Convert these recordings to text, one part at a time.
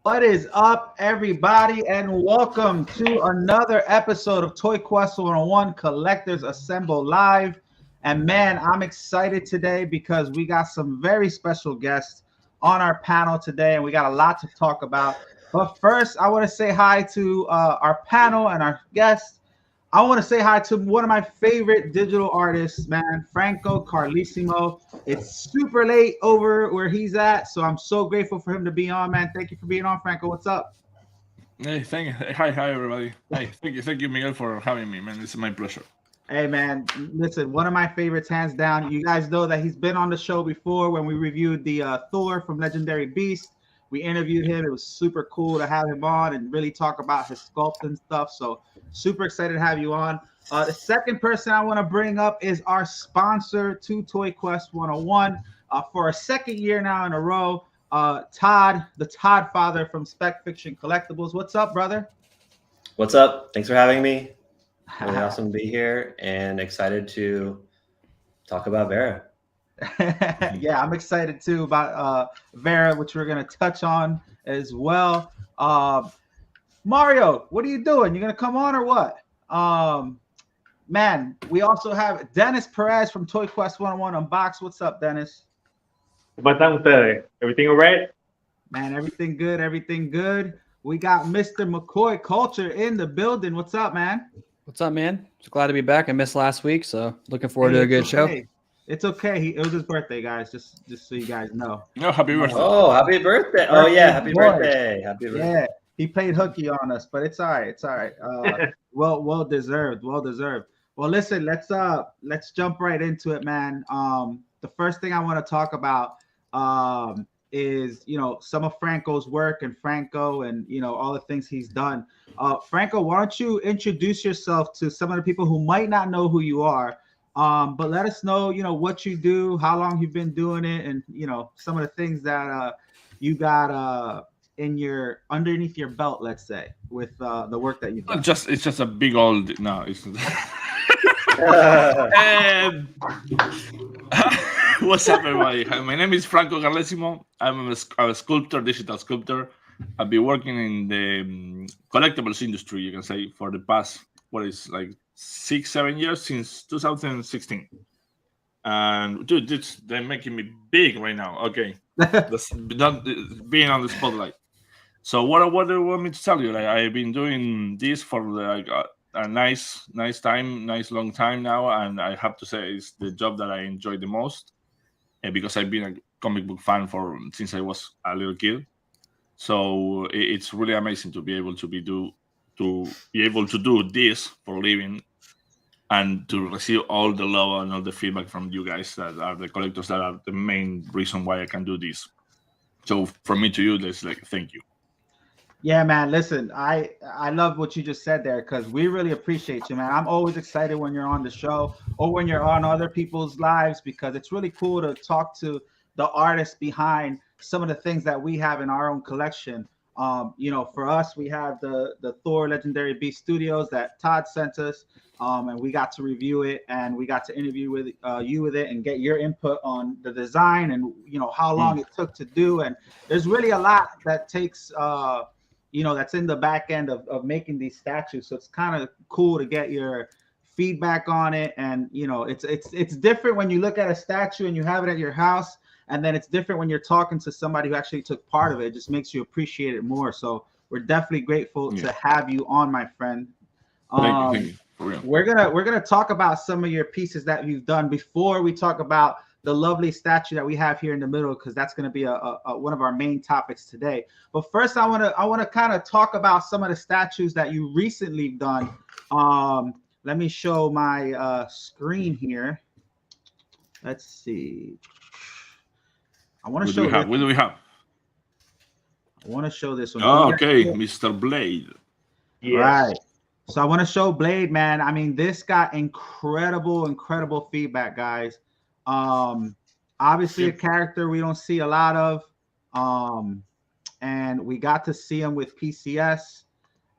What is up, everybody, and welcome to another episode of ToyQuest101 Collectors Assemble Live. And man, I'm excited today because we got some very special guests on our panel today, and we got a lot to talk about. But first, I want to say hi to our panel and our guests. I want to say hi to one of my favorite digital artists, man, Franco Carlesimo. It's super late over where he's at, so I'm so grateful for him to be on, man. Thank you for being on, Franco. What's up? Hey, hi, everybody. Hey, thank you, Miguel, for having me, man. It's my pleasure. Hey, man, listen, one of my favorites, hands down. You guys know that he's been on the show before when we reviewed the Thor from Legendary Beast. We interviewed him. It was super cool to have him on and really talk about his sculpting stuff. So super excited to have you on. The second person I want to bring up is our sponsor to Toy Quest 101 for a second year now in a row. Todd, the Todd father from Spec Fiction Collectibles. What's up, brother? What's up? Thanks for having me. Really awesome to be here and excited to talk about Vera. Yeah, I'm excited too about Vera, which we're going to touch on as well. Mario, what are you doing? You going to come on or what? Man, we also have Dennis Perez from Toy Quest 101 Unbox. What's up, Dennis? ¿Cómo están ustedes? Everything all right? Man, everything good, everything good. We got Mr. McCoy Culture in the building. What's up, man? What's up, man? Just glad to be back. I missed last week, so looking forward to a good show. It's okay. It was his birthday, guys. Just so you guys know. No, happy birthday. Oh, happy birthday. Oh, yeah. Happy birthday. Happy birthday. Yeah, he played hooky on us, but it's all right. It's all right. Well deserved. Well deserved. Well, listen, let's jump right into it, man. The first thing I want to talk about is, some of Franco's work and Franco and, all the things he's done. Franco, why don't you introduce yourself to some of the people who might not know who you are, but let us know, what you do, how long you've been doing it, and, some of the things that you got underneath your belt, let's say, with the work that you've done. It's just a big old no. It's What's up, everybody? My name is Franco Carlesimo. I'm a sculptor, digital sculptor. I've been working in the collectibles industry, you can say, for the past, 6-7 years, since 2016. And dude, they're making me big right now. Okay, that's not being on the spotlight. So what do you want me to tell you? I've been doing this for a nice long time now, and I have to say it's the job that I enjoy the most, because I've been a comic book fan since I was a little kid. So it's really amazing to be able to do this for a living, and to receive all the love and all the feedback from you guys that are the collectors that are the main reason why I can do this. So from me to you, there's thank you. Yeah, man. Listen, I love what you just said there, because we really appreciate you, man. I'm always excited when you're on the show or when you're on other people's lives, because it's really cool to talk to the artists behind some of the things that we have in our own collection. For us, we have the Thor Legendary Beast Studios that Todd sent us, and we got to review it, and we got to interview with you with it and get your input on the design and how long it took to do. And there's really a lot that takes that's in the back end of making these statues. So it's kind of cool to get your feedback on it. And it's different when you look at a statue and you have it at your house, and then it's different when you're talking to somebody who actually took part of it. It just makes you appreciate it more. So we're definitely grateful to have you on, my friend. Thank you. For real. We're gonna talk about some of your pieces that you've done before we talk about the lovely statue that we have here in the middle, because that's going to be one of our main topics today. But first, I want to kind of talk about some of the statues that you recently done. Let me show my screen here. Let's see. I want to show. What do we have? I want to show this one. Oh, okay, Mr. Blade. Yes. Right. So I want to show Blade, man. I mean, this got incredible feedback, guys. Obviously a character we don't see a lot of, and we got to see him with PCS,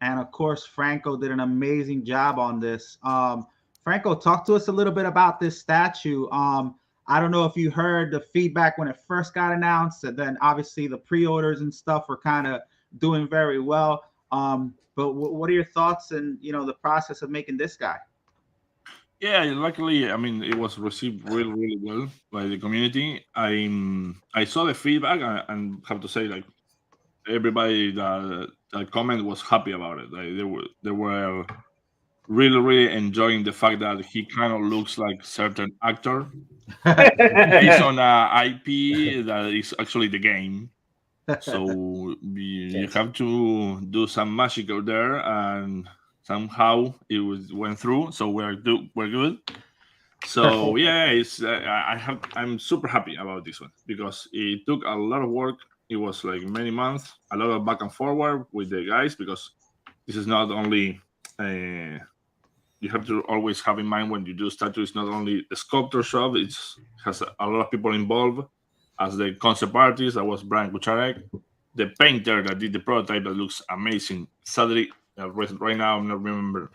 and of course Franco did an amazing job on this. Franco, talk to us a little bit about this statue. I don't know if you heard the feedback when it first got announced, and then obviously the pre-orders and stuff were kind of doing very well. But what are your thoughts and the process of making this guy? Yeah, luckily, I mean, it was received really, really well by the community. I saw the feedback and have to say, like, everybody that comment was happy about it. Like, they were really, really enjoying the fact that he kind of looks like certain actor based on a IP that is actually the game. So you have to do some magic out there, and somehow went through. So we're good. So yeah, I'm super happy about this one because it took a lot of work. It was like many months, a lot of back and forward with the guys because this is not only. You have to always have in mind when you do statues, not only the sculptor shop, it has a lot of people involved. As the concept artist, that was Brian Kucharek, the painter that did the prototype that looks amazing. Sadly, right now I'm not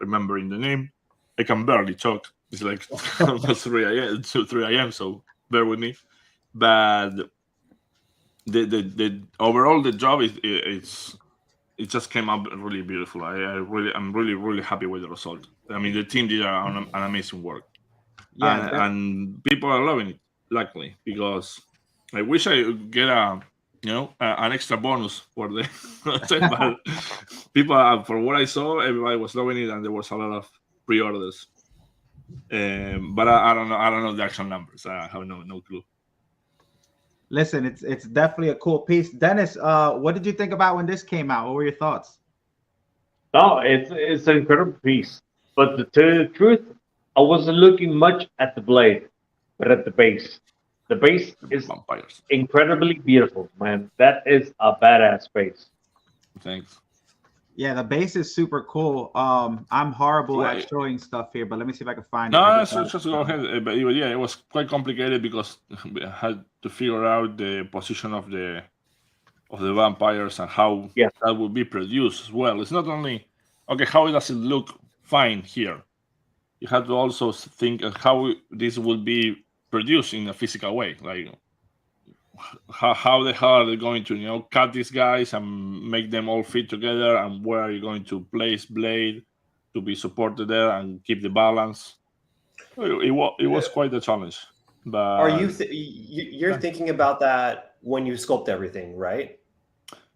remembering the name. I can barely talk. It's like almost 3 a.m. So bear with me. But the overall the job it just came up really beautiful. I'm really happy with the result. I mean, the team did an amazing work, and people are loving it. Luckily, because I wish I would get an extra bonus for the but people for what I saw, everybody was loving it, and there was a lot of pre-orders. But I don't know the actual numbers. I have no clue. Listen, it's definitely a cool piece. Dennis, what did you think about when this came out? What were your thoughts? No, it's an incredible piece. But to tell you the truth, I wasn't looking much at the blade, but at the base. The base is Vampires. incredibly beautiful, man. That is a badass base. Thanks. Yeah, the base is super cool. I'm horrible Well, at showing stuff here, but let me see if I can find No, it. just go ahead. But yeah, it was quite complicated because I had to figure out the position of the vampires and how that would be produced as well. It's not only how does it look fine here. You have to also think of how this will be produced in a physical way, like how the hell are they going to cut these guys and make them all fit together, and where are you going to place blade to be supported there and keep the balance. It was quite a challenge. But are you're thinking about that when you sculpt everything, right?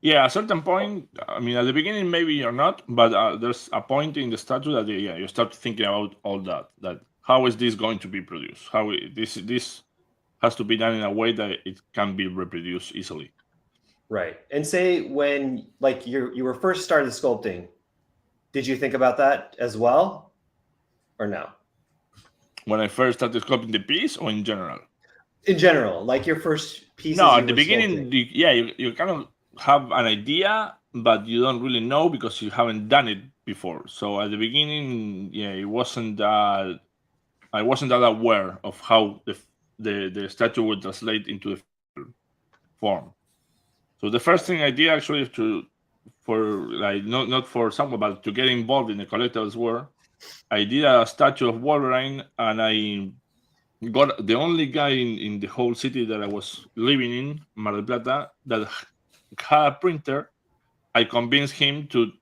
Yeah, at a certain point, I mean, at the beginning maybe you're not, but there's a point in the statue that you start thinking about all that. That how is this going to be produced? How this has to be done in a way that it can be reproduced easily. Right. And say when like you were first started sculpting, did you think about that as well, or no? When I first started sculpting the piece, or in general? In general, like your first piece. No, at the beginning, you kind of have an idea, but you don't really know because you haven't done it before. So at the beginning, it wasn't that I wasn't that aware of how the statue would translate into the form. So the first thing I did actually not for someone, but to get involved in the collectibles world, I did a statue of Wolverine, and I got the only guy in the whole city that I was living in, Mar del Plata, that had a printer. I convinced him to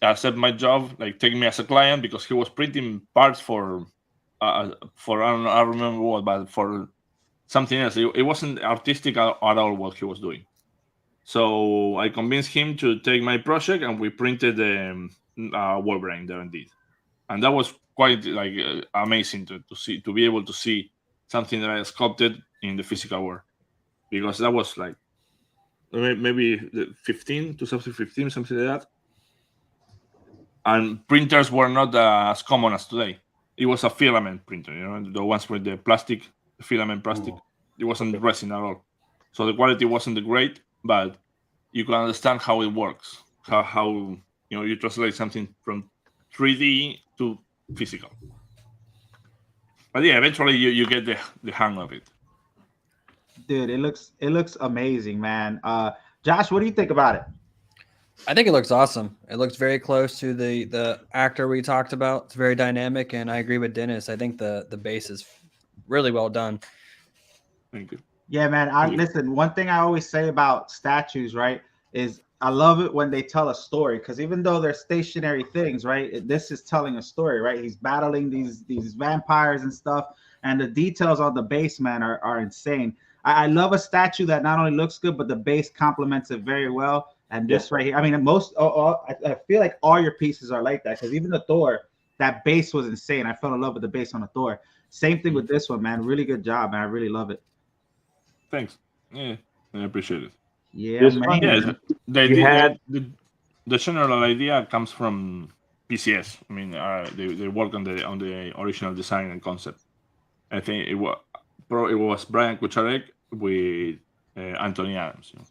accept my job, like take me as a client, because he was printing parts for I don't remember what, but for something else. It wasn't artistic at all what he was doing. So I convinced him to take my project, and we printed the Wolverine there indeed, and that was quite like amazing to be able to see something that I sculpted in the physical world, because that was like maybe 2015, something like that, and printers were not as common as today. It was a filament printer, the ones with the filament plastic. It wasn't resin at all, so the quality wasn't great, but you can understand how it works, how you translate something from 3D to physical. But yeah, eventually you get the hang of it. Dude, it looks amazing, man. Josh, what do you think about it? I think it looks awesome. It looks very close to the actor we talked about. It's very dynamic, and I agree with Dennis. I think the base is really well done. Thank you. Yeah, man. Listen, one thing I always say about statues, right, is I love it when they tell a story, because even though they're stationary things, right? This is telling a story, right? He's battling these vampires and stuff, and the details on the base, man, are insane. I love a statue that not only looks good, but the base complements it very well. And this right here, I mean, I feel like all your pieces are like that, because even the Thor, that base was insane. I fell in love with the base on the Thor. Same thing with this one, man. Really good job, man. I really love it. Thanks. Yeah, I appreciate it. Yeah, This man. one, Yeah, the, You had- the general idea comes from PCS. I mean, they work on the original design and concept. I think it was Brian Kucharek with Anthony Adams. You know?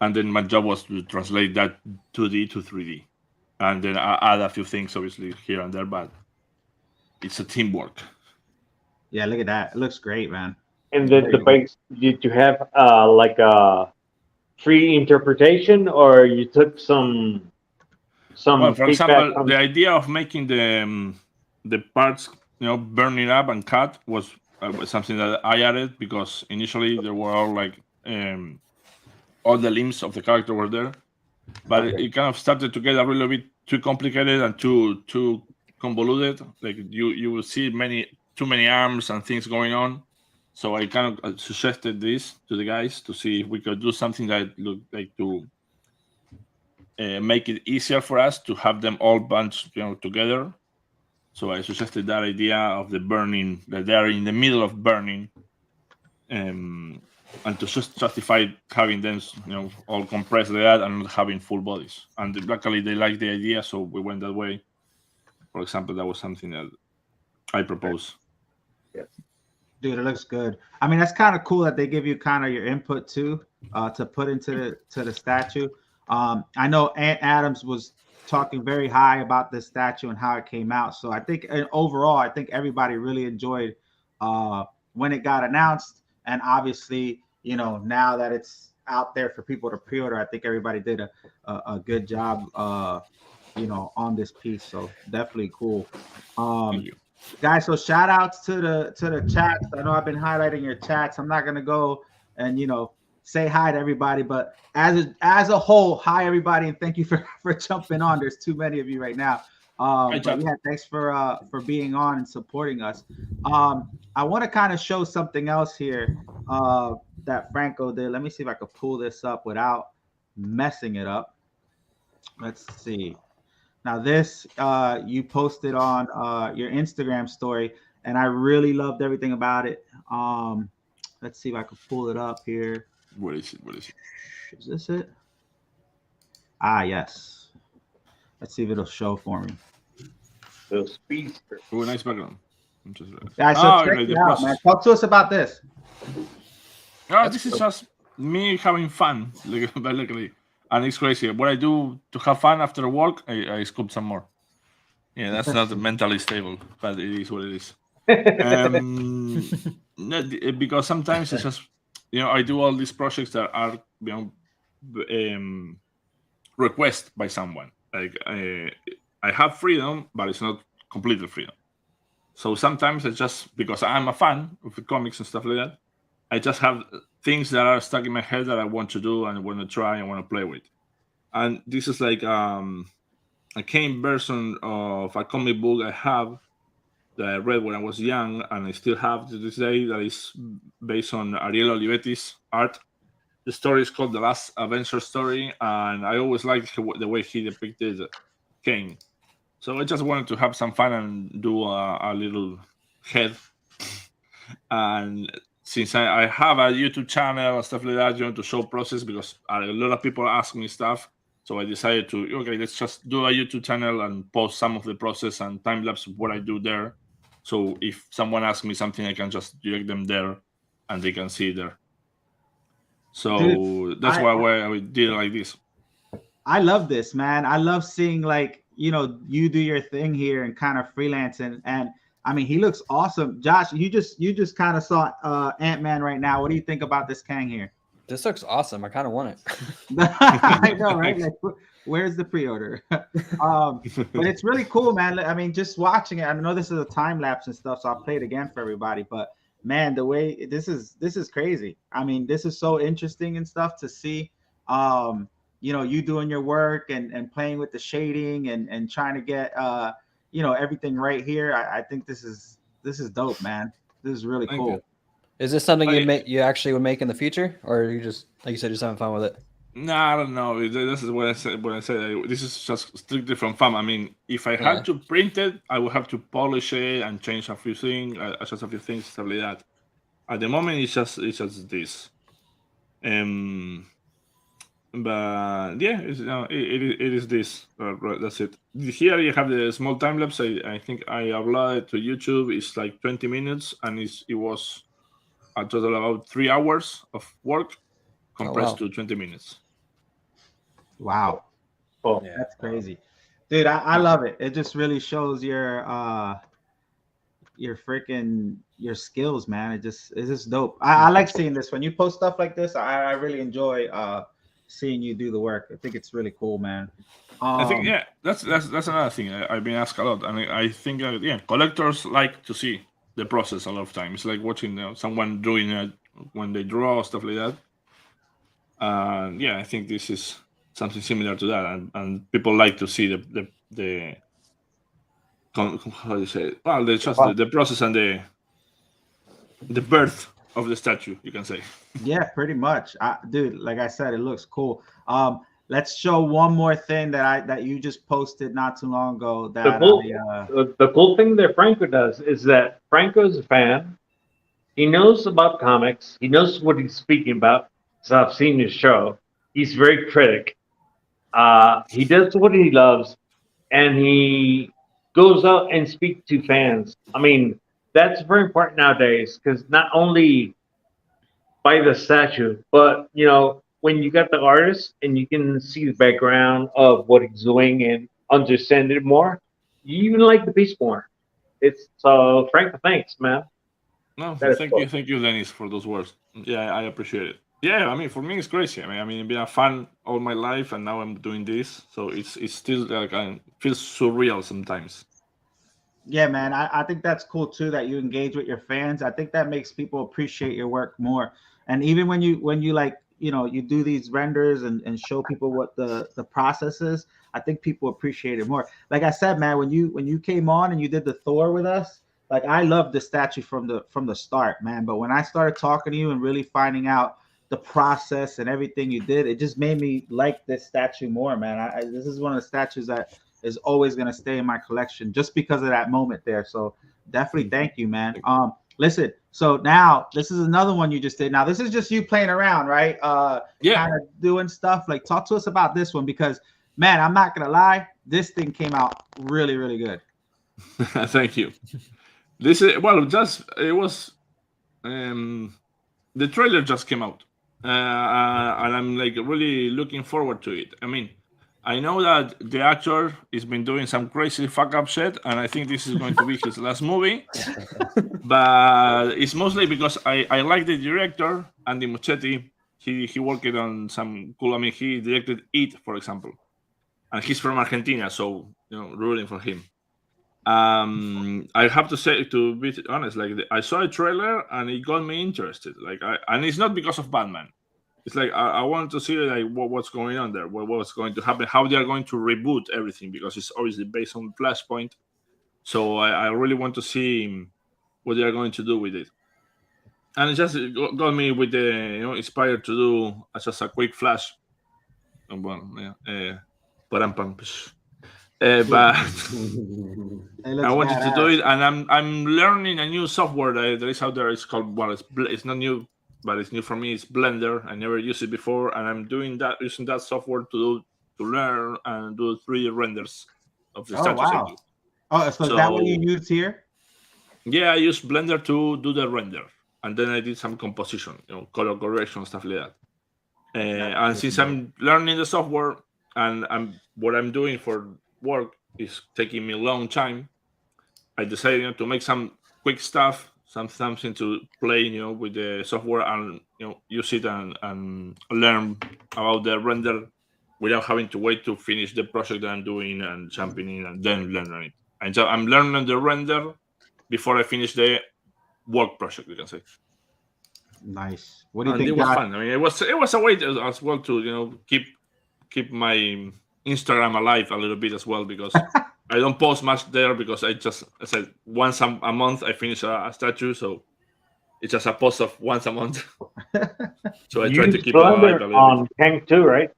And then my job was to translate that 2D to 3D. And then I add a few things, obviously, here and there, but it's a teamwork. Yeah, look at that. It looks great, man. And then the base, did you have like a free interpretation, or you took some Well, for feedback example, from- the idea of making the parts, burning up and cut was something that I added, because initially there were all like all the limbs of the character were there, but it kind of started to get a little bit too complicated and too convoluted. Like you will see too many arms and things going on. So I kind of suggested this to the guys to see if we could do something that looked like to make it easier for us to have them all bunched together. So I suggested that idea of the burning, that they are in the middle of burning, and to just justify having them all compressed like that and not having full bodies. And luckily they liked the idea, so we went that way. For example, that was something that I proposed. Yes. Dude, it looks good. I mean, that's kind of cool that they give you kind of your input too, to put into the statue. I know Aunt Adams was talking very high about this statue and how it came out. So I think overall, I think everybody really enjoyed when it got announced. And obviously, now that it's out there for people to pre-order, I think everybody did a good job, on this piece. So definitely cool. Thank you. Guys, so shout outs to the chats. I know I've been highlighting your chats. I'm not gonna go and say hi to everybody, but as a whole, hi everybody, and thank you for jumping on. There's too many of you right now. But yeah, thanks for being on and supporting us. I want to kind of show something else here that Franco did. Let me see if I could pull this up without messing it up. Let's see. Now this you posted on your Instagram story, and I really loved everything about it. Let's see if I can pull it up here. What is it? Is this it? Ah, yes. Let's see if it'll show for me. the speedster? Oh, nice background. Guys, so check it out, man. Talk to us about this. This is just me having fun, luckily. And it's crazy. What I do to have fun after work, I sculpt some more. Yeah, that's not mentally stable, but it is what it is. Because sometimes it's just, I do all these projects that are, requested by someone. Like I have freedom, but it's not completely freedom. So sometimes it's just because I'm a fan of the comics and stuff like that. I just have things that are stuck in my head that I want to do and I want to try and want to play with. And this is like a came version of a comic book I have that I read when I was young and I still have to this day, that is based on Ariel Olivetti's art. The story is called The Last Avenger Story, and I always liked the way he depicted Kane. So I just wanted to have some fun and do a little head. And since I have a YouTube channel and stuff like that, to show process, because a lot of people ask me stuff. So I decided let's just do a YouTube channel and post some of the process and time lapse of what I do there. So if someone asks me something, I can just direct them there and they can see it there. So that's why I did it like this. I love this, man. I love seeing you do your thing here and kind of freelancing. And I mean, he looks awesome. Josh, you just kind of saw Ant-Man right now. What do you think about this Kang here? This looks awesome. I kind of want it. I know, right? Like, where's the pre-order? But it's really cool, man. I mean, just watching it. I know this is a time lapse and stuff, so I'll play it again for everybody. But man, the way this is crazy. I mean, this is so interesting and stuff to see. you doing your work and playing with the shading and trying to get everything right here. I think this is dope, man. This is really Thank you. cool. Is this something I- you actually would make in the future, or you just, like you said, just having fun with it? No, I don't know. This is what I said. When I said this is just strictly from fun. I mean, if I Yeah. had to print it, I would have to polish it and change a few things, adjust a few things, stuff like that. At the moment, it's just this. But yeah, it is this. Right, that's it. Here you have the small time lapse. I think I uploaded to YouTube. It's like 20 minutes, and it was a total about 3 hours of work compressed wow. to 20 minutes. Wow, Cool. Yeah. that's crazy, dude. I love it. It just really shows your freaking your skills, man. It's just dope. I like seeing this when you post stuff like this. I really enjoy seeing you do the work. I think it's really cool, man. I think that's another thing I've been asked a lot, and I think collectors like to see the process a lot of times. It's like watching someone doing it when they draw stuff like that. I think this is something similar to that, and people like to see the how do you say it? Well, the process and the birth of the statue, you can say. Yeah, pretty much. Dude, like I said, it looks cool. Let's show one more thing that you just posted not too long ago. The cool, the cool thing that Franco does is that Franco's a fan. He knows about comics. He knows what he's speaking about. So I've seen his show. He's very critic. He does what he loves, and he goes out and speaks to fans. I mean, that's very important nowadays because not only by the statue, but when you got the artist and you can see the background of what he's doing and understand it more, you even like the piece more. It's so Franco, thanks, man. No, That is thank cool. you, Dennis, for those words. Yeah, I appreciate it. Yeah, I mean, for me, it's crazy. I mean, been a fan all my life, and now I'm doing this, so it's still like feels surreal sometimes. Yeah, man. I think that's cool too that you engage with your fans. I think that makes people appreciate your work more. And even when you like, you do these renders and show people what the process is, I think people appreciate it more. Like I said, man, when you came on and you did the Thor with us, like I loved the statue from the start, man. But when I started talking to you and really finding out the process and everything you did, it just made me like this statue more, man. This is one of the statues that is always going to stay in my collection just because of that moment there. So definitely thank you, man. Listen, so now this is another one you just did. Now this is just you playing around, right? Kind of doing stuff. Like talk to us about this one because man, I'm not gonna lie, this thing came out really, really good. Thank you. This is it was the trailer just came out, and I'm like really looking forward to it. I mean, I know that the actor has been doing some crazy fuck up shit, and I think this is going to be his last movie. But it's mostly because I like the director, Andy Muschietti. He worked on some cool. I mean, he directed It, for example, and he's from Argentina, so rooting for him. I have to say, to be honest, like I saw a trailer and it got me interested. And it's not because of Batman. It's like I want to see like what's going on there, what's going to happen, how they are going to reboot everything because it's obviously based on Flashpoint. So I really want to see what they are going to do with it. And it just got me with the inspired to do just a quick flash. Well, yeah, but I wanted to do it, and I'm learning a new software that is out there. It's called it's not new, but it's new for me. It's Blender. I never used it before, and I'm using that software to learn and do 3D renders of the statues. Wow. So is that what you use here? Yeah, I use Blender to do the render, and then I did some composition, color correction, stuff like that. And since I'm learning the software and what I'm doing for work is taking me a long time, I decided to make some quick stuff, something to play, with the software and use it and learn about the render without having to wait to finish the project that I'm doing and jumping in and then learning it. And so I'm learning the render before I finish the work project, you can say. Nice. What do you think? It was fun. I mean, it was a way as well to keep keep my Instagram alive a little bit as well, because I don't post much there, because I said once a month I finish a statue, so it's just a post of once a month. So I try to keep it alive a Splendor little on bit. Kang too, right?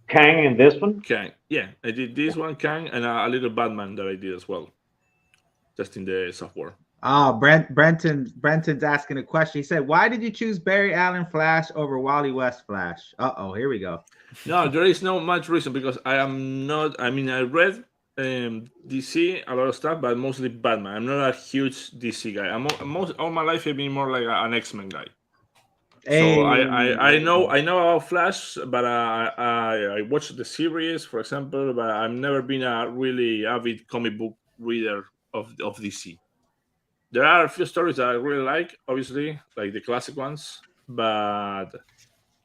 Kang and this one. Kang, yeah, I did this one, Kang, and a little Batman that I did as well, just in the software. Brenton's asking a question. He said, "Why did you choose Barry Allen Flash over Wally West Flash?" Here we go. No, there is no much reason, because I am not. I mean, I read DC a lot of stuff, but mostly Batman. I'm not a huge DC guy. All my life I've been more like an X-Men guy. Hey. So I know about Flash, but I watched the series, for example, but I've never been a really avid comic book reader of DC. There are a few stories that I really like, obviously, like the classic ones, but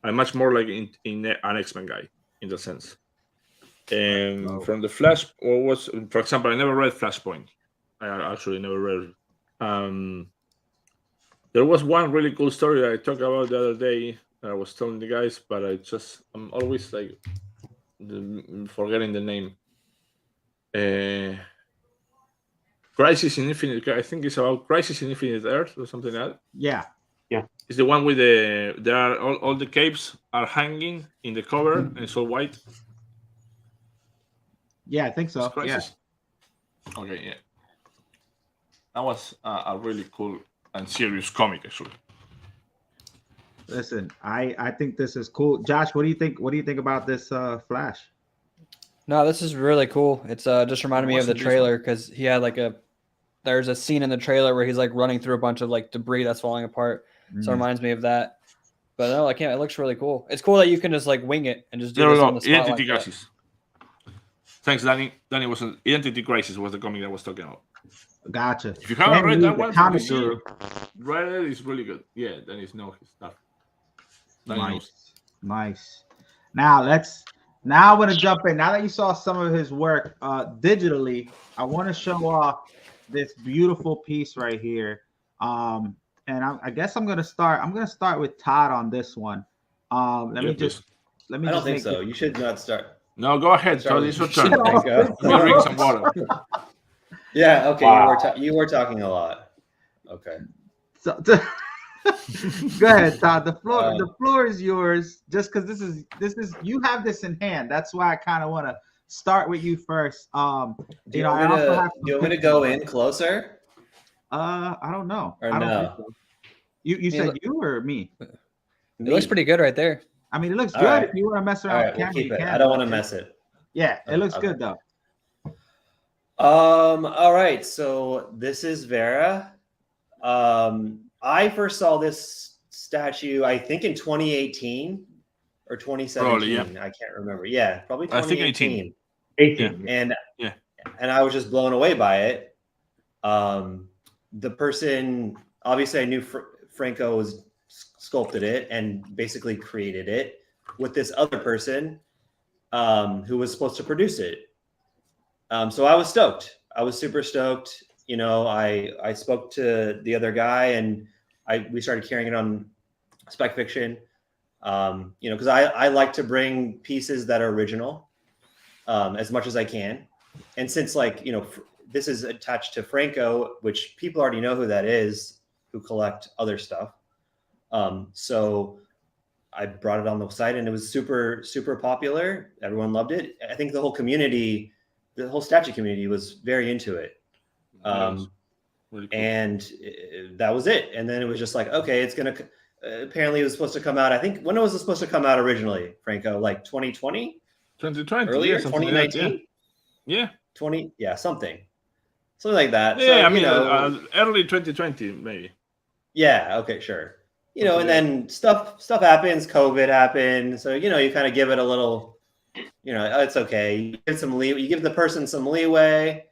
I'm much more like in an X-Men guy in that sense. And from the Flash, for example, I never read Flashpoint. I actually never read it. There was one really cool story I talked about the other day. I was telling the guys, but I'm always like forgetting the name. Crisis in Infinite. I think it's about Crisis in Infinite Earth or something like that. Yeah. It's the one with there are all the capes are hanging in the cover and it's all white. Yeah, I think so. It's Crisis. Yeah. Okay, yeah. That was a really cool and serious comic, actually. Listen, I think this is cool. Josh, what do you think? What do you think about this Flash? No, this is really cool. It's just reminded me of the What's trailer, because he had there's a scene in the trailer where he's like running through a bunch of like debris that's falling apart. So it reminds me of that. But no, I can't. It looks really cool. It's cool that you can just like wing it and just do There we this go. on the spot. Identity like that. Crisis. Thanks, Danny. Danny was Identity Crisis was the comic I was talking about. Gotcha. If you haven't read that one, comic DC, guru. read it. It's really good. Yeah, Danny's know his stuff. Nice. Now I want to jump in. Now that you saw some of his work digitally, I want to show off this beautiful piece right here. And I guess I'm gonna start with Todd on this one. Let me I just don't think so. You should not start. No, go ahead, Todd. It's your turn. There you go. Let me drink some water. Yeah. Okay. Wow. You were talking a lot. Okay. So, go ahead, Todd. The floor is yours. Just because this is you have this in hand. That's why I kind of want to start with you first. Do you want me to go in closer? I don't know. Or I don't no? think so. You said you or me? It looks pretty good right there. I mean, it looks All good. right. If you want to mess All around right, with we'll camera, keep you it. can. I don't want to mess it. Yeah, it looks Okay. good though. All right. So this is Vera. I first saw this statue, I think, in 2018 or 2017. Probably, yeah. I can't remember. Yeah, probably I think 2018. 18. And Yeah. and I was just blown away by it. The person, obviously, I knew Franco was sculpted it and basically created it with this other person who was supposed to produce it. So I was stoked. I was super stoked. You know, I spoke to the other guy and we started carrying it on Spec Fiction. You know, because I like to bring pieces that are original as much as I can. And since, like, you know, this is attached to Franco, which people already know who that is, who collect other stuff. So I brought it on the site and it was super, super popular. Everyone loved it. I think the whole community, the whole statue community was very into it. Really cool. And that was it. And then it was just like, okay, it's going to, apparently it was supposed to come out. I think, when was it supposed to come out originally, Franco? Like 2020? 2020. Earlier? Yeah, something like that, 2019? Yeah. 20? Yeah, something like that. Yeah, So, I mean, you know, early 2020, maybe. yeah. Okay, sure. You know, and then stuff happens. COVID happened. So, you know, you kind of give it a little, you know, it's okay. You give some leeway. You give the person some leeway.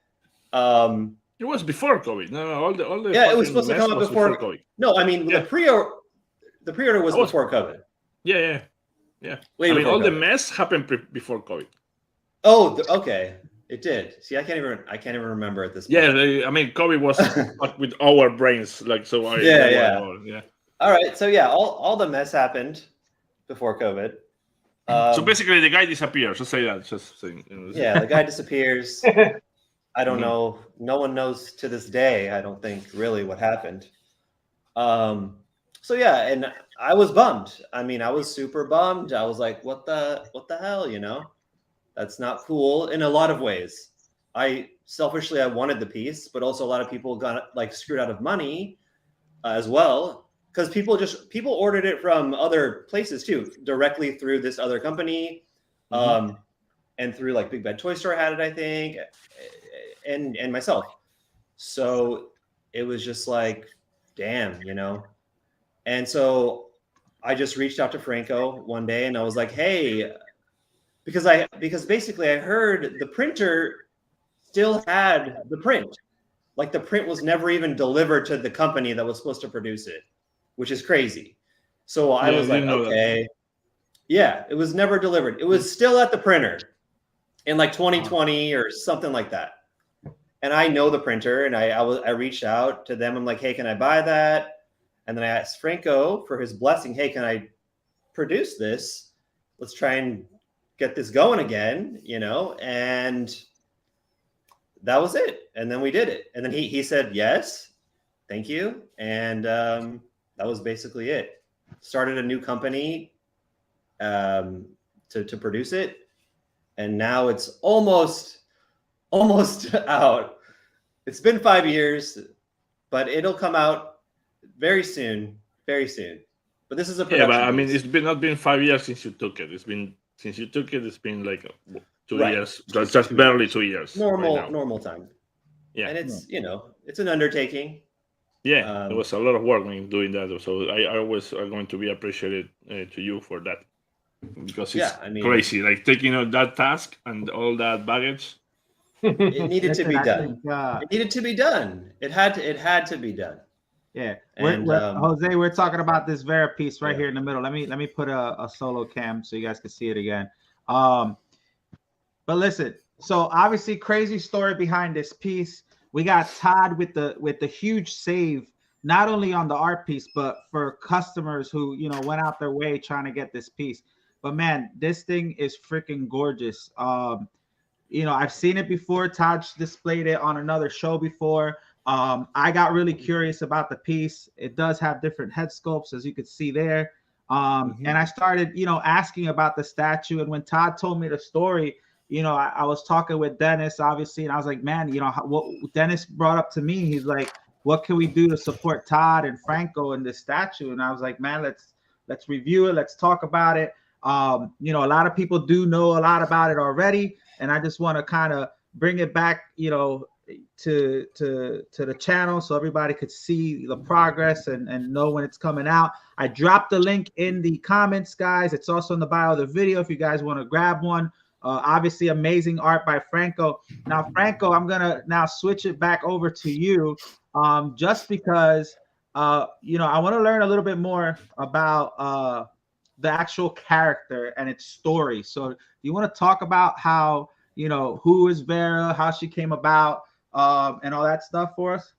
It was before COVID. No, all the Yeah, it was supposed to come out before COVID. No, I mean, Yeah. the pre-order was before COVID. Yeah. Way I mean, before all the COVID. mess happened before COVID. Oh, okay. It did. See, I can't even remember at this point. Yeah, I mean, COVID was fucked with our brains, like, so. Yeah. All right. So yeah, all the mess happened before COVID. So basically, the guy disappears. Just say that. Just saying. Yeah, the guy disappears. I don't know. No one knows to this day, I don't think, really what happened. So yeah, and I was bummed. I mean, I was super bummed. I was like, what the hell, you know? That's not cool in a lot of ways. I wanted the piece, but also a lot of people got like screwed out of money as well, because people ordered it from other places too, directly through this other company, and through like Big Bad Toy Store had it, I think, and myself. So it was just like, damn, you know. And so I just reached out to Franco one day and I was like, hey, because basically I heard the printer still had the print. Like the print was never even delivered to the company that was supposed to produce it, which is crazy. So I was like, okay. Yeah, it was never delivered. It was still at the printer in like 2020 or something like that. And I know the printer, and I reached out to them. I'm like, hey, can I buy that? And then I asked Franco for his blessing. Hey, can I produce this? Let's try and get this going again, you know? And that was it. And then we did it. And then he said, yes, thank you. And that was basically it. Started a new company to produce it. And now it's almost out. It's been 5 years, but it'll come out very soon. But this is a production. Yeah, but I mean, it's not been 5 years since you took it. It's been like 2 years, just barely 2 years. Normal time. Yeah, and it's it's an undertaking. Yeah, it was a lot of work doing that. So I always are going to be appreciated to you for that, because it's crazy, like taking out that task and all that baggage. It needed to be done. It needed to be done. It had to be done. Yeah, Jose, we're talking about this Vera piece right here in the middle. Let me put a solo cam so you guys can see it again. But listen, so obviously crazy story behind this piece. We got Todd with the huge save, not only on the art piece, but for customers who went out their way trying to get this piece. But man, this thing is freaking gorgeous. I've seen it before. Todd displayed it on another show before. I got really curious about the piece. It does have different head sculpts, as you could see there. And I started, asking about the statue. And when Todd told me the story, I was talking with Dennis, obviously, and I was like, man, what Dennis brought up to me, he's like, what can we do to support Todd and Franco in this statue? And I was like, man, let's review it. Let's talk about it. A lot of people do know a lot about it already. And I just want to kind of bring it back, to the channel so everybody could see the progress and know when it's coming out. I dropped the link in the comments, guys. It's also in the bio of the video if you guys want to grab one. Obviously, amazing art by Franco. Now, Franco, I'm going to now switch it back over to you just because, I want to learn a little bit more about the actual character and its story. So you want to talk about how, who is Vera, how she came about, and all that stuff for us?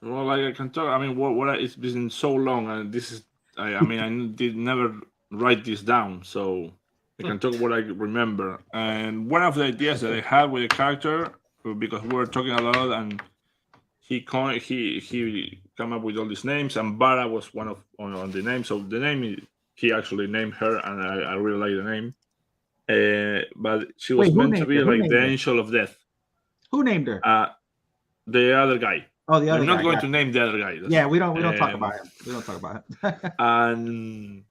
Well, like I can talk. I mean, it's been so long, and this is. I did never write this down, so I can talk what I remember. And one of the ideas that I had with the character, because we were talking a lot, and he came up with all these names, and Bara was one of on the names. So the name he actually named her, and I really like the name. But she was meant to be like the angel of death. Who named her? The other guy. Oh, the other guy. I'm not going to name the other guy. Yeah, we don't talk about him. We don't talk about him.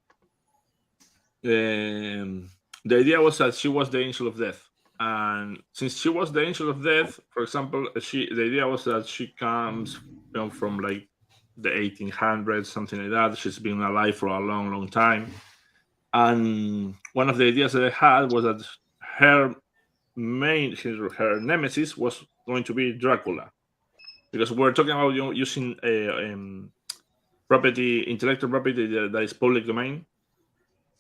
And the idea was that she was the angel of death. And since she was the angel of death, for example, the idea was that she comes from like the 1800s, something like that. She's been alive for a long, long time. And one of the ideas that I had was that her nemesis was going to be Dracula, because we're talking about using intellectual property that is public domain,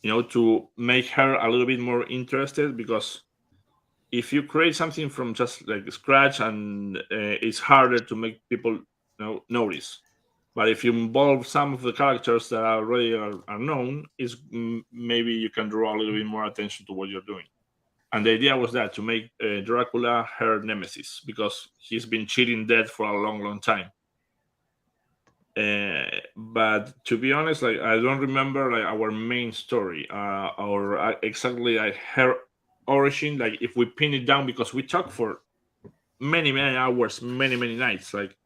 to make her a little bit more interested. Because if you create something from just like scratch, and it's harder to make people notice. But if you involve some of the characters that already are known, maybe you can draw a little bit more attention to what you're doing. And the idea was that to make Dracula her nemesis, because he's been cheating death for a long, long time. But to be honest, like I don't remember like our main story or exactly like her origin. Like if we pin it down, because we talked for many hours, many nights. Like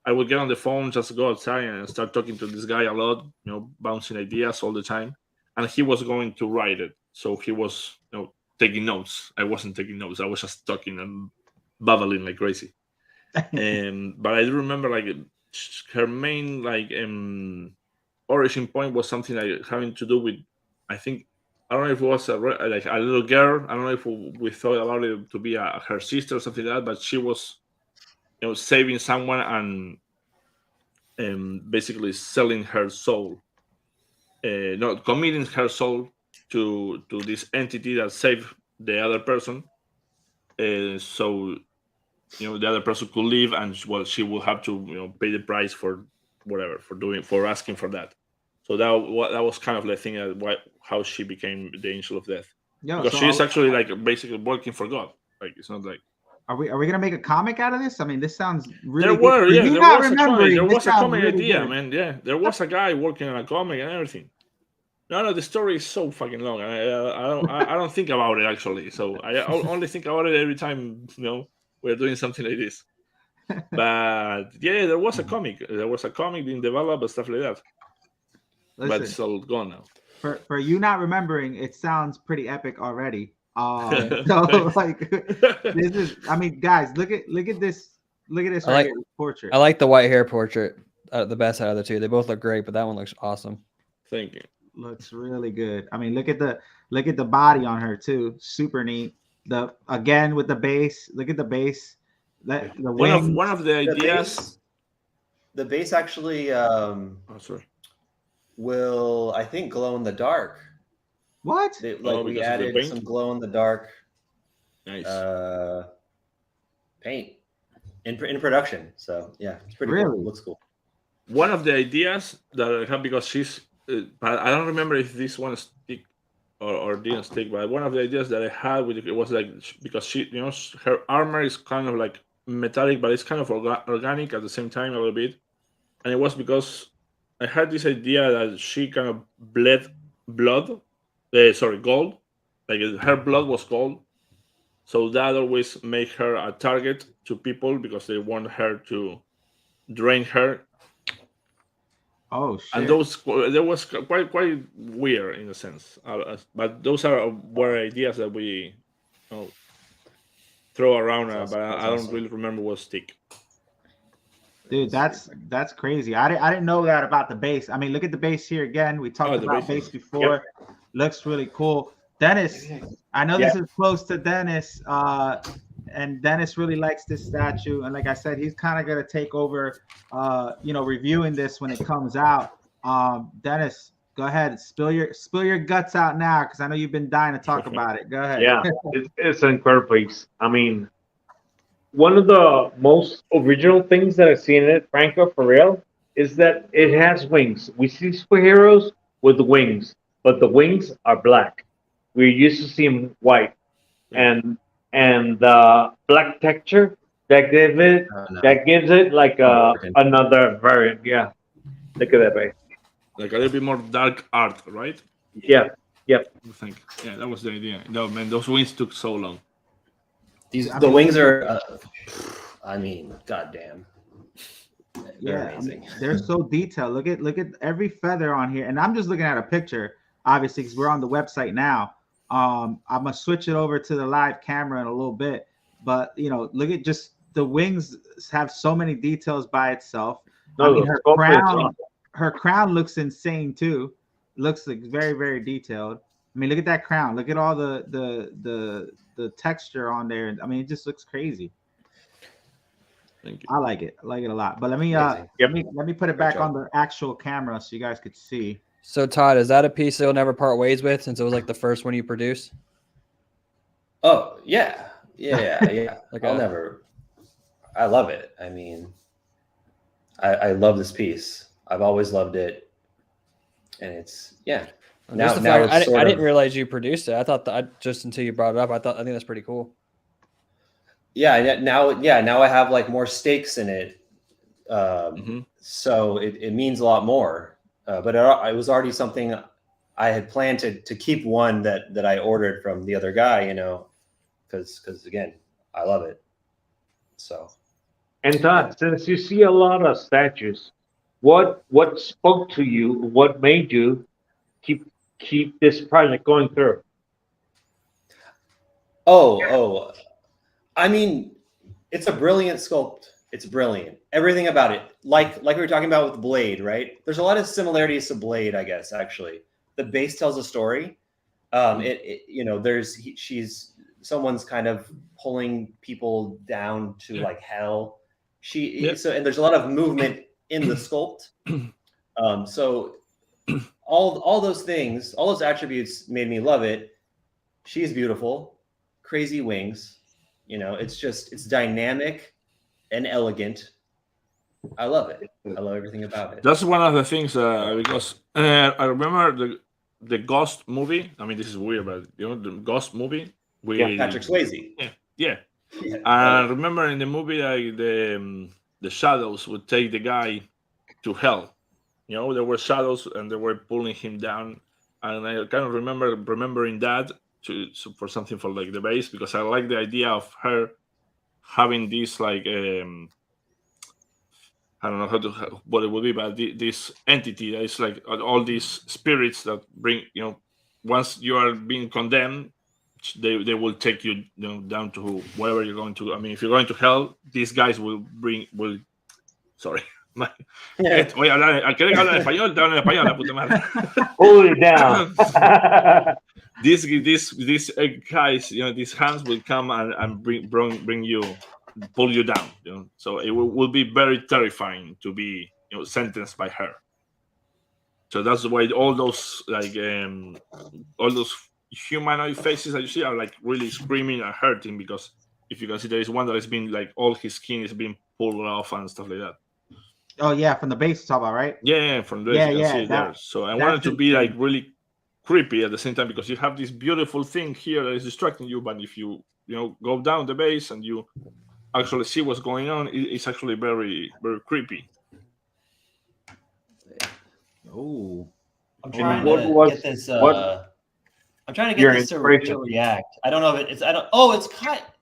I would get on the phone, just go outside and start talking to this guy a lot, bouncing ideas all the time, and he was going to write it. So he was taking notes. I wasn't taking notes. I was just talking and babbling like crazy. But I do remember like her main like origin point was something like having to do with, I don't know if it was like a little girl. I don't know if we thought about it to be her sister or something like that, but she was saving someone and basically selling her soul, not committing her soul to this entity that saved the other person, so the other person could leave, and she will have to pay the price for whatever, for asking for that. So that was kind of the thing how she became the angel of death. Because so she's actually like basically working for God. Like it's not like. Are we gonna make a comic out of this? I mean, this sounds really. There were, good. yeah, there was a comic. There This was a sounds comic really idea, good. man. Yeah, there was a guy working on a comic and everything. No, the story is so fucking long. I don't think about it actually. So I only think about it every time we're doing something like this. But yeah, there was a comic. There was a comic being developed and stuff like that. Listen, but it's all gone now. For you not remembering, it sounds pretty epic already. So like this is, I mean, guys, look at this. Look at this right here, portrait. I like the white hair portrait, the best out of the two. They both look great, but that one looks awesome. Thank you. Looks really good. I mean, look at the body on her too. Super neat. Again with the base. Look at the base. One of the ideas. The base actually will, I think, glow in the dark. What? We added some glow in the dark. Nice. Paint in production. So yeah, it's pretty cool. It looks cool. One of the ideas that I have, because she's, but I don't remember if this one stick or didn't stick. But one of the ideas that I had with it was like, because she, her armor is kind of like metallic, but it's kind of organic at the same time a little bit. And it was because I had this idea that she kind of bled gold. Like her blood was gold. So that always make her a target to people because they want her to drain her. Oh shit! And there was quite weird in a sense, but those were ideas that we throw around, but I don't really remember what stick. Dude, that's crazy. I didn't know that about the base. I mean, look at the base here again. We talked about base before. Yep. Looks really cool. Dennis, I know this is close to Dennis, and Dennis really likes this statue. And like I said, he's kind of gonna take over, reviewing this when it comes out. Dennis, go ahead, spill your guts out now, because I know you've been dying to talk about it. Go ahead. Yeah, it's an incredible piece. I mean, one of the most original things that I've seen in it, Franco, for real, is that it has wings. We see superheroes with wings, but the wings are black. We're used to seeing white, and the black texture that gives it like another variant. Yeah, look at that, right? Like a little bit more dark art, right? Yeah. Yep. I think. Yeah, that was the idea. No, man, those wings took so long. The wings are, I mean, goddamn. They're amazing. I mean, they're so detailed. Look at every feather on here, and I'm just looking at a picture, obviously, because we're on the website now. I'm gonna switch it over to the live camera in a little bit, but look at just the wings have so many details by itself. I mean, her crown looks insane too. Looks like very, very detailed. I mean, look at that crown. Look at all the texture on there. I mean, it just looks crazy. Thank you. I like it. I like it a lot. But let me put it back on the actual camera so you guys could see. So Todd, is that a piece you'll never part ways with, since it was like the first one you produced? Oh yeah. I'll never. I love it. I mean, I love this piece. I've always loved it, and it's Just the fact, I didn't realize you produced it. I thought that just until you brought it up, I think that's pretty cool. Now I have like more stakes in it, so it means a lot more. But it was already something I had planned to keep one that I ordered from the other guy, you know, because again, I love it. So. And Todd, since you see a lot of statues, what spoke to you? What made you keep this project going through? Oh, I mean, it's a brilliant sculpt. It's brilliant. Everything about it, like we were talking about with Blade, right? There's a lot of similarities to Blade, I guess. Actually, the base tells a story. You know, she's someone's kind of pulling people down to like hell. And there's a lot of movement in the sculpt. So all those things, all those attributes made me love it. She's beautiful, crazy wings. You know, it's dynamic and elegant. I love it. I love everything about it. That's one of the things because I remember the Ghost movie. I mean, this is weird, but you know, the Ghost movie with Patrick Swayze. Yeah. I remember in the movie, like the shadows would take the guy to hell. You know, there were shadows and they were pulling him down, and I kind of remembering that for something for like the base, because I like the idea of her having this like I don't know what it would be, but this entity that is like all these spirits that bring, you know, once you are being condemned, they will take you, you know, down to wherever you're going to. I mean, if you're going to hell, these guys will sorry. Voy a hablar, ¿querés hablar en español? Te hablo en español, la puta madre. Hold it down. These guys, you know, these hands will come and bring you, pull you down, you know. So it will be very terrifying to be, you know, sentenced by her. So that's why all those like all those humanoid faces that you see are like really screaming and hurting, because if you can see, there is one that has been like all his skin is being pulled off and stuff like that. Oh yeah, from the base talk about, right? Yeah, from the base you can see it there. So I wanted to be like really creepy at the same time, because you have this beautiful thing here that is distracting you, but if you go down the base and you actually see what's going on, it's actually very, very creepy. Oh, I'm trying to get this. I'm trying to get this to react. I don't know if it's. It's cut.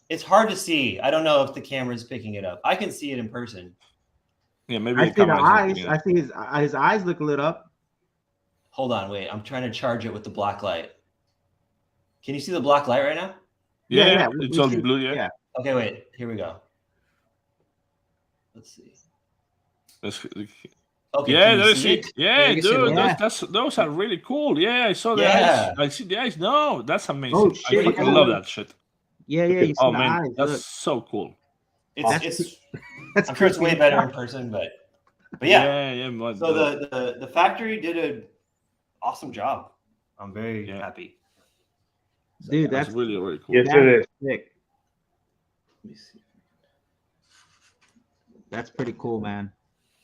It's hard to see. I don't know if the camera is picking it up. I can see it in person. Yeah, maybe I see the eyes. I see his eyes look lit up. Hold on, wait. I'm trying to charge it with the black light. Can you see the black light right now? Yeah. It's all blue. Yeah. Okay, wait. Here we go. Let's see. Okay. Yeah, there's it. Yeah, dude, those are really cool. Yeah, I saw the eyes. I see the eyes. No, that's amazing. Oh, shit, I fucking love that shit. Yeah. You see the eyes. That's so cool. I'm sure it's way better in person, but yeah. Yeah. So the factory did an awesome job. I'm very happy. Dude, that's really, really cool. Yes, it is. Sick. Let me see. That's pretty cool, man.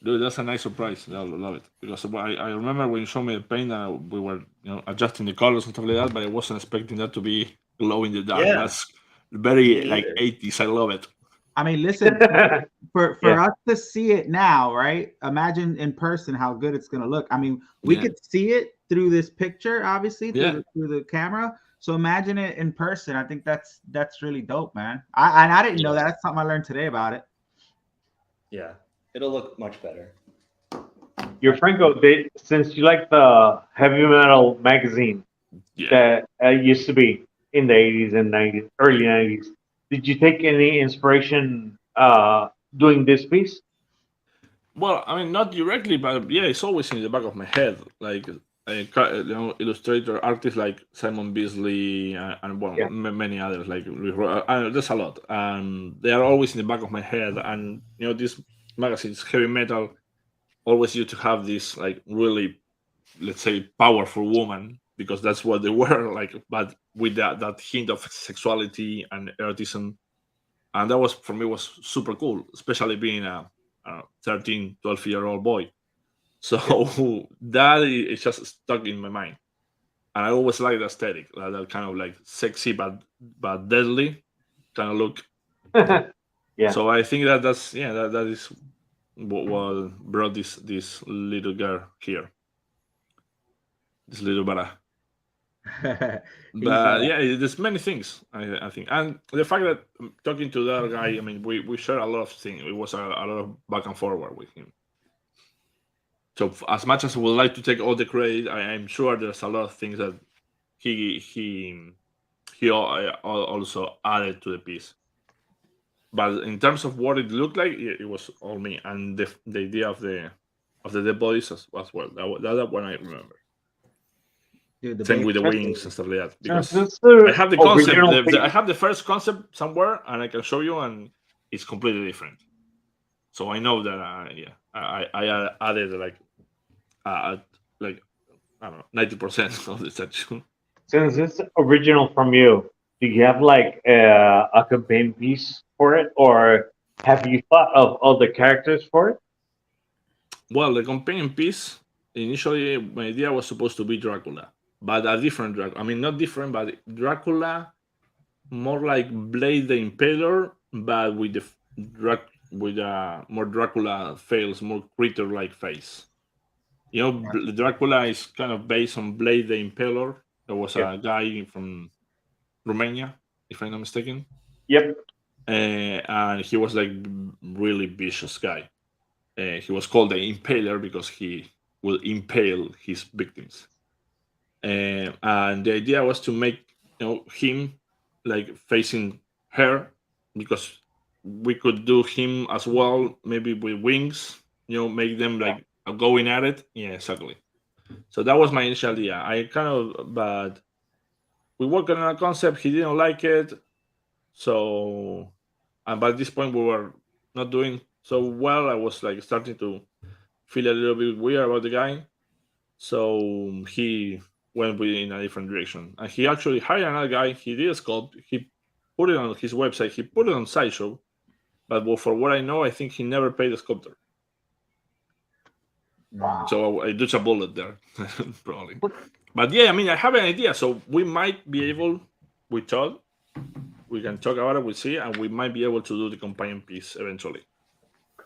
Dude, that's a nice surprise. I love it, because I remember when you showed me the paint, we were adjusting the colors and stuff like that, but I wasn't expecting that to be glow in the dark. Yeah. That's very like 80s. I love it. I mean, listen, for us to see it now, right? Imagine in person how good it's gonna look. I mean, we could see it through this picture, obviously, through the camera. So imagine it in person. I think that's really dope, man. I didn't know that. That's something I learned today about it. Yeah, it'll look much better. Your Franco, since you like the heavy metal magazine that used to be in the 80s and 90s, early 90s, did you take any inspiration doing this piece? Well, I mean, not directly, but yeah, it's always in the back of my head. Like, illustrator, artists like Simon Beasley and many others. Like, there's a lot, and they are always in the back of my head. And this magazines, heavy metal, always used to have this like really, let's say, powerful woman, because that's what they were like, but with that hint of sexuality and erotism. And that was, for me, was super cool, especially being a 13, 12-year-old boy. So that is just stuck in my mind, and I always like the aesthetic, that kind of like sexy but deadly kind of look. Yeah. So I think that is what brought this little girl here, this little Vera. But yeah, there's many things I think, and the fact that talking to that guy, I mean, we share a lot of things. It was a lot of back and forward with him. So as much as I would like to take all the credit, I'm sure there's a lot of things that he also added to the piece. But in terms of what it looked like, it was all me, and the idea of the dead bodies as well. That one I remember. Dude, Same with the wings and stuff like that. Because I I have the concept. I have the first concept somewhere, and I can show you, and it's completely different. So I know that. I added like I don't know, 90% of the statue. Since it's original from you, do you have like a campaign piece for it, or have you thought of other characters for it? Well, the companion piece, initially my idea was supposed to be Dracula, but a different Dracula. I mean, not different, but Dracula, more like Blade the Impaler, but with more Dracula face, more creature-like face. You know, Dracula is kind of based on Blade the Impaler. There was a guy from Romania, if I'm not mistaken. Yep. And he was like really vicious guy. He was called the Impaler because he will impale his victims. And the idea was to make him like facing her, because we could do him as well, maybe with wings. Make them like going at it. Yeah, exactly. So that was my initial idea. But we worked on a concept. He didn't like it. So, and by this point we were not doing so well. I was like starting to feel a little bit weird about the guy. So he went in a different direction, and he actually hired another guy. He did a sculpt. He put it on his website. He put it on Sideshow, but for what I know, I think he never paid the sculptor. Wow. So I dodged a bullet there, probably. But yeah, I mean, I have an idea. So we might be able, with Todd, we can talk about it. We'll see, and we might be able to do the companion piece eventually.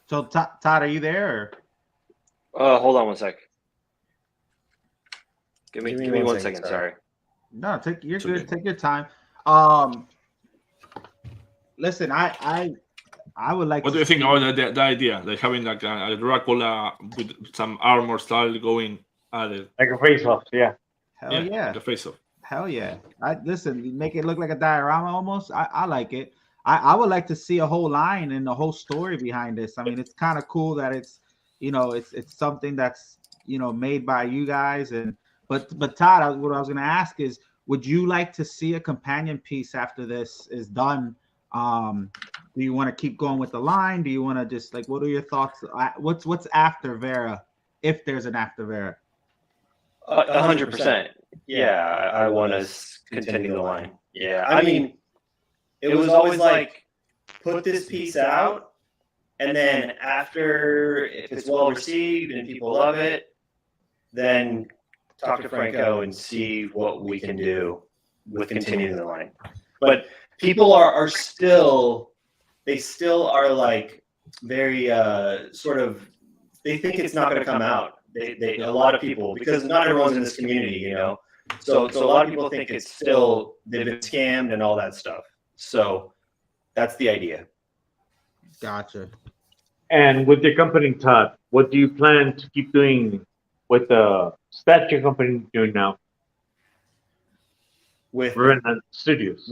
So Todd, are you there? Hold on one sec. Give me 1 second. Sorry. No, you're good. Okay. Take your time. Listen, I would like. What do you think about the idea, like having like a Dracula with some armor style going at it? Like a face-off, yeah. Hell yeah. Like a face-off. Hell yeah. Listen, you make it look like a diorama almost. I like it. I would like to see a whole line and the whole story behind this. I mean, it's kind of cool that it's something that's made by you guys. But Todd, what I was gonna ask is, would you like to see a companion piece after this is done? Do you want to keep going with the line? Do you want to just like, what are your thoughts? What's after Vera, if there's an after Vera? 100%. Yeah, I want to continue the line. Yeah, I mean, it was always like, put this piece out, and then after, if it's well received and people love it, then talk to Franco and see what we can do with continuing the line. But people are still like very sort of, they think it's not going to come out. They a lot of people, because not everyone's in this community, so a lot of people think it's still, they've been scammed and all that stuff. So that's the idea. Gotcha. And with your company, Todd, what do you plan to keep doing with the statue company doing now? With Reventure Studios.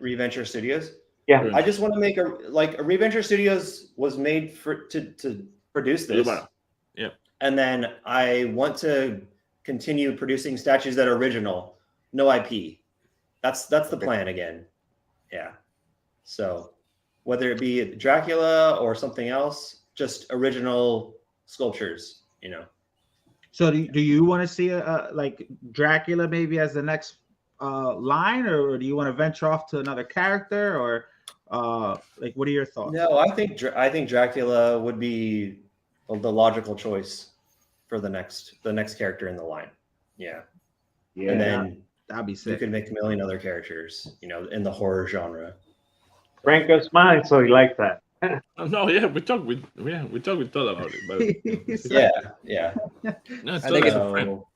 Reventure Studios. Yeah. I just want to make a Reventure Studios was made to produce this. Yeah. And then I want to continue producing statues that are original, no IP. That's the plan again. Yeah. So whether it be Dracula or something else, just original sculptures, So do you want to see like Dracula maybe as the next line, or do you want to venture off to another character, or like what are your thoughts? No, I think Dracula would be the logical choice for the next character in the line. Yeah. Yeah. And then That'd be you sick. could make a million other characters, you know, in the horror genre. Franco's smiling, so he likes that. Oh, no, yeah, we talked with Todd about it, but He's like, Yeah. no, I think Todd is it's- a friend. So,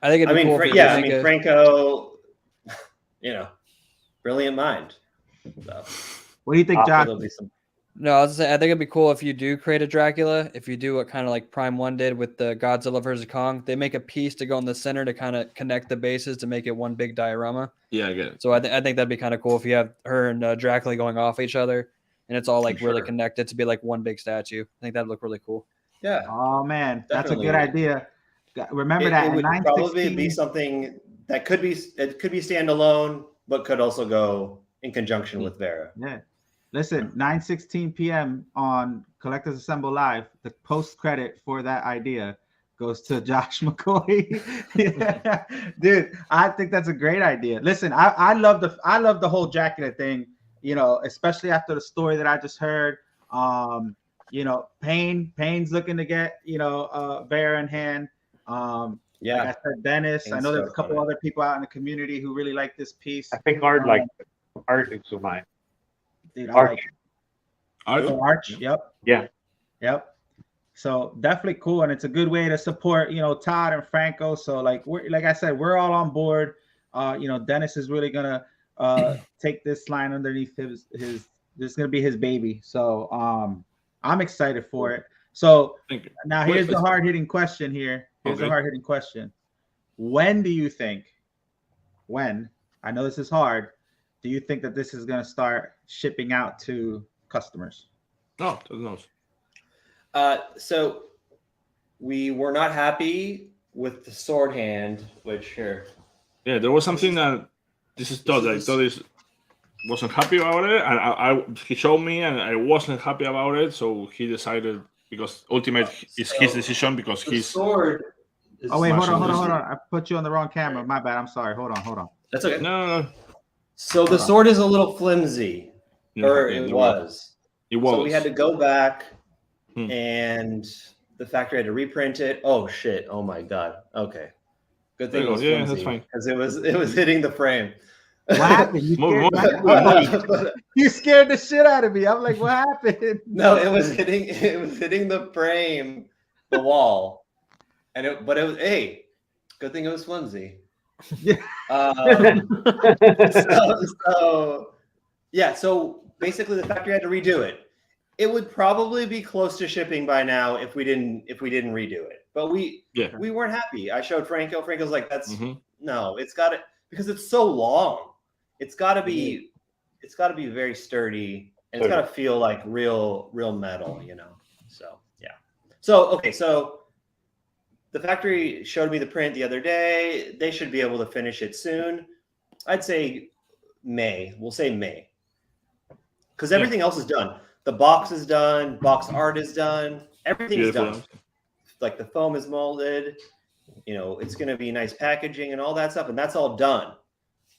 I think it'd I be mean, cool. if yeah, they I make mean, a- Franco, you know, brilliant mind. So, what do you think, hopefully Josh? there'll be some. No, I was gonna say I think it'd be cool if you do create a Dracula. If you do what kind of like Prime One did with the Godzilla vs Kong, they make a piece to go in the center to kind of connect the bases to make it one big diorama. Yeah, I get it. So I think that'd be kind of cool if you have her and Dracula going off each other, and it's all like really Sure. connected connected to be like one big statue. I think that'd look really cool. Yeah. Oh man, that's a Definitely. good idea. Remember It that in would probably 9/16 be something that could be standalone, but could also go in conjunction with Vera. Yeah. Listen, 9:16 p.m. on Collectors Assemble Live, the post credit for that idea goes to Josh McCoy. Yeah. Dude, I think that's a great idea. Listen, I love the whole Dracula thing, you know, especially after the story that I just heard. You know, Payne's looking to get, you know, Vera in hand. Yeah. Like I said, Dennis. I Payne's know there's a stoked on couple it. other people out in the community who really like this piece. I think Art like Art is mine. Dude, I Arch. like Art? Oh, Arch. Yep. Yeah. Yep. So definitely cool, and it's a good way to support, you know, Todd and Franco. So like like I said, we're all on board. You know, Dennis is really gonna take this line underneath his. This is gonna be his baby. So I'm excited for it. So Thank you. now here's the hard hitting question. Here's the Okay. hard hitting question. When do you think? When I know this is hard. Do you think that this is gonna start shipping out to customers? No, Todd knows. So we were not happy with the sword hand, which here. Yeah, there was something that this is Todd. Like Todd wasn't happy about it, and he showed me, and I wasn't happy about it. So he decided, because ultimate is his decision, because The he's sword. Is Oh wait, hold on. Smashing I put you on the wrong camera. My bad. I'm sorry. Hold on. That's okay. no. So the sword is a little flimsy, Yeah, or yeah, it there was. It was. So we had to go back, Hmm. and the factory had to reprint it. Oh shit! Oh my god. Okay. Good thing There it you was go. Yeah, flimsy, that's fine. because it was hitting the frame. What happened? You Move, scared, move. But- you scared the shit out of me. I'm like, what happened? no, it was hitting the frame, the wall, but it was good thing it was flimsy. Yeah. So basically the factory had to redo it. It would probably be close to shipping by now if we didn't redo it. But we weren't happy. I showed Franco. Franco's like, that's no, it's got to, because it's so long. It's got to be very sturdy, and it's got to feel like real metal, you know. So yeah. So okay, so the factory showed me the print the other day. They should be able to finish it soon. I'd say May. We'll say May. Because everything else is done. The box is done. Box art is done. Everything is done. Like the foam is molded. You know, it's going to be nice packaging and all that stuff. And that's all done.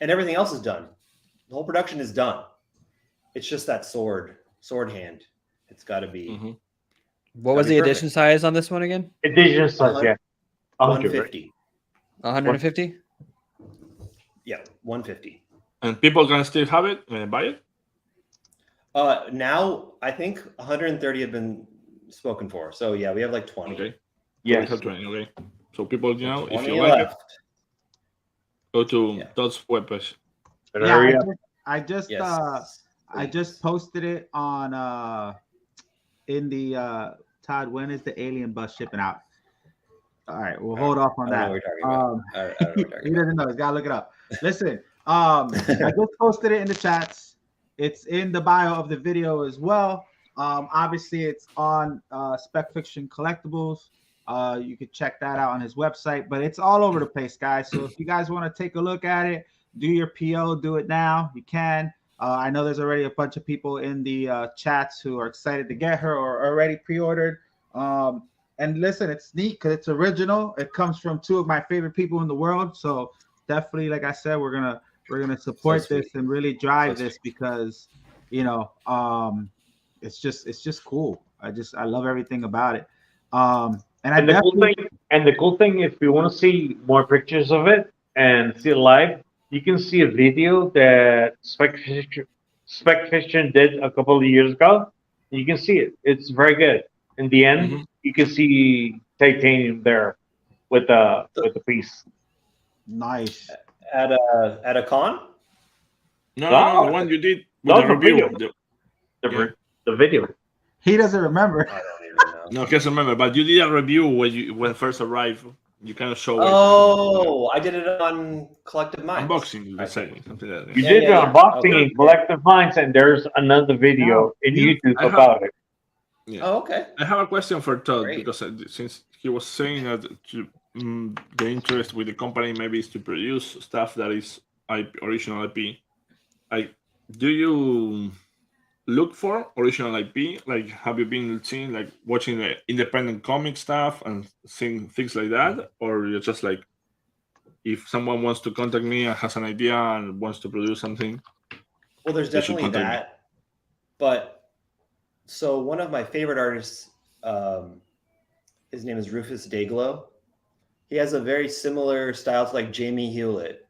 And everything else is done. The whole production is done. It's just that sword hand. It's got to be. What was the edition size on this one again? Edition size, yeah. 150. 150? Yeah, 150. And people can still have it and buy it? Now I think 130 have been spoken for. So yeah, we have like 20. Okay. Yes. So 20, okay. So people, you know, if 20 you like it, left. go to Todd's webpage. Yeah, I just Yes. I just posted it on in the Todd, when is the alien bus shipping out? All right, we'll hold off on I don't that. know what you're talking about. I don't know what you're talking He doesn't know. He's got to look it up. Listen, I just posted it in the chats. It's in the bio of the video as well. Obviously, it's on Spec Fiction Collectibles. You could check that out on his website, but it's all over the place, guys. So if you guys want to take a look at it, do your PO, do it now. You can. I know there's already a bunch of people in the chats who are excited to get her or already pre-ordered. And listen, it's neat because it's original. It comes from two of my favorite people in the world. So definitely, like I said, we're gonna support this and really drive this because, you know, it's just cool. I love everything about it. And the cool thing, if you want to see more pictures of it and see it live, you can see a video that Spec Fiction did a couple of years ago. You can see it. It's very good. In the end, you can see titanium there with the piece. nice. At a con. No, the one you did with the review. The video. He doesn't remember. I don't even know. No, I can't remember, but you did a review when it first arrived. You kind of show Oh, I did it on Collective Minds. unboxing, let's say, something like that. You Yeah, did yeah, the yeah. unboxing Okay. in Collective Minds, and there's another video in YouTube I have- about it. Yeah. Oh, okay. I have a question for Todd Great. because since he was saying that the interest with the company maybe is to produce stuff that is original IP. Like, do you look for original IP? Like, have you been seeing, like, watching the independent comic stuff and seeing things like that, or you're just like, if someone wants to contact me and has an idea and wants to produce something? Well, there's They should definitely contact me. that. But so one of my favorite artists, his name is Rufus Dayglow. He has a very similar style to like Jamie Hewlett.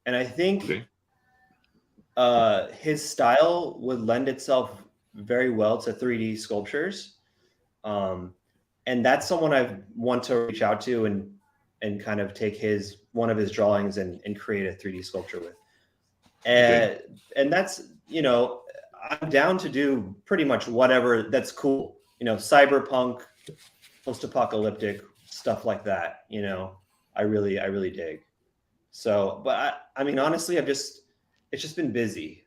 And I think his style would lend itself very well to 3D sculptures. And that's someone I want to reach out to and kind of take one of his drawings and create a 3D sculpture with. And that's, you know, I'm down to do pretty much whatever that's cool, you know, cyberpunk, post-apocalyptic stuff like that. You know, I really dig. So, but I mean, honestly, it's just been busy,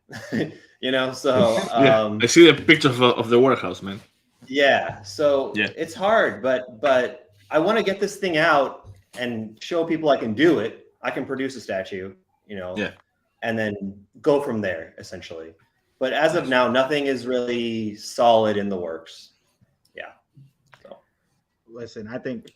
you know. So I see the pictures of the warehouse, man. Yeah, so Yeah. it's hard, but I want to get this thing out and show people I can do it. I can produce a statue, you know, and then go from there, essentially. But as of now, nothing is really solid in the works. Yeah. So. Listen, I think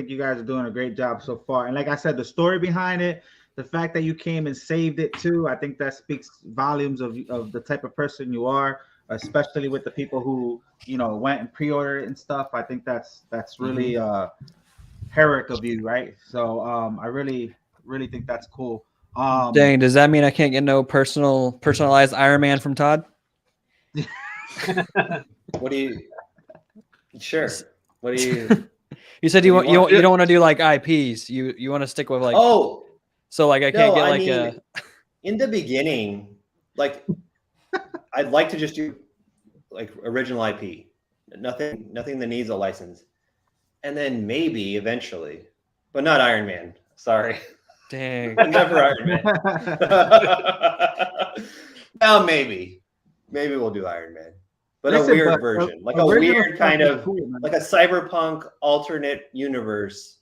you guys are doing a great job so far. And like I said, the story behind it, the fact that you came and saved it too, I think that speaks volumes of the type of person you are, especially with the people who, you know, went and pre-ordered it and stuff. I think that's really heroic of you, right? So I really think that's cool. Dang, does that mean I can't get no personalized Iron Man from Todd? What do you? Sure. What do you? You said you don't want to do like IPs. You want to stick with like. Oh. So like I can't get like a. In the beginning, like I'd like to just do like original IP, nothing that needs a license, and then maybe eventually, but not Iron Man. Sorry. Dang. Never Iron Man. Now maybe we'll do Iron Man, but a weird version, like a weird kind of like a cyberpunk alternate universe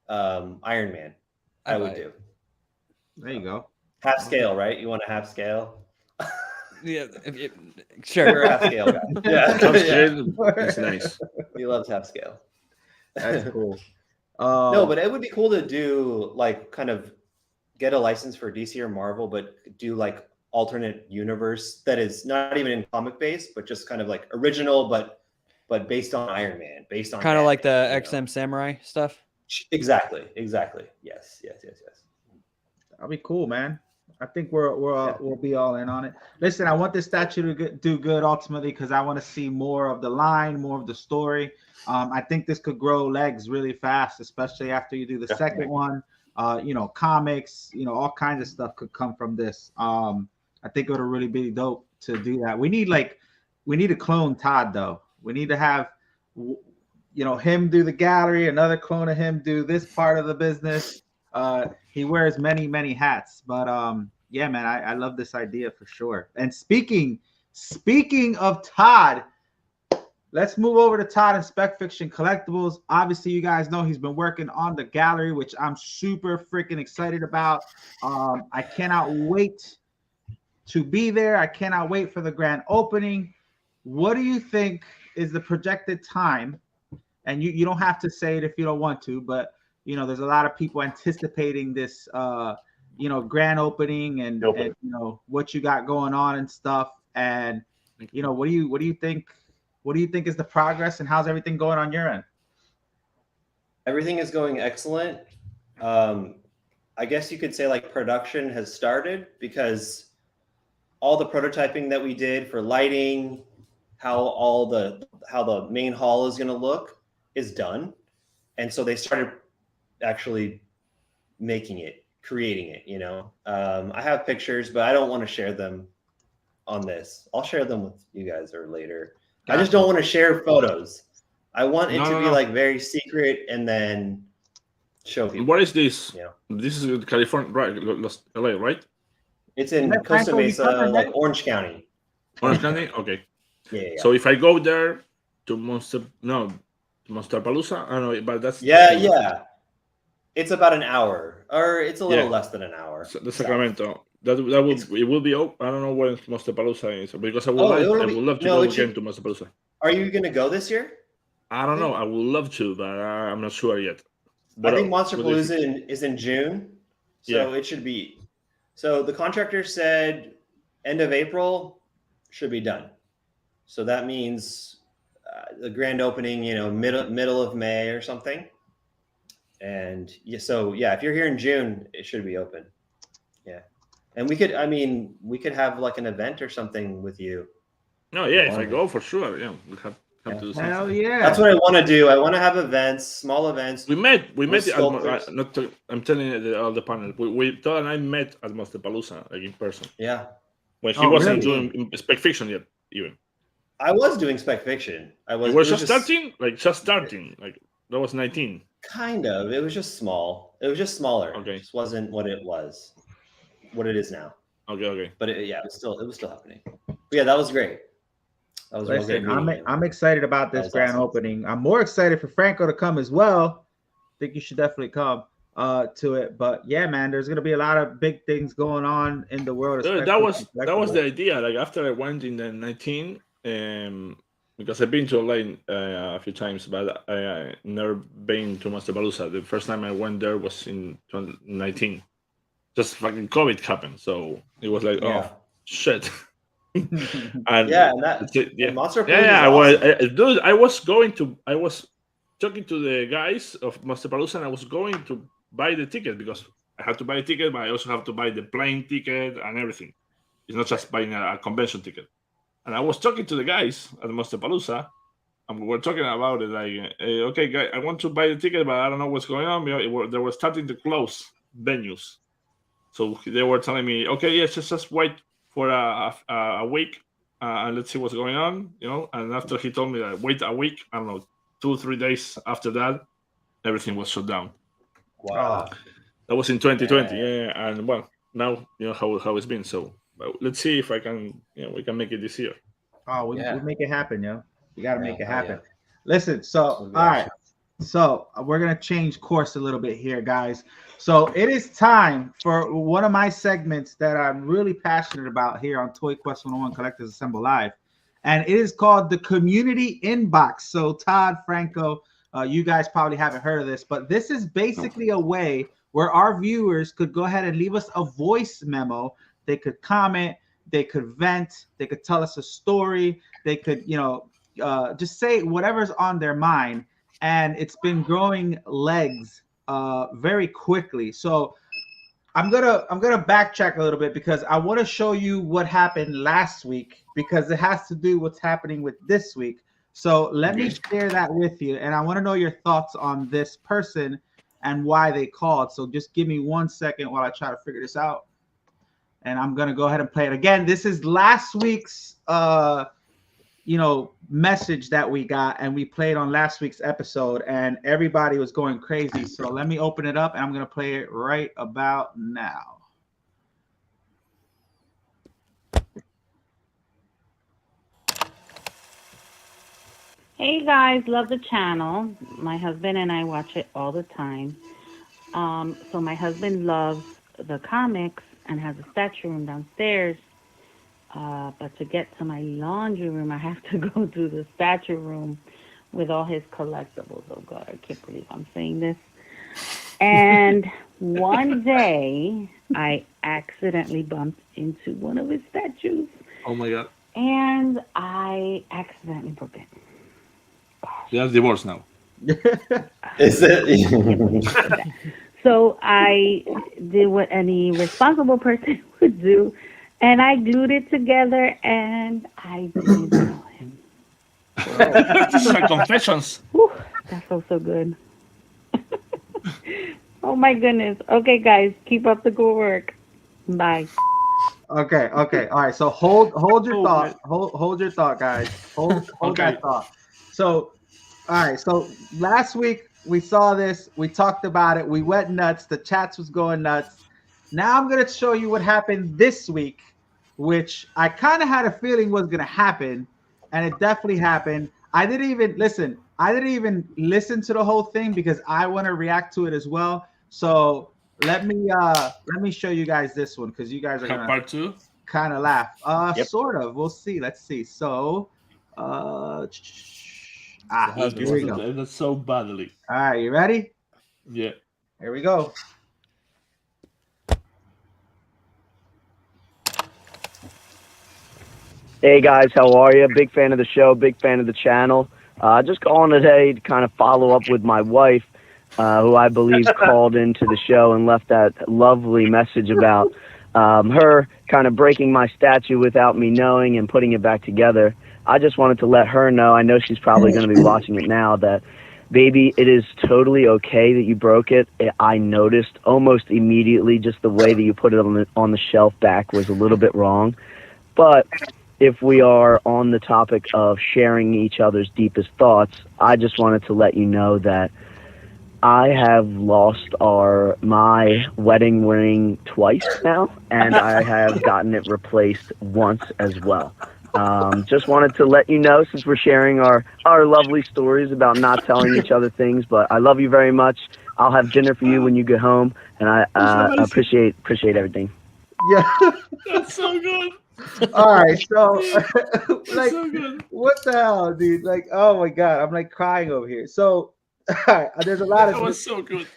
Iron Man. I would do. There you go. Half scale, right? You want a half scale? Yeah, You're sure. a half scale guy. Yeah, It's nice. He loves half scale. That's cool. No, but it would be cool to do like kind of get a license for DC or Marvel, but do like alternate universe that is not even in comic base, but just kind of like original, but based on Iron Man, based on Kind of like the you XM Samurai stuff. Exactly. Yes. That'll be cool, man. I think we'll be all in on it. Listen, I want this statue to do good ultimately because I want to see more of the line, more of the story. I think this could grow legs really fast, especially after you do the second one. You know, comics, you know, all kinds of stuff could come from this. I think it'll really be dope to do that. We need to clone Todd though. We need to have, you know, him do the gallery, another clone of him do this part of the business. He wears many hats, but yeah, man, I love this idea for sure. And speaking of Todd, let's move over to Todd and Spec Fiction Collectibles. Obviously, you guys know he's been working on the gallery, which I'm super freaking excited about. I cannot wait to be there. I cannot wait for the grand opening. What do you think is the projected time? And you don't have to say it if you don't want to, but you know, there's a lot of people anticipating this, you know, grand opening and you know what you got going on and stuff. And you know, what do you think? What do you think is the progress and how's everything going on your end? Everything is going excellent. I guess you could say like production has started because all the prototyping that we did for lighting, how the main hall is going to look is done. And so they started actually making it, creating it, you know. I have pictures, but I don't want to share them on this. I'll share them with you guys or later. I just don't want to share photos. I want it to be like very secret and then show people. What is this? Yeah. This is California, right? LA, right? It's in Costa Mesa, like Orange County. Orange County? Okay. Yeah. So if I go there to Monsterpalooza, I don't know, but that's yeah. It's about an hour, or it's a little less than an hour. So the Sacramento. That it will be open. I don't know when Monsterpalooza is because I would love to go again to Monsterpalooza. Are you going to go this year? I don't know. I would love to, but I'm not sure yet. But I think Monsterpalooza is in June, so it should be. So the contractor said end of April should be done. So that means the grand opening, you know, middle of May or something. And if you're here in June, it should be open. Yeah, and we could have like an event or something with you. No, if I go for sure, we have to do something. Hell yeah! That's what I want to do. I want to have events, small events. We met. I'm telling you all the panel. Todd and I met at Monsterpalooza, like in person. Yeah. When he wasn't doing Spec Fiction yet, even. I was doing Spec Fiction. You were just starting. Like that was 19. Kind of. It was just small. It was just smaller. Okay. It just wasn't what it was. What it is now. Okay. But it was still happening. But yeah, that was great. That was Listen, I'm excited about this grand opening. I'm more excited for Franco to come as well. I think you should definitely come to it. But yeah, man, there's gonna be a lot of big things going on in the world. That was the idea. Like after I went in the 19, because I've been to LA a few times, but I never been to Monsterpalooza. The first time I went there was in 2019. Just fucking COVID happened, so it was like, oh shit. And I was talking to the guys of Monsterpalooza, and I was going to buy the ticket because I had to buy a ticket, but I also have to buy the plane ticket and everything. It's not just buying a convention ticket. And I was talking to the guys at Monsterpalooza, and we were talking about it. Like, okay, guys, I want to buy the ticket, but I don't know what's going on. They were starting to close venues, so they were telling me, okay, yes, just wait for a week, and let's see what's going on, you know. And after he told me that wait a week, I don't know, 2-3 days after that, everything was shut down. Wow, that was in 2020. And well, now you know how it's been. So let's see if I can, we can make it this year. Oh, we make it happen, yo. You got to make it happen. Yeah. Listen, so all right, so we're gonna change course a little bit here, guys. So it is time for one of my segments that I'm really passionate about here on ToyQuest101 Collectors Assemble Live, and it is called the Community Inbox. So Todd, Franco, you guys probably haven't heard of this, but this is basically a way where our viewers could go ahead and leave us a voice memo. They could comment, they could vent, they could tell us a story, they could, just say whatever's on their mind. And it's been growing legs very quickly. So I'm gonna backtrack a little bit because I want to show you what happened last week because it has to do what's happening with this week. So let me share that with you, and I want to know your thoughts on this person and why they called. So just give me 1 second while I try to figure this out. And I'm gonna go ahead and play it again. This is last week's message that we got, and we played on last week's episode, and everybody was going crazy. So let me open it up, and I'm gonna play it right about now. Hey guys, love the channel. My husband and I watch it all the time. So my husband loves the comics and has a statue room downstairs. But to get to my laundry room, I have to go to the statue room with all his collectibles. Oh God, I can't believe I'm saying this. And one day, I accidentally bumped into one of his statues. Oh my God. And I accidentally broke it. They are divorced now. Is it? So I did what any responsible person would do, and I glued it together, and I didn't tell him. These are confessions. Whew, that felt so good. Oh my goodness. Okay, guys, keep up the good work. Bye. Okay. All right. So hold your Oh, thought. man. Hold your thought, guys. Hold Okay. that thought. So, all right. So last week we saw this. We talked about it. We went nuts. The chats was going nuts. Now I'm gonna show you what happened this week, which I kind of had a feeling was gonna happen, and it definitely happened. I didn't even listen to the whole thing because I want to react to it as well. So let me show you guys this one because you guys are gonna Part 2. kind of laugh. Yep. Sort of. We'll see. Let's see. So here we go. That's so badly. All right, you ready? Yeah. Here we go. Hey guys, how are you? Big fan of the show, big fan of the channel. Just calling today to kind of follow up with my wife, who I believe called into the show and left that lovely message about her kind of breaking my statue without me knowing and putting it back together. I just wanted to let her know, I know she's probably going to be watching it now, that baby, it is totally okay that you broke it. I noticed almost immediately just the way that you put it on the shelf back was a little bit wrong. But if we are on the topic of sharing each other's deepest thoughts, I just wanted to let you know that I have lost my wedding ring twice now, and I have gotten it replaced once as well. Just wanted to let you know, since we're sharing our lovely stories about not telling each other things, but I love you very much. I'll have dinner for you when you get home, and I appreciate everything. Yeah. That's so good. All right. So like, So good. what the hell, dude? Like, oh my god, I'm like crying over here. So there's a lot That of was so good.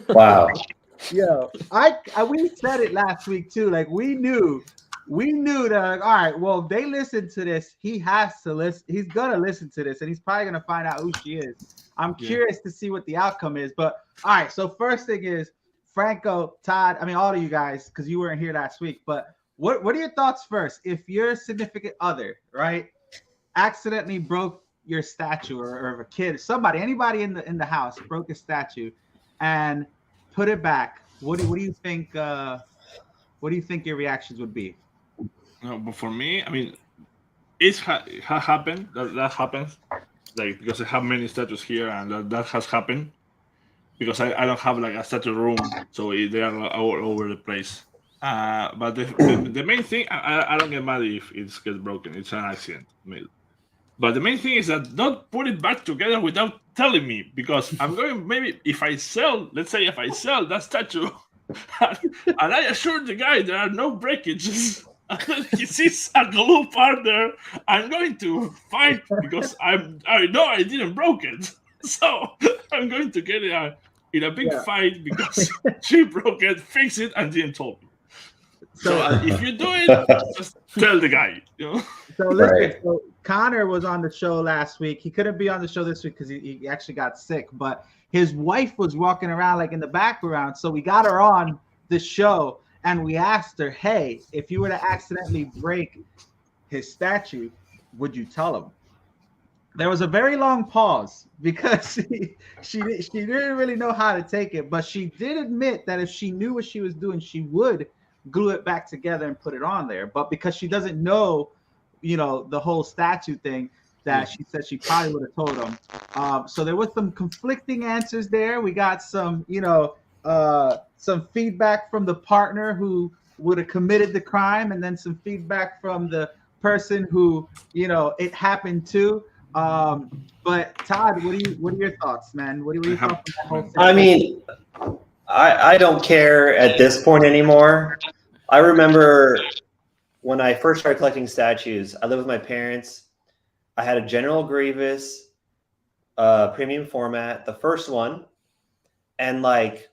Wow. Yo, we said it last week too. Like we knew that. Like, all right, well, if they listen to this, he has to listen. He's gonna listen to this, and he's probably gonna find out who she is. I'm curious to see what the outcome is. But all right, so first thing is Franco, Todd. I mean, all of you guys, because you weren't here last week. But what are your thoughts first? If your significant other, right, accidentally broke your statue, or a kid, anybody in the house broke a statue, and put it back, what do you think? What do you think your reactions would be? No, but for me, I mean, it happened. That happens, like, because I have many statues here, and that has happened. Because I don't have like a statue room, so they are all over the place. But the main thing, I don't get mad if it gets broken. It's an accident. But the main thing is that don't put it back together without telling me, because I'm going, maybe if I sell that statue, and I assure the guy there are no breakages, and then he sees a glue part there, I'm going to fight because I know I didn't broke it. So I'm going to get in a big fight because she broke it, fix it, and didn't tell me. So if you do it, just tell the guy. You know. So listen, so Connor was on the show last week. He couldn't be on the show this week because he actually got sick. But his wife was walking around like in the background, so we got her on the show and we asked her, "Hey, if you were to accidentally break his statue, would you tell him?" There was a very long pause because she didn't really know how to take it, but she did admit that if she knew what she was doing, she would glue it back together and put it on there. But because she doesn't know, the whole statue thing, that she said she probably would have told him. So there was some conflicting answers there. We got some, some feedback from the partner who would have committed the crime, and then some feedback from the person who, it happened to. But Todd, what are your thoughts, man? What are your thoughts on that whole thing? I mean, I don't care at this point anymore. I remember when I first started collecting statues, I lived with my parents. I had a General Grievous premium format, the first one. And like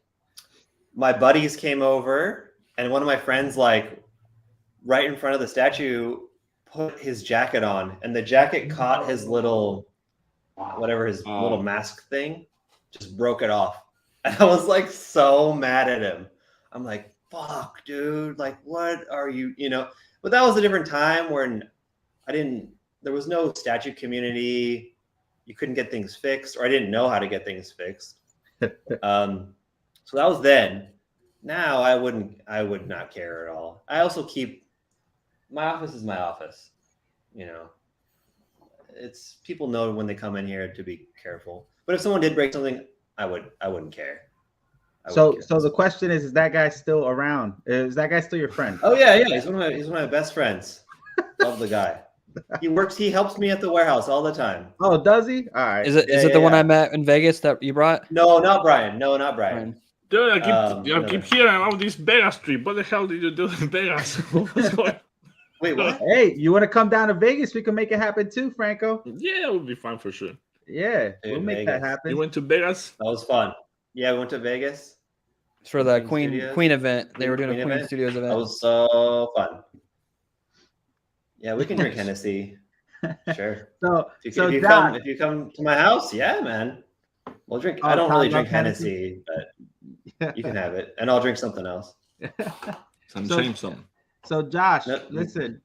my buddies came over, and one of my friends, like right in front of the statue, put his jacket on, and the jacket caught his little whatever his little mask thing, just broke it off. And I was like so mad at him. I'm like, fuck, dude, like what are you, you know? But that was a different time when there was no statue community. You couldn't get things fixed, or I didn't know how to get things fixed. So that was then. Now I would not care at all. I also keep, my office is my office, you know. It's, people know when they come in here to be careful. But if someone did break something, I wouldn't care. So the question is that guy still around? Is that guy still your friend? Oh yeah, he's one of my best friends. Love the guy. He helps me at the warehouse all the time. Oh, does he? All right. Is it the one I met in Vegas that you brought? No, not Brian. No, not Brian. Dude, I keep hearing about this Vegas trip. What the hell did you do in Vegas? Wait, what? Hey, you want to come down to Vegas? We can make it happen too, Franco. Yeah, it would be fun for sure. Yeah, we'll make that happen. You went to Vegas? That was fun. Yeah, we went to Vegas. It's for the Queen Queen event. They were doing a Queen event. Studios event. That was so fun. Yeah, we can drink Hennessy. Sure. If you come to my house, yeah, man. We'll drink. I don't really drink Hennessy, but you can have it, and I'll drink something else. So Josh, listen,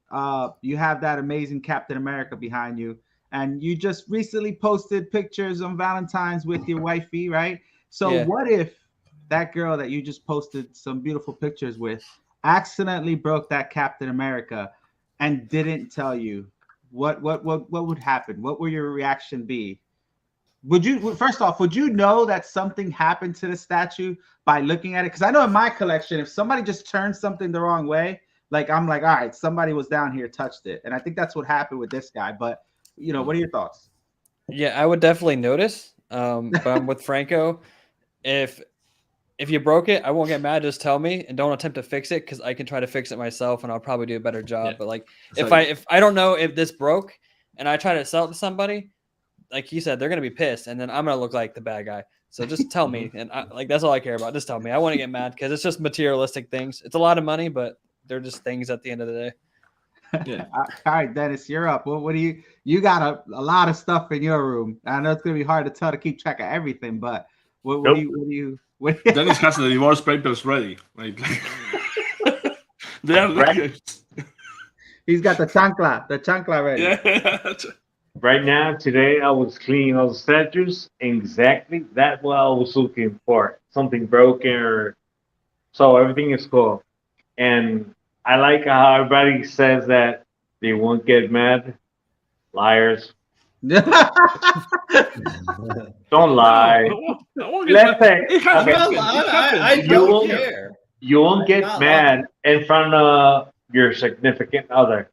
you have that amazing Captain America behind you, and you just recently posted pictures on Valentine's with your wifey, right? So what if that girl that you just posted some beautiful pictures with accidentally broke that Captain America and didn't tell you? What would happen? What would your reaction be? Would you know that something happened to the statue by looking at it? Because I know in my collection, if somebody just turned something the wrong way, like I'm like, all right, somebody was down here, touched it. And I think that's what happened with this guy. But you know, what are your thoughts? Yeah, I would definitely notice. But I'm with Franco. If you broke it, I won't get mad. Just tell me and don't attempt to fix it, because I can try to fix it myself and I'll probably do a better job. Yeah. But like if I don't know if this broke and I try to sell it to somebody, like you said, they're gonna be pissed, and then I'm gonna look like the bad guy. So just tell me, and that's all I care about. Just tell me. I want to get mad because it's just materialistic things. It's a lot of money, but they're just things at the end of the day. Yeah. All right, Dennis, you're up. What do you got a lot of stuff in your room? I know it's gonna be hard to tell to keep track of everything, but what do you Dennis has the divorce papers ready. Like they're ready. He's got the chancla ready. Yeah. Right now, today, I was cleaning all the statues. Exactly that's what I was looking for. Something broken, or so everything is cool. And I like how everybody says that they won't get mad. Liars. Don't lie. Let's say, I don't care. You won't get mad in front of your significant other,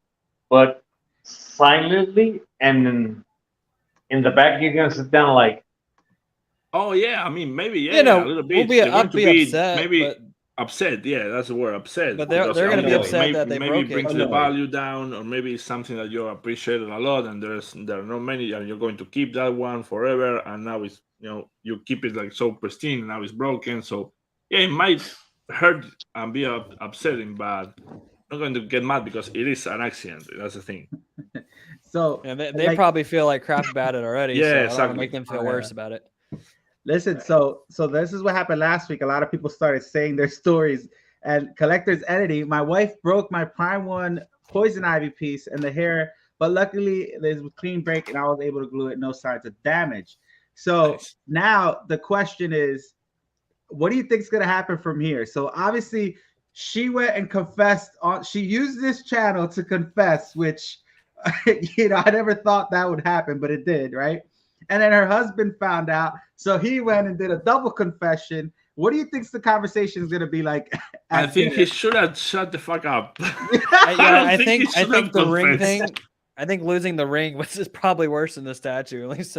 but silently and in the back, you're gonna sit down like, oh yeah, I mean maybe a little bit. I'll be upset. Maybe upset. Yeah, that's the word, upset. But they're gonna be upset that they broke it. Maybe brings the value down, or maybe it's something that you appreciated a lot, and there are not many, and you're going to keep that one forever. And now it's you keep it like so pristine, and now it's broken. So yeah, it might hurt and be upsetting, but I'm not going to get mad because it is an accident. That's the thing. So they probably feel like crap about it already. Yeah, so exactly. I don't make them feel worse about it. Listen, so this is what happened last week. A lot of people started saying their stories, and Collectors Editing. My wife broke my Prime 1 poison ivy piece and the hair, but luckily there's a clean break and I was able to glue it. No signs of damage. So now the question is, what do you think is going to happen from here? So obviously she went and confessed she used this channel to confess, which I never thought that would happen, but it did, right? And then her husband found out, so he went and did a double confession. What do you think the conversation is going to be like? I think he should have shut the fuck up. I think the ring thing. I think losing the ring is probably worse than the statue. At least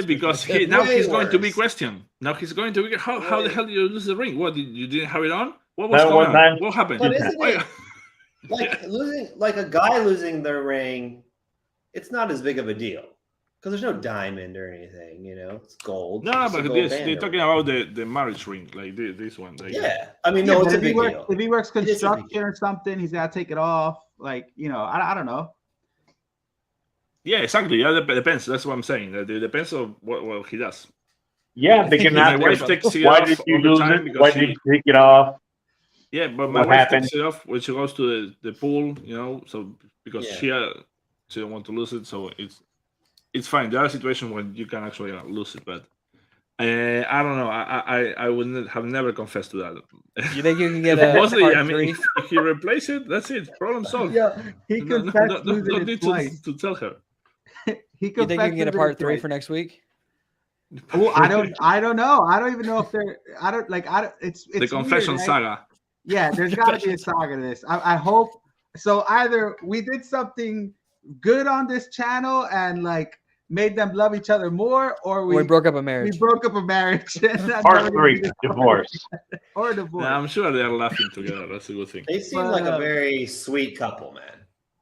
because now he's going to be questioned. Now he's going to be how the hell did you lose the ring? What you didn't have it on? What was going on? What happened? But isn't it like a guy losing their ring? It's not as big of a deal because there's no diamond or anything. It's gold. No, but they're talking about the marriage ring, like this one. Like, I mean, no, it's a big deal. If he works construction or something, he's got to take it off. Like, I don't know. Yeah, exactly. Yeah, it depends. That's what I'm saying. It depends on what he does. Yeah, they think can he's My ask wife him, takes it why off did you all the lose time it? because Why did you take it off? yeah, but my What wife happened? takes it off when she goes to the pool, so because Yeah. she don't want to lose it, so it's fine. There are situations when you can actually lose it, but I don't know. I would have never confessed to that. You think you can get a Mostly, I part mean, three? if he replace it, that's it. Problem solved. Yeah, he No, no, confessed losing don't it need twice. to tell her. He You think you confessed can get a losing part it three twice. for next week? Well, I don't know. I don't even know if they're. I don't. It's The weird, confession right? saga. Yeah, there's got to be a saga to this. I hope so. Either we did something good on this channel and like made them love each other more, or We we broke up a marriage. broke up a marriage. And that's Part never gonna three, be the divorce. or Yeah, divorce. I'm sure they are laughing together. That's a good thing. They seem But, like a very sweet couple, man.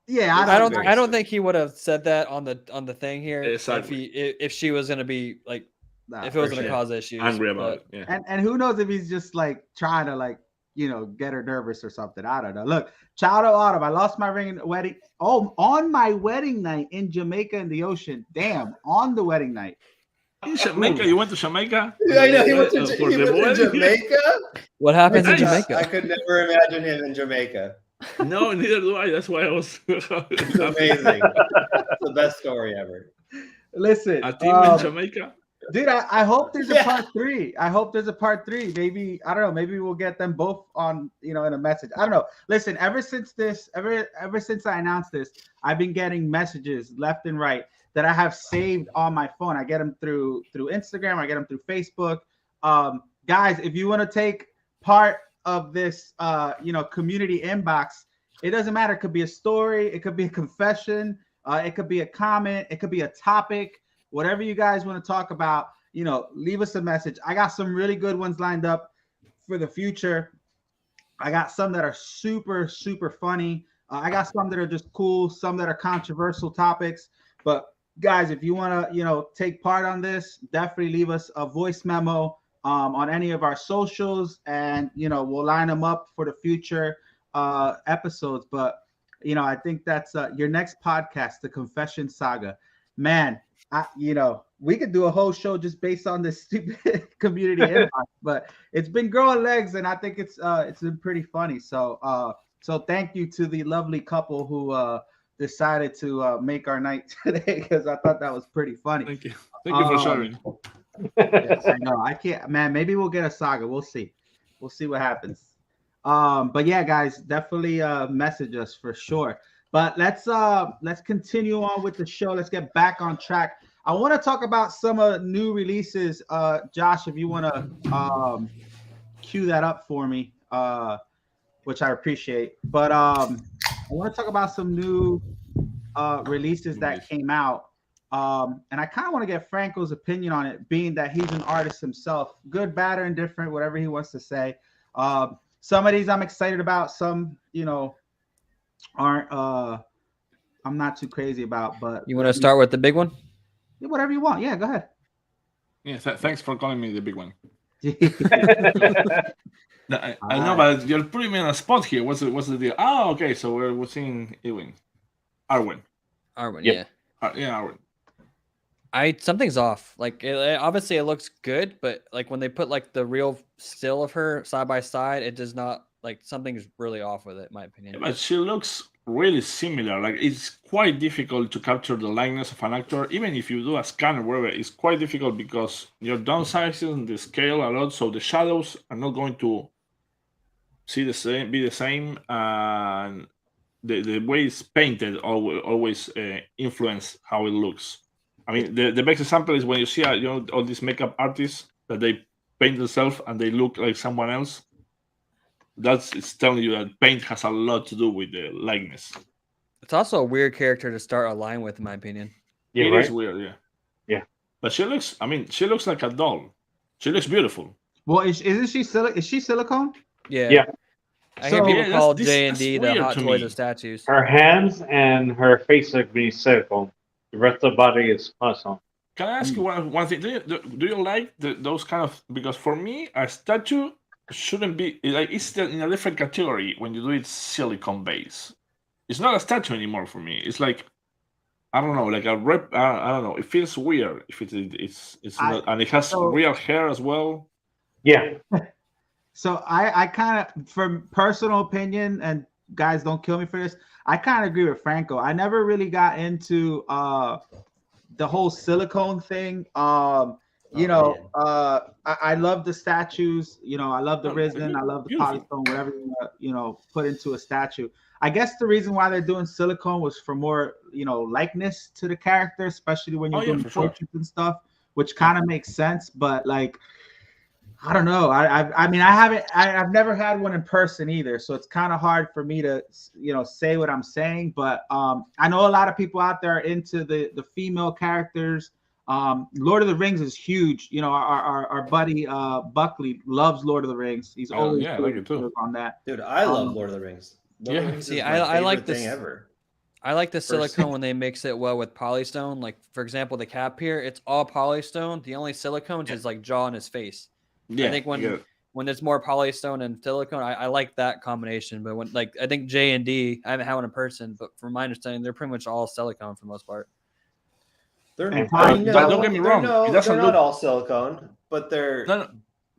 Yeah, They I seem don't. very I don't sweet. think he would have said that on the thing here Exactly. if she was gonna be like Nah, if it for was gonna sure. cause issues. Angry about but- it. Yeah. And who knows if he's just like trying to like get her nervous or something. I don't know. Look, child of autumn. I lost my ring in the wedding. Oh, on my wedding night in Jamaica in the ocean. Damn, on the wedding night. In Jamaica, you went to Jamaica? Yeah, I know he went to, For he the went to wedding? Jamaica. What happens in Nice. Jamaica? I could never imagine him in Jamaica. No, neither do I. That's why I was. It's amazing. It's the best story ever. Listen, A team in Jamaica. dude, I hope there's a Yeah. part 3. I hope there's a part 3. Maybe I don't know. Maybe we'll get them both on in a message. I don't know. Listen, ever since I announced this, I've been getting messages left and right that I have saved on my phone. I get them through Instagram. I get them through Facebook. Guys, if you want to take part of this, community inbox, it doesn't matter. It could be a story. It could be a confession. It could be a comment. It could be a topic. Whatever you guys want to talk about, leave us a message. I got some really good ones lined up for the future. I got some that are super, super funny. I got some that are just cool, some that are controversial topics. But guys, if you want to, take part on this, definitely leave us a voice memo on any of our socials, and we'll line them up for the future episodes. But I think that's your next podcast, the Confession Saga. Man, we could do a whole show just based on this stupid community inbox, but it's been growing legs, and I think it's been pretty funny. So thank you to the lovely couple who decided to make our night today, because I thought that was pretty funny. Thank you for sharing. Yes, I know. I can't, man. Maybe we'll get a saga. We'll see what happens. But yeah, guys, definitely message us for sure. But let's continue on with the show. Let's get back on track. I want to talk about some new releases. Josh, if you want to cue that up for me, which I appreciate. But I want to talk about some new releases that came out. And I kind of want to get Franco's opinion on it, being that he's an artist himself. Good, bad, or indifferent, whatever he wants to say. Some of these I'm excited about. Some, aren't. I'm not too crazy about. But You want to start with the big one? Yeah, whatever you want. Yeah, go ahead. Yeah, thanks for calling me the big one. I know, but you're putting me on a spot here. What's the deal? Oh, okay. So we're seeing Arwen. Arwen, Yep. Yeah, Arwen. Something's off. Like obviously it looks good, but like when they put like the real still of her side by side, it does not, like, something's really off with it, in my opinion. Yeah, but she looks really similar. Like, it's quite difficult to capture the likeness of an actor, even if you do a scan or whatever. It's quite difficult because you're downsizing the scale a lot, so the shadows are not going to be the same, and the way it's painted always influence how it looks. I mean, the best example is when you see all these makeup artists that they paint themselves and they look like someone else. It's telling you that paint has a lot to do with the likeness. It's also a weird character to start a line with, in my opinion. Yeah, It right? is weird, yeah. Yeah. But she looks like a doll. She looks beautiful. Well, is she silicone? Yeah. Yeah. I hear So- people Yeah, call that's J&D the weird hot to toys me. of statues. Her hands and her face look being silicone. The rest of the body is muscle. Can I ask you one thing? Do you like those kind of? Because for me, a statue shouldn't be like, it's in a different category when you do it silicone base. It's not a statue anymore for me. It's like I don't know, like a rep. I don't know. It feels weird if it's not, and it has so- real hair as well. Yeah. So I kind of, from personal opinion, and guys, don't kill me for this, I kind of agree with Franco. I never really got into the whole silicone thing. I love the statues. I love the resin. I love the Beautiful. polystone. Whatever put into a statue. I guess the reason why they're doing silicone was for more likeness to the character, especially when you're doing for sure. portraits and stuff, which kind of makes sense. But like, I don't know. I've never had one in person either, so it's kind of hard for me to say what I'm saying. But I know a lot of people out there are into the female characters. Lord of the Rings is huge. Our buddy Buckley loves Lord of the Rings. He's always I like it too. on that. Dude, I love Lord of the Rings. Lord of the Rings See, is my I like favorite thing this- ever. I like the silicone when they mix it well with polystone. Like, for example, the cap here, it's all polystone. The only silicones is like jaw and his face. Yeah, I think when there's more polystone and silicone, I like that combination. But when I think J and D, I haven't had one in person, but from my understanding, they're pretty much all silicone for the most part. They're And don't get me wrong, it doesn't they're look- not all silicone, but they're No,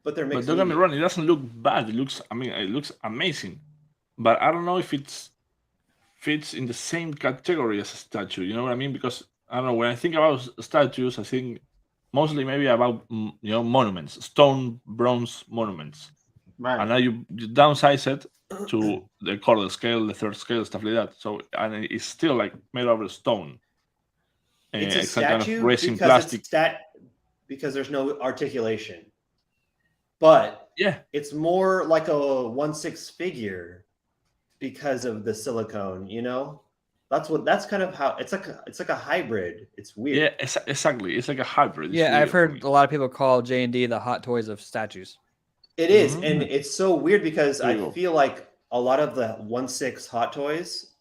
but they're but mixed. don't get me wrong, it doesn't look bad. It looks amazing. But I don't know if it fits in the same category as a statue. You know what I mean? Because I don't know, when I think about statues, I think mostly maybe about monuments, stone, bronze monuments. Right. And now you downsize it to the quarter scale, the third scale, stuff like that. So, and it's still like made out of stone. It's a some kind of statue resin because plastic. because there's no articulation. But Yeah, it's more like a 1/6 figure because of the silicone, That's kind of how it's like a hybrid. It's weird. yeah, exactly. It's like a hybrid. It's Yeah, I've weird. heard a lot of people call J and D the hot toys of statues. It is, Mhm. and it's so weird because There you I go. feel like a lot of the 1/6 hot toys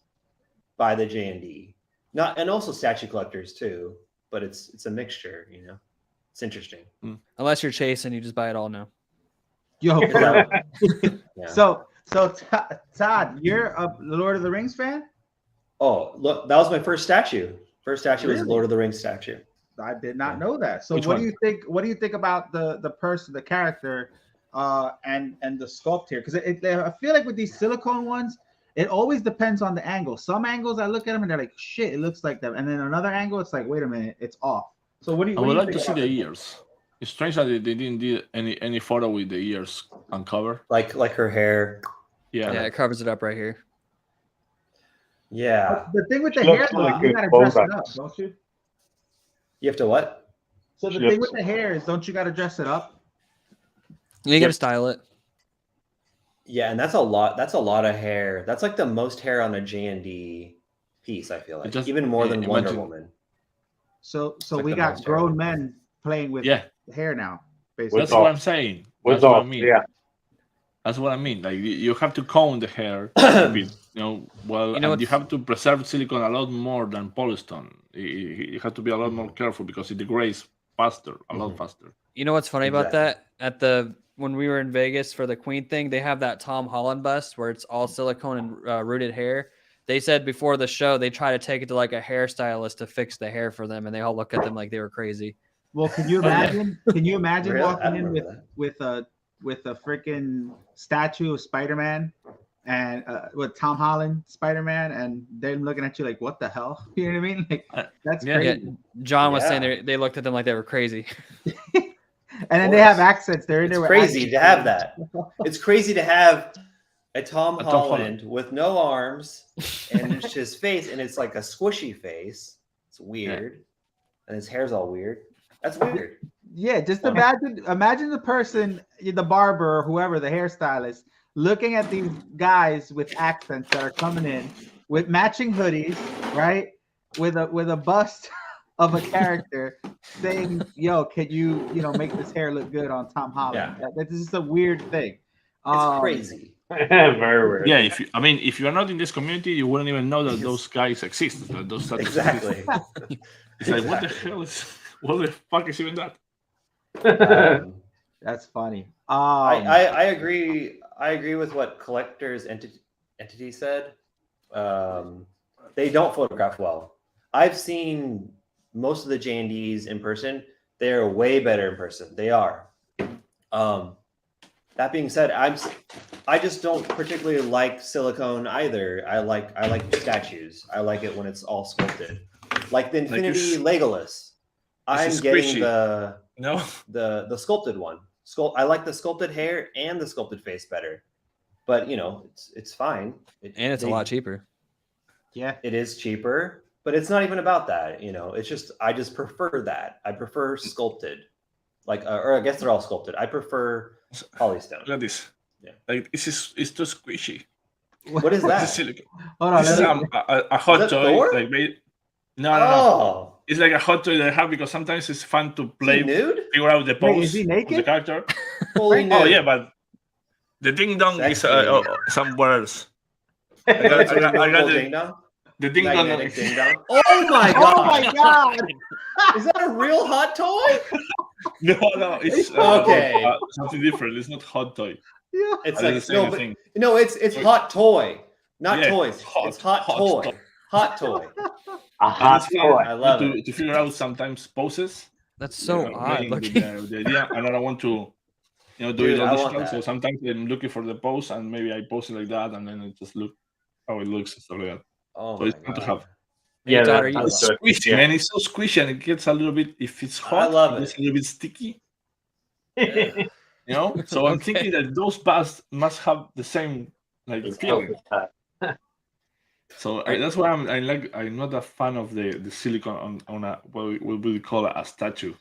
by the J&D, and also statue collectors too, but it's a mixture, It's interesting. Unless you're chasing, you just buy it all now. Yo, Yeah. so Todd, you're a Lord of the Rings fan? Oh, look, that was my first statue. First statue was a Really? Lord of the Rings statue. I did not know that. So Which what one? do you think? What do you think about the person, the character, and the sculpt here? Because I feel like with these silicone ones, it always depends on the angle. Some angles I look at them and they're like, shit, it looks like them, and then another angle, it's like, wait a minute, it's off. So what do you? I what would do you like to think see about the this? ears. It's strange that they didn't do any photo with the ears uncovered. Like her hair. Yeah. Yeah, it covers it up right here. Yeah. The thing with the She hair, looks though, like you a gotta dress it Botox. up, don't you? You have to what? So the She thing looks- with the hair is, don't you gotta dress it up? You Yep. gotta style it. Yeah, and that's a lot. That's a lot of hair. That's like the most hair on a J&D piece, I feel like. Just- Even more than Wonder imagine- Woman. So like we the got most hair. grown men playing with Yeah, hair now, basically. that's all. what I'm saying. With That's what I all, mean. yeah. That's what I mean. Like you have to comb the hair, keep it, well, You know and you what's- have to preserve silicone a lot more than polystone. You have to be a lot more careful because it degrades faster, a lot Mhm. faster. You know what's funny about Exactly. that? When we were in Vegas for the Queen thing, they have that Tom Holland bust where it's all silicone and rooted hair. They said before the show they try to take it to like a hairstylist to fix the hair for them, and they all look at them like they were crazy. Well, can you Oh, yeah. imagine? Can you imagine Really? I walking in remember that. with a freaking statue of Spider-Man and with Tom Holland Spider-Man, and they're looking at you like, "What the hell?" You know what I mean? Like that's Yeah. Yeah, crazy. John was saying Yeah. they looked at them like they were crazy. And then they have accents. They're in It's there. with crazy accents. to have that. It's crazy to have a Tom Tom Holland with no arms and it's his face, and it's like a squishy face. It's weird. And his hair's all weird. That's weird. Yeah, just imagine the person, the barber or whoever, the hairstylist, looking at these guys with accents that are coming in with matching hoodies, right? With a bust of a character saying, "Yo, can you make this hair look good on Tom Holland?" Yeah. That's just a weird thing. It's crazy. Very weird. Yeah, if you're not in this community, you wouldn't even know that those guys exist. That those statues Exactly. exist. It's like what the hell is? What the fuck is even that? That's funny. I agree. I agree with what collectors entity said. They don't photograph well. I've seen most of the J&Ds in person. They're way better in person. They are. That being said, I just don't particularly like silicone either. I like statues. I like it when it's all sculpted, like the Infinity Legolas. I'm getting the sculpted one. I like the sculpted hair and the sculpted face better, but it's fine. And it's a lot cheaper. Yeah, it is cheaper, but it's not even about that. It's just I just prefer that. I prefer sculpted, or I guess they're all sculpted. I prefer polystone. Look at this. Yeah, like it's too squishy. What is that? Hold on, this is a hot toy. Thor? Like no. It's like a hot toy that I have because sometimes it's fun to play, nude? figure out the pose. Wait, is he naked? Of the character. Fully nude. Oh yeah, but the ding dong is somewhere else. I got the ding dong. Ding dong. Oh my god! Oh my god! Is that a real hot toy? No, it's okay. Something different. It's not hot toy. Yeah, it's like it's hot toy, not toys. It's hot toy. Hot toy. A hot toy. I love it. To figure out sometimes poses. That's so odd looking. The idea, and I don't want to, do it on this time. So sometimes I'm looking for the pose, and maybe I pose it like that, and then it just look how it looks and stuff like that. Oh, so it's fun to have. Yeah, it's squishy, man. It's so squishy, and it gets a little bit. If it's hot, I love it. It's a little bit sticky. So I'm thinking that those baths must have the same feeling. So that's why I'm not a fan of the silicone on a what we call a statue.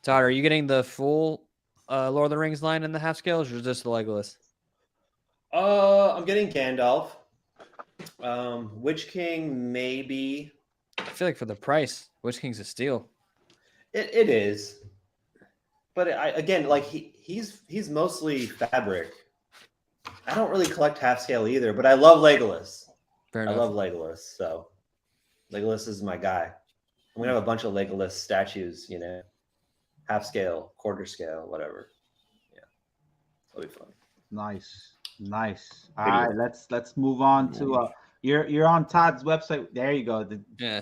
Todd, are you getting the full Lord of the Rings line in the half scales, or just the Legolas? I'm getting Gandalf. Witch King maybe. I feel like for the price, Witch King's a steal. It is, but he's mostly fabric. I don't really collect half scale either, but I love Legolas. Fair enough. I love Legolas, so Legolas is my guy. I'm gonna have a bunch of Legolas statues, half scale, quarter scale, whatever. Yeah, it'll be fun. Nice. All right, let's move on to you're on Todd's website. There you go.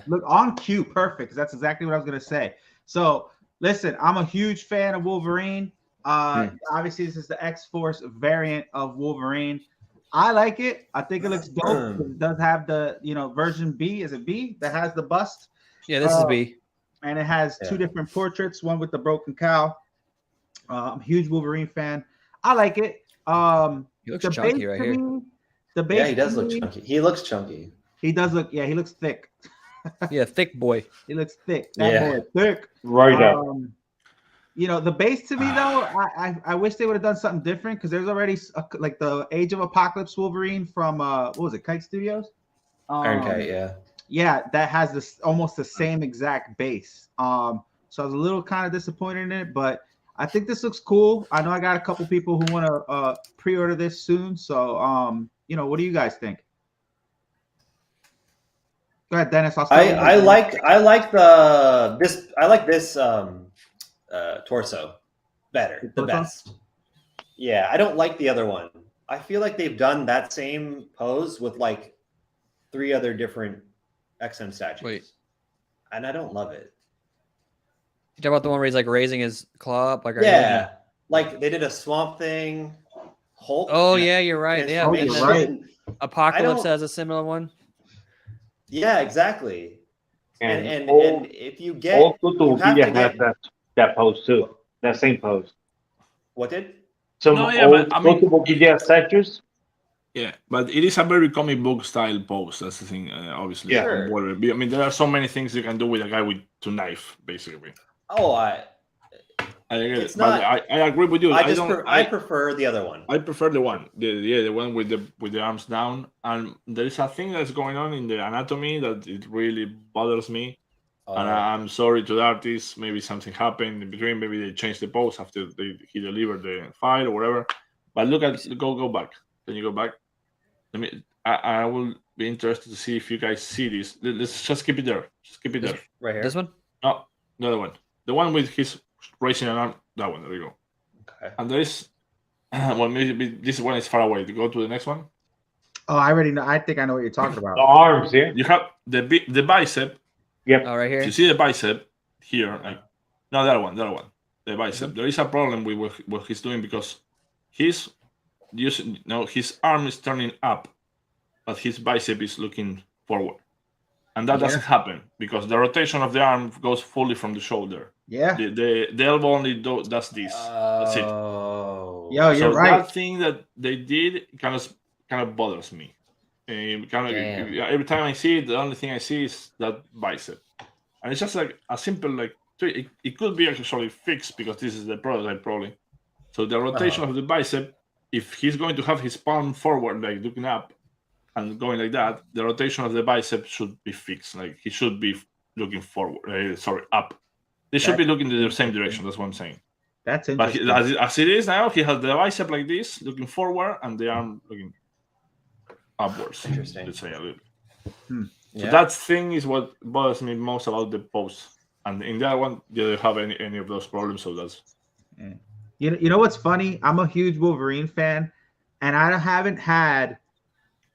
Look on cue, perfect. 'Cause that's exactly what I was gonna say. So listen, I'm a huge fan of Wolverine. Obviously, this is the X-Force variant of Wolverine. I like it. I think it looks dope. It does have the version B. Is it B that has the bust? Yeah, this is B. And it has two different portraits. One with the broken cow. I'm a huge Wolverine fan. I like it. He looks chunky right here. He does look chunky. He looks chunky. He does look. Yeah, he looks thick. Yeah, thick boy. He looks thick. That boy, thick. Right up. The base to me though, I wish they would have done something different because there's already like the Age of Apocalypse Wolverine from what was it, Kite Studios? Iron Kite, yeah. Yeah, that has this almost the same exact base. So I was a little kind of disappointed in it, but I think this looks cool. I know I got a couple people who want to pre-order this soon. So what do you guys think? Go ahead, Dennis. I like this torso better, the best. Yeah, I don't like the other one. I feel like they've done that same pose with like 3 other different XM statues. Wait. And I don't love it. You talk about the one where he's like raising his claw up, like like they did a Swamp Thing, Hulk. Oh yeah, you're right. Yeah, right. Apocalypse has a similar one. Yeah, exactly. And if you get, you have to get that pose too. That same pose. What did? Some multiple statues. Yeah, but it is a very comic book style pose. That's the thing, obviously. Yeah. Sure. I mean, there are so many things you can do with a guy with 2 knives, basically. Oh, I agree with you. I prefer the other one. I prefer the one, the one with the arms down. And there is a thing that's going on in the anatomy that it really bothers me. And I'm sorry to the artist. Maybe something happened in between. Maybe they changed the pose after he delivered the file or whatever. But go back. Can you go back? I will be interested to see if you guys see this. Let's just keep it there. Just keep it there. Right here. This one? No, the other one. The one with his raising an arm. That one. There you go. Okay. And there is, maybe this one is far away. To go to the next one. Oh, I already know. I think I know what you're talking about. The arms, yeah. You have the bicep. Yep. Oh, right here. You see the bicep here? Like, no, that one. The bicep. There is a problem with what he's doing because he's using. No, his arm is turning up, but his bicep is looking forward, and that doesn't happen because the rotation of the arm goes fully from the shoulder. Yeah. The elbow only does this. That's it. Oh. Yo, you're So right. that thing that they did kind of bothers me. Damn. Every time I see it, the only thing I see is that bicep, and it's just like a simple like it could be actually fixed because this is the prototype probably. So the rotation of the bicep, if he's going to have his palm forward like looking up and going like that, the rotation of the bicep should be fixed. Like he should be looking forward. Up. They should be looking in the same direction. That's what I'm saying. That's But interesting. as it is now, he has the bicep like this, looking forward, and the arm looking upwards. Interesting. Let's say a little. Hmm. So that thing is what bothers me most about the pose. And in that one, you don't have any of those problems. So that's. You know what's funny? I'm a huge Wolverine fan, and I haven't had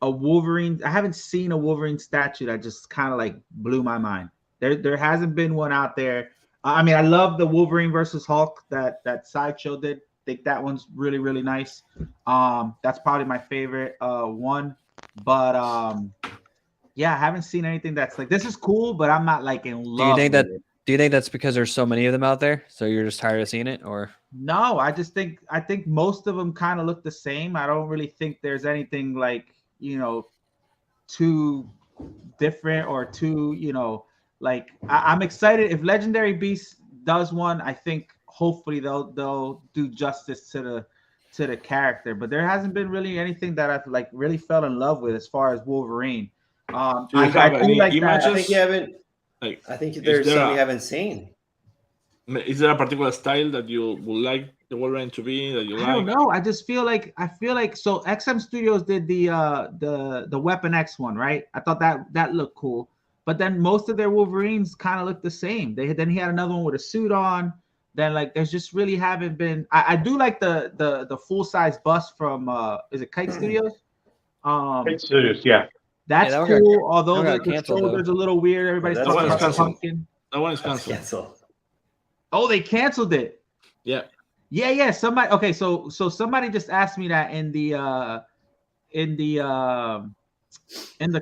a Wolverine. I haven't seen a Wolverine statue that just kind of like blew my mind. There hasn't been one out there. I mean, I love the Wolverine versus Hulk that Sideshow did. I think that one's really, really nice. That's probably my favorite one. But yeah, I haven't seen anything that's like, this is cool, but I'm not like in love with it. Do you think that's because there's so many of them out there, so you're just tired of seeing it, or? No, I think most of them kind of look the same. I don't really think there's anything like, too different or too, like I'm excited if Legendary Beast does one. I think hopefully they'll do justice to the character, but there hasn't been really anything that I've like really fell in love with as far as Wolverine. Do you have any images? I think you haven't. Like, I think there's some you haven't seen. Is there a particular style that you would like the Wolverine to be that you like? I don't know. I feel like so XM Studios did the Weapon X one, right? I thought that looked cool. But then most of their Wolverines kind of look the same. Then he had another one with a suit on. Then like there's just really haven't been. I do like the full size bust from is it Kite Studios? Kite Studios, yeah. That's cool. Although the shoulder's a little weird. Everybody's talking about pumpkin. That one is canceled. Oh, they canceled it. Yeah. Yeah. Somebody. Okay, so somebody just asked me that in the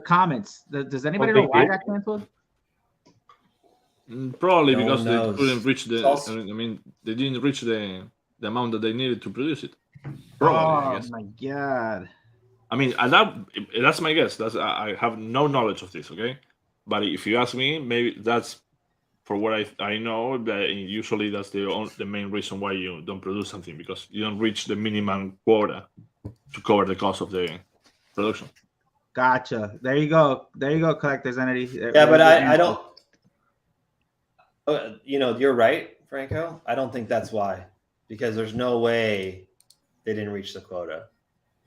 comments. Does anybody know why that canceled? Probably because they couldn't reach they didn't reach the amount that they needed to produce it. Probably, I guess. My god. I mean, that's my guess. I have no knowledge of this, okay? But if you ask me, maybe that's for what I know. That usually that's the main reason why you don't produce something, because you don't reach the minimum quota to cover the cost of the production. Gotcha. There you go, collectors entity. Yeah, but I don't. You're right, Franco. I don't think that's why, because there's no way they didn't reach the quota.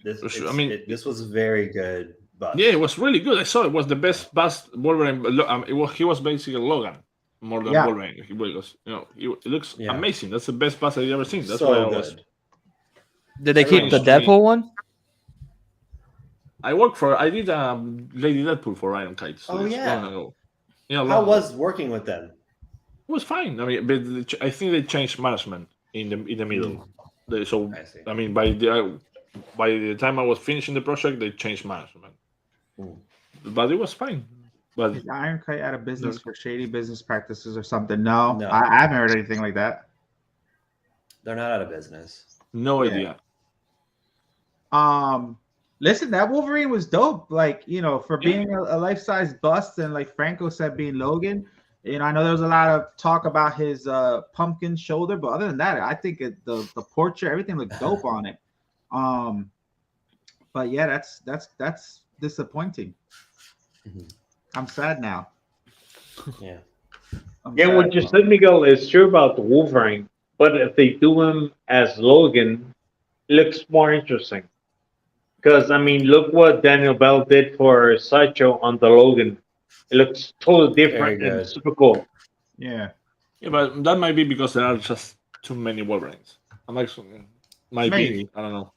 This was very good. Bust. Yeah, it was really good. I saw it was the best bust Wolverine. He was basically Logan more than Wolverine. It looks amazing. That's the best bust I've ever seen. That's why I was. Did they keep the Deadpool one? I did Lady Deadpool for Iron Kites. Oh yeah. How was working with them? It was fine. I mean, but I think they changed management in the middle. So I mean, by the time I was finishing the project, they changed management. But it was fine. But is Iron Kite out of business for shady business practices or something? No. I haven't heard anything like that. They're not out of business. No idea. Listen, that Wolverine was dope. Like, for being a life-size bust, and like Franco said, being Logan. I know there was a lot of talk about his pumpkin shoulder, but other than that, I think the portrait, everything looked dope on it. But yeah, that's disappointing. Mm-hmm. I'm sad now. Yeah. What you said, Miguel, is true about the Wolverine, but if they do him as Logan, it looks more interesting. Because, I mean, look what Daniel Bell did for Sideshow on the Logan. It looks totally different and super cool. Yeah. Yeah, but that might be because there are just too many Wolverines. Might be. I don't know.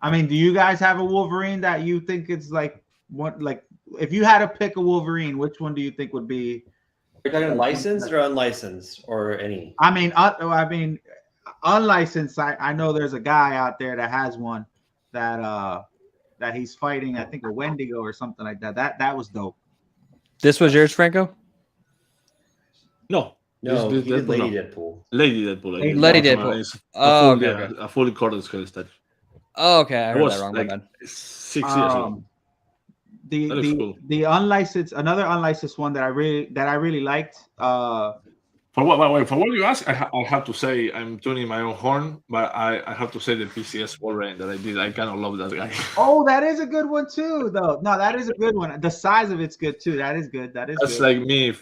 I mean, do you guys have a Wolverine that you think is like what? Like, if you had to pick a Wolverine, which one do you think would be? Are you talking licensed or unlicensed or any? I mean, unlicensed. I know there's a guy out there that has one that he's fighting. I think a Wendigo or something like that. That was dope. This was yours, Franco? No. No, This he did Lady no. Deadpool. Lady Deadpool. Lady Deadpool. It's Oh, a full, okay. a fully corded skull statue. Oh, okay. I It heard was that wrong. like My bad. 6 years ago. That is cool. The unlicensed, another unlicensed one that I really liked. For what you ask, I have to say I'm tuning my own horn, but I have to say the PCS Wolverine that I did. I kind of love that guy. Oh, that is a good one too, though. No, that is a good one. The size of it's good too. That is good. That is. That's good. like me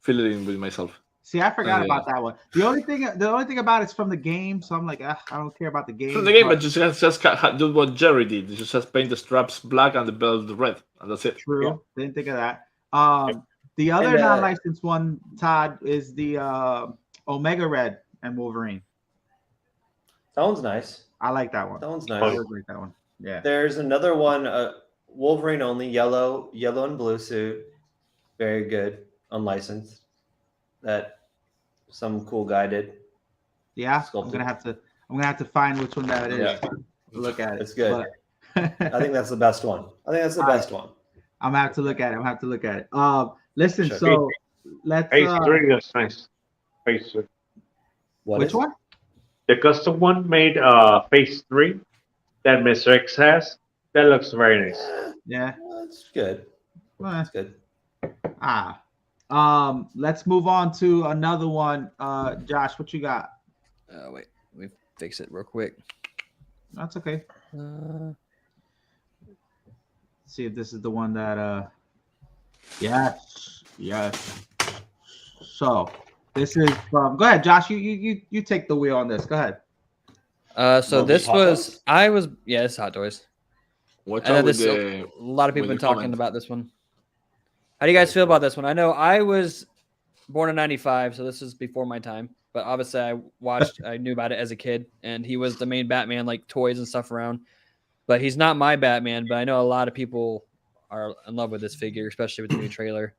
feeling with myself. See, I forgot about that one. The only thing about it's from the game, so I'm like, I don't care about the game. From the game, but just do what Jerry did. You just paint the straps black and the belt red, and that's it. True. Yeah. Didn't think of that. The other non-licensed one, Todd, is the Omega Red and Wolverine. That one's nice. I like that one. That one's I nice. really like that one. Yeah. There's another one, Wolverine only, yellow and blue suit. Very good, unlicensed. That some cool guy did. Yeah. Sculpted. I'm gonna have to find which one that is. Yeah. Look at it. It's good. But- I think that's the best one. I think that's the best one. I'm gonna have to look at it. Listen, Sure. so let's. Phase 3 is nice. Phase 3. Which one? The custom one made Phase 3 that Mr. X has. That looks very nice. Yeah. That's good. That's good. Let's move on to another one. Josh, what you got? Wait, let me fix it real quick. That's okay. See if this is the one that yes. So this is from, go ahead, Josh, you take the wheel on this. Go ahead. So this was it's Hot Toys. What's I know up with this the, a lot of people with been the talking comment? about this one. How do you guys feel about this one? I know I was born in '95, so this is before my time. But obviously, I knew about it as a kid, and he was the main Batman, like toys and stuff around. But he's not my Batman. But I know a lot of people are in love with this figure, especially with the new trailer.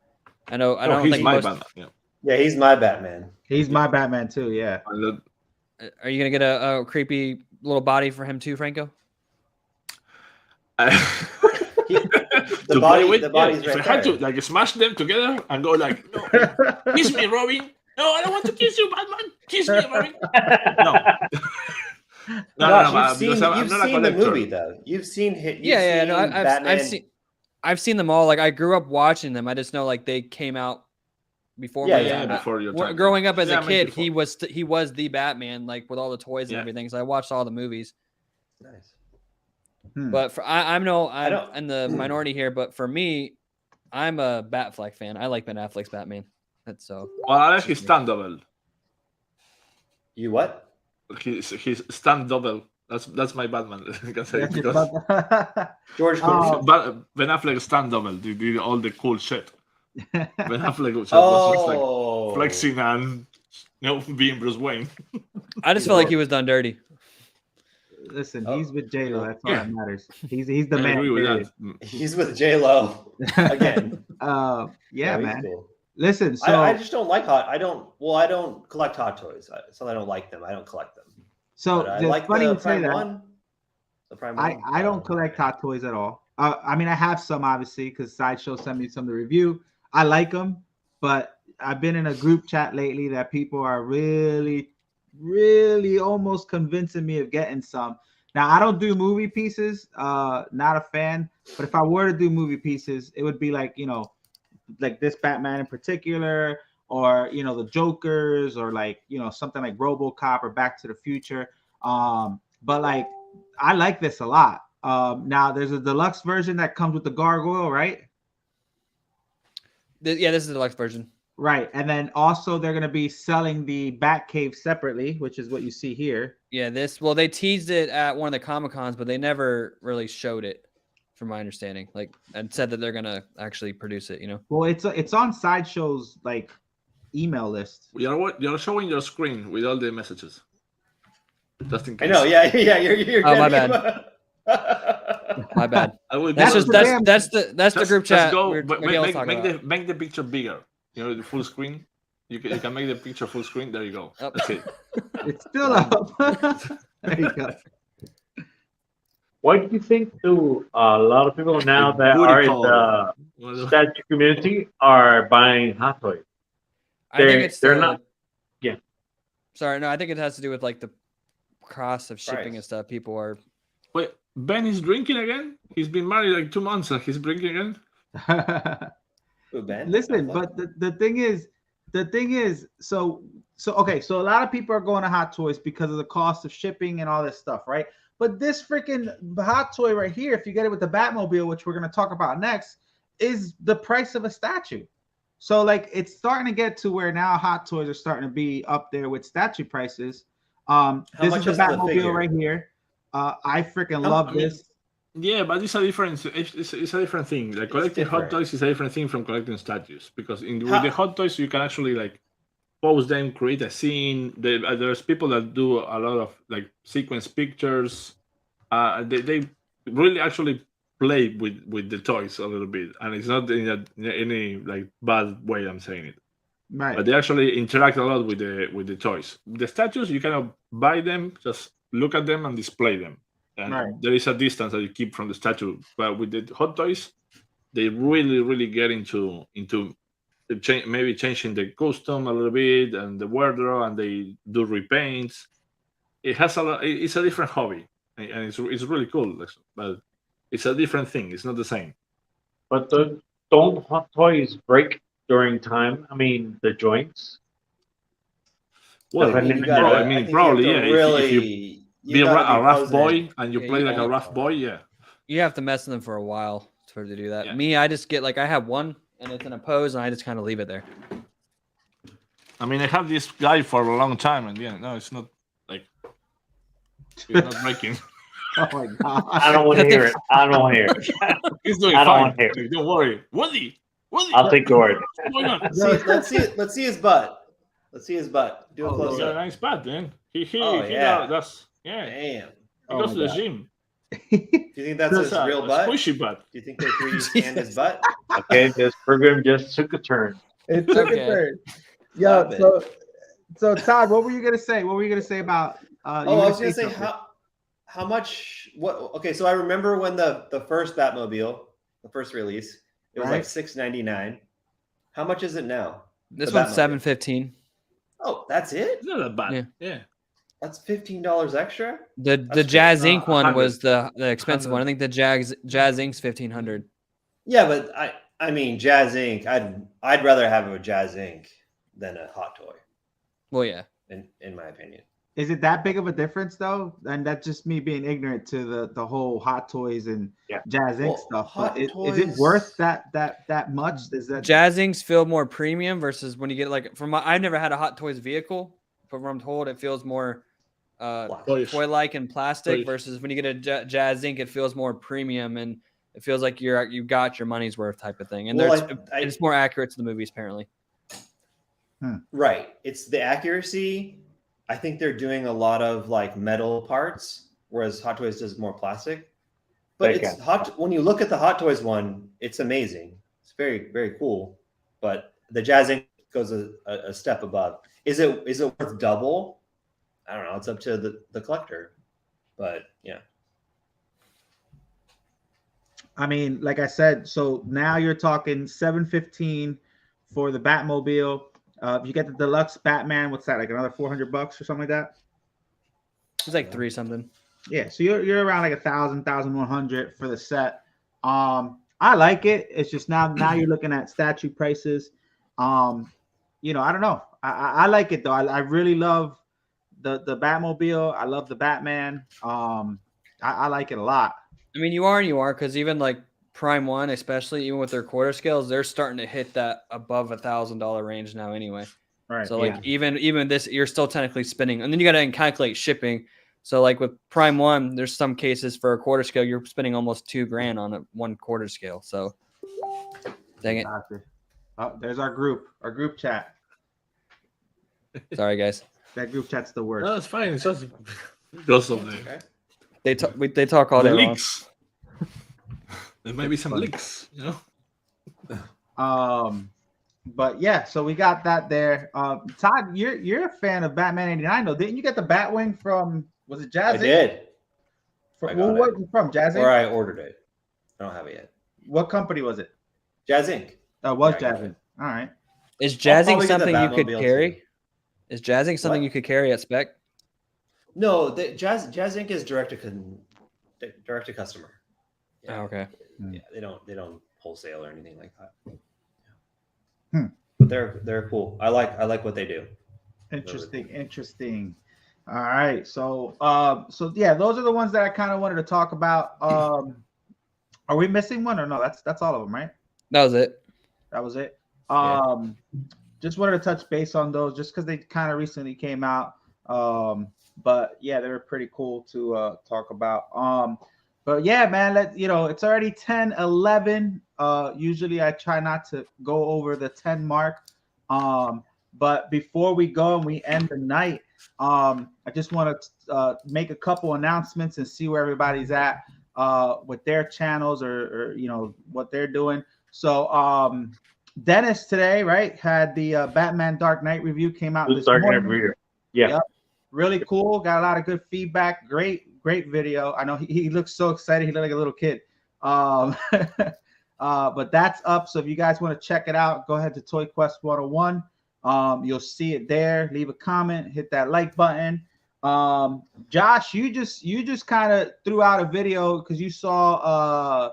I don't he's think my most. Batman. Yeah, he's my Batman. He's my Batman too. Yeah. Are you gonna get a creepy little body for him too, Franco? The body's right if I had there. to like smash them together and go like, no, kiss me, Robin. No, I don't want to kiss you, Batman. Kiss me, Robin. No. Josh, you've I'm seen not a the collector. movie though. You've seen hit. No, Batman. I've seen them all. Like I grew up watching them. I just know like they came out before. Yeah, my yeah, time. before your time. Growing up as Yeah, a I mean, kid, before. he was the Batman, like with all the toys and Yeah. everything. So I watched all the movies. Nice. But I'm don't- in the minority here. But for me, I'm a Batfleck fan. I like Ben Affleck's Batman. That's so. Well, I like his stunt double. You what? His stunt double. That's my Batman. I can say because George Clooney. Ben Affleck stunt double. They did all the cool shit. Ben Affleck was just like flexing and being Bruce Wayne. I just felt like he was done dirty. Listen, he's with J-Lo. That's all Yeah. that matters. He's the I man. agree with period. that. He's with J-Lo again. Yeah, he's man. cool. Listen, so I just don't like I don't collect hot toys. So I don't like them. I don't collect them. But I it's like funny the you say Prime that. one. The Prime I one. don't collect hot toys at all. I mean, I have some obviously because Sideshow sent me some to review. I like them, but I've been in a group chat lately that people are really, really almost convincing me of getting some. Now, I don't do movie pieces, not a fan, but if I were to do movie pieces, it would be like, like this Batman in particular, or, the Jokers, or like, something like RoboCop or Back to the Future. But like, I like this a lot. Now there's a deluxe version that comes with the gargoyle, right? Yeah, this is the deluxe version. Right. And then also they're going to be selling the Batcave separately, which is what you see here. Yeah, they teased it at one of the Comic-Cons, but they never really showed it, from my understanding. Like, and said that they're gonna actually produce it. Well, it's on Sideshow's like email list. You're showing your screen with all the messages. Just in I case. know. Yeah. You're Oh, my getting- bad. My bad. I will That's go- just damn- that's the group chat. Go, Miguel was talking about. make the picture bigger. You know, the full screen. You can make the picture full screen. There you go. Oh. That's it. It's still up. There you go. Why do you think a lot of people now that Booty are in call. the statue community are buying hot toys? I think it's they're the- not. Yeah. Sorry, no, I think it has to do with like the cost of shipping Price. and stuff. People are. Wait, Ben is drinking again? He's been married like 2 months and he's drinking again? Who, Ben? Listen, Oh, but the thing is, so okay, so a lot of people are going to Hot Toys because of the cost of shipping and all this stuff, right? But this freaking Hot Toy right here, if you get it with the Batmobile, which we're going to talk about next, is the price of a statue. So like it's starting to get to where now Hot Toys are starting to be up there with statue prices. This much is the is the Batmobile figure? right here. I freaking love I mean, this. Yeah, but it's a different. It's a different thing. Like collecting hot different. toys is a different thing from collecting statues because with How- the hot toys you can actually like pose them, create a scene. There's people that do a lot of like sequence pictures. They really actually play with the toys a little bit, and it's not in any like bad way. I'm saying it, Right. but they actually interact a lot with the toys. The statues you cannot buy them, just look at them and display them. And Right. there is a distance that you keep from the statue. But with the hot toys, they really get into maybe changing the costume a little bit and the wardrobe, and they do repaints. It has a lot. It's a different hobby, and it's really cool. But it's a different thing. It's not the same. But don't hot toys break during time? I mean, the joints. Well, I mean, you I gotta- I mean, think you probably, have to yeah. Really, If you you be a gotta rough posing boy it. and you Yeah, play you like a gotta- rough boy, yeah. You have to mess with them for a while for to do that. Yeah. Me, I just get like I have one and it's in a pose and I just kind of leave it there. I mean, I have this guy for a long time, and yeah, no, it's not like it's not breaking. Oh my god. I don't want to hear it. I don't want to hear it. He's doing I don't fine. want to hear it. Like, don't worry, Woody. I'll take your word. What's going on? Let's see his butt. Let's see his butt. Do a Oh, close He's got a up. nice pad, man. He Oh, yeah. that's yeah. Damn. He Oh goes my to the God. gym. Do you think that's his a real butt? Do squishy butt. you think they 3D scanned his butt? Okay, this program just took a turn. It took Okay. a turn. Yo, Stop so Todd, what were you gonna say? What were you gonna say about? I was gonna say something. how much? What? Okay, so I remember when the first Batmobile, the first release, it was Right. like $6.99. How much is it now? This The one's Batmobile. $7.15. Oh, that's it. It's not that bad. Yeah. Yeah. That's $15 extra. The That's Jazz good. Inc. one 100. was the expensive one. I think the Jazz Inc.'s $1,500. Yeah, but I mean Jazz Inc. I'd rather have a Jazz Inc. than a Hot Toy, Well, yeah. in my opinion. Is it that big of a difference though? And that's just me being ignorant to the whole Hot Toys and Yeah. Jazz Inc. Well, stuff. Hot But is it Toys- worth that much? Is that Jazz Incs. feel more premium versus when you get like I've never had a Hot Toys vehicle, but from I'm told it feels more Toys. toy-like and plastic Toys. versus when you get a Jazz Inc. it feels more premium and it feels like you got your money's worth type of thing. And Well, it's more accurate to the movies apparently. Right. It's the accuracy. I think they're doing a lot of like metal parts, whereas Hot Toys does more plastic. But They it's can. hot when you look at the Hot Toys one, it's amazing. It's very, very cool. But the Jazz Inc. goes a step above. Is it worth double? I don't know. It's up to the collector. But yeah. I mean, like I said, so now you're talking $715 for the Batmobile. If you get the deluxe Batman, what's that? Like another $400 or something like that? It's like 3 something. Yeah, so you're around like 1,100 for the set. I like it. It's just now you're looking at statue prices. I don't know. I like it though. I really love the Batmobile. I love the Batman. I like it a lot. I mean, you are because even like Prime One, especially even with their quarter scales, they're starting to hit that above $1,000 range now anyway. Right. So like even this, you're still technically spending, and then you got to calculate shipping. So like with Prime One, there's some cases for a quarter scale, you're spending almost $2,000 on a 1/4 scale. So dang it. Oh, there's our group chat. Sorry guys. That group chat's the worst. No, it's fine. It's just goes over there. Okay. They talk all The day long. leaks. There might be some leaks, you know. But yeah, so we got that there. Todd, you're a fan of Batman '89, though, didn't you get the Batwing from? Was it Jazz? I did. From, I got what it. from Jazz Or Inc? I ordered it. I don't have it yet. What company was it? Jazz Inc. That was Yeah, I Jazz got Inc. it. All right. Is I'll jazzing probably get the something you could Batmobile, carry? too. Is jazzing something What? you could carry at Spec? No, Jazz Inc. is direct to customer. Oh, okay. Yeah, they don't wholesale or anything like that. Hmm. But they're cool. I like what they do. Interesting. All right. So yeah, those are the ones that I kind of wanted to talk about. Are we missing one or no? That's all of them, right? That was it. That was it. Yeah. Just wanted to touch base on those just because they kind of recently came out. But yeah, they were pretty cool to talk about. But yeah, man, it's already 10:11. Usually I try not to go over the 10 mark. But before we go and we end the night, I just want to make a couple announcements and see where everybody's at with their channels or what they're doing. So Dennis today, right, had the Batman Dark Knight review, came out this morning. Yeah. Yep. Really cool. Got a lot of good feedback. Great video. I know he looks so excited. He looked like a little kid. But that's up. So if you guys want to check it out, go ahead to ToyQuest101. You'll see it there. Leave a comment, hit that like button. Josh, you just kind of threw out a video because you saw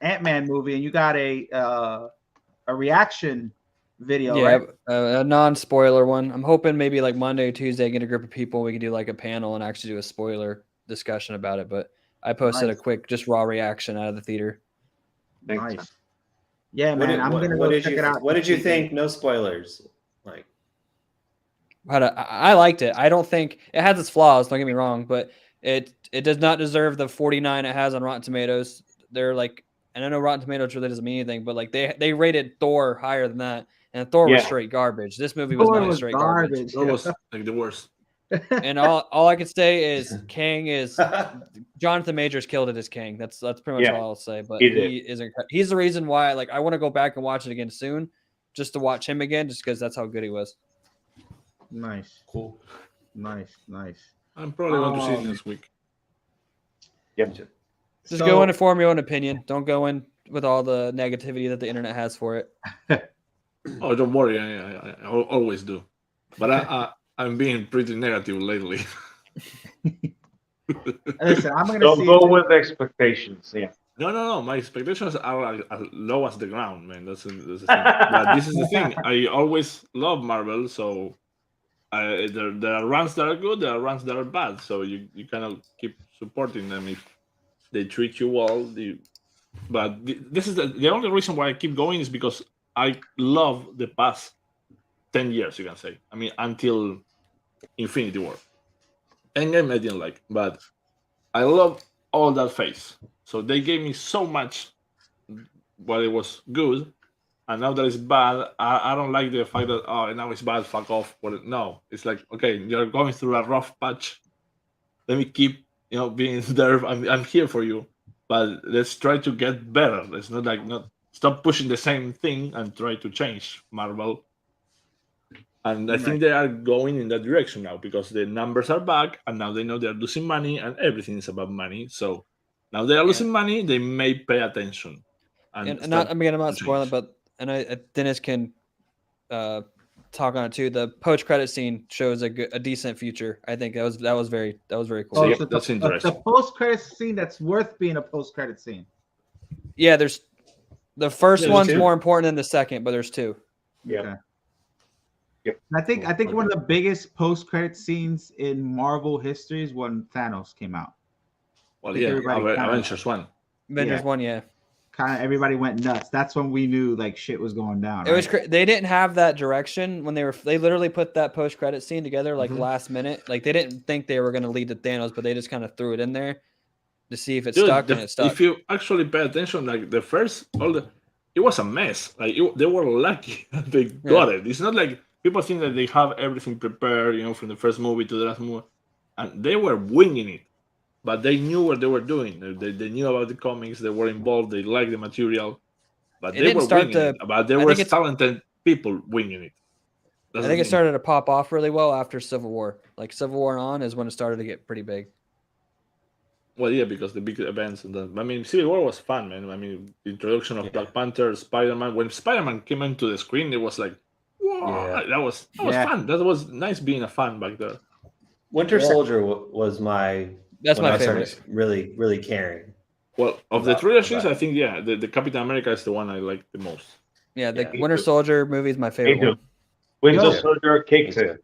Ant-Man movie and you got a reaction video, Yeah, right? a non-spoiler one. I'm hoping maybe like Monday or Tuesday, get a group of people. We can do like a panel and actually do a spoiler discussion about it. But I posted a quick, just raw reaction out of the theater. Nice. Yeah, man. I'm gonna what go did check you it out. What did you think? No spoilers. Like, I liked it. I don't think it has its flaws. Don't get me wrong, but it does not deserve the 49 it has on Rotten Tomatoes. They're like, and I know Rotten Tomatoes really doesn't mean anything, but like they rated Thor higher than that, and Thor was straight garbage. This movie was not straight garbage. Thor was like the worst. And all I could say is Kang is Jonathan Majors killed it as Kang. That's pretty much all I'll say. But he's the reason why I want to go back and watch it again soon, just to watch him again, just because that's how good he was. Nice. Cool. Nice. I'm probably going to see it this week. Yep. Just go in and form your own opinion. Don't go in with all the negativity that the internet has for it. Oh, don't worry. I always do. But I'm being pretty negative lately. Listen, I'm gonna don't go with expectations. Yeah. No. My expectations are as low as the ground, man. That's the thing. But this is the thing. I always love Marvel, so there are runs that are good, there are runs that are bad. So you kind of keep supporting them if they treat you well. But this is the only reason why I keep going is because I love the past 10 years, you can say. I mean, until Infinity War. Endgame I didn't like, but I love all that phase. So they gave me so much while it was good, and now that it's bad, I don't like the fact that, now it's bad, fuck off. Well, no, it's like, okay, you're going through a rough patch. Let me keep, being there. I'm here for you, but let's try to get better. Let's not stop pushing the same thing and try to change Marvel. And I think they are going in that direction now because the numbers are back, and now they know they're losing money, and everything is about money. So now they are losing money. They may pay attention. And I'm not spoiling, but Dennis can talk on it too. The post-credit scene shows a decent future. I think that was very cool. So that's interesting. The post-credit scene that's worth being a post-credit scene. Yeah, there's the first one's more important than the second, but there's two. Yeah. Okay. Yep. I think one of the biggest post-credit scenes in Marvel history is when Thanos came out. Well, yeah, Avengers 1. Avengers 1, yeah. Kind of everybody went nuts. That's when we knew shit was going down. It was they didn't have that direction when they literally put that post-credit scene together last minute. They didn't think they were going to lead to Thanos, but they just kind of threw it in there to see if it stuck, and it stuck. If you actually pay attention, the first it was a mess. They were lucky that they got it. It's not like people think that they have everything prepared, from the first movie to the last movie. and they were winging it, but they knew what they were doing. They knew about the comics. They were involved. They liked the material, but It they didn't were start winging to- it. But there I were think it's- talented people winging it. That's I the think it thing. started to pop off really well after Civil War. Like Civil War on is when it started to get pretty big. Well, yeah, because the big events and I mean, Civil War was fun, man. I mean, the introduction of Black Panther, Spider-Man. When Spider-Man came into the screen, it was like, whoa, Yeah. that was fun. That was nice being a fan back there. Winter Soldier was my That's when my I started favorite. really caring. Well, of the About- trilogies, about- I think the Captain America is the one I like the most. Yeah, the Yeah. Winter Soldier movie is my Me favorite too. one. Winter Yo. Soldier kicks Me too.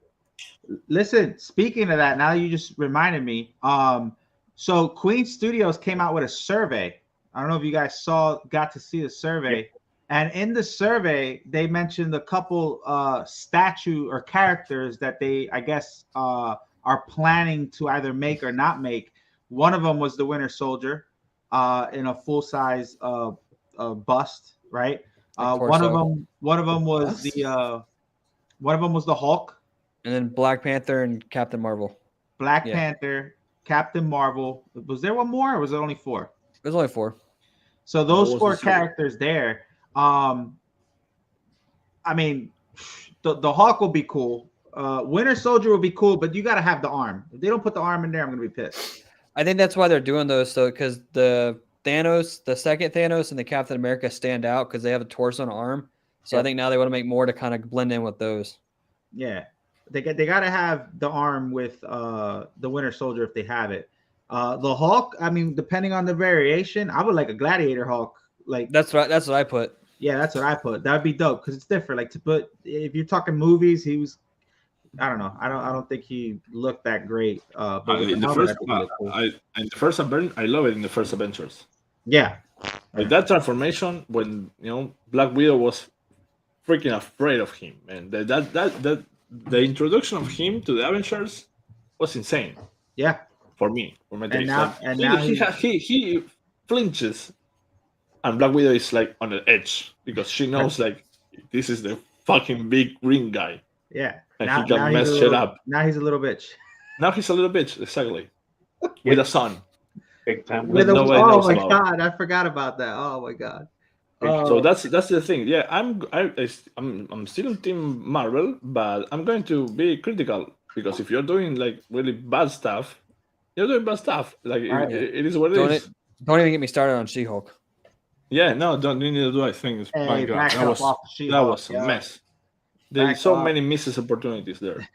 in. Listen, speaking of that, now you just reminded me. So Queen Studios came out with a survey. I don't know if you guys got to see the survey. And in the survey, they mentioned a couple statue or characters that they, I guess, are planning to either make or not make. One of them was the Winter Soldier in a full size bust, right? Like One of torso. them was the Hulk, And then Black Panther and Captain Marvel. Black Yeah. Panther, Captain Marvel. Was there one more, or was it only 4? There's only 4. So those was 4 the second? characters there. I mean, the Hawk will be cool. Winter Soldier will be cool, but you got to have the arm. If they don't put the arm in there, I'm gonna be pissed. I think that's why they're doing those, though, because the Thanos, the second Thanos, and the Captain America stand out because they have a torso and arm. So I think now they want to make more to kind of blend in with those. Yeah, they got to have the arm with the Winter Soldier if they have it. The Hulk, I mean, depending on the variation, I would like a Gladiator Hulk. Like That's what I put. yeah, that's what I put. That'd be dope because it's different. Like to put if you're talking movies, he was. I don't know. I don't think he looked that great. But with In the the helmet, first, I think he looked cool. in the first I love it in the first Avengers. Yeah, Like that transformation when Black Widow was freaking afraid of him, and that the introduction of him to the Avengers was insane yeah. for me. For my taste. now- Like, and he, now he, ha- he flinches, and Black Widow is like on the edge because she knows like this is the fucking big green guy, Yeah. and he can he's mess a shit little- up. Now he's a little bitch. Now he's a little bitch, exactly, with a son. Big time. With a, nobody oh knows my about. god, I forgot about that. Oh my god. So that's the thing. Yeah, I'm still Team Marvel, but I'm going to be critical because if you're doing like really bad stuff, you're doing bad stuff. Like Right. it is what it Don't is. Don't even get me started on She-Hulk. Yeah, no, don't you need to do I think. Hey, My God, back that up was off the She-Hulk, that was a yeah. mess. There's Back so off. many misses opportunities there.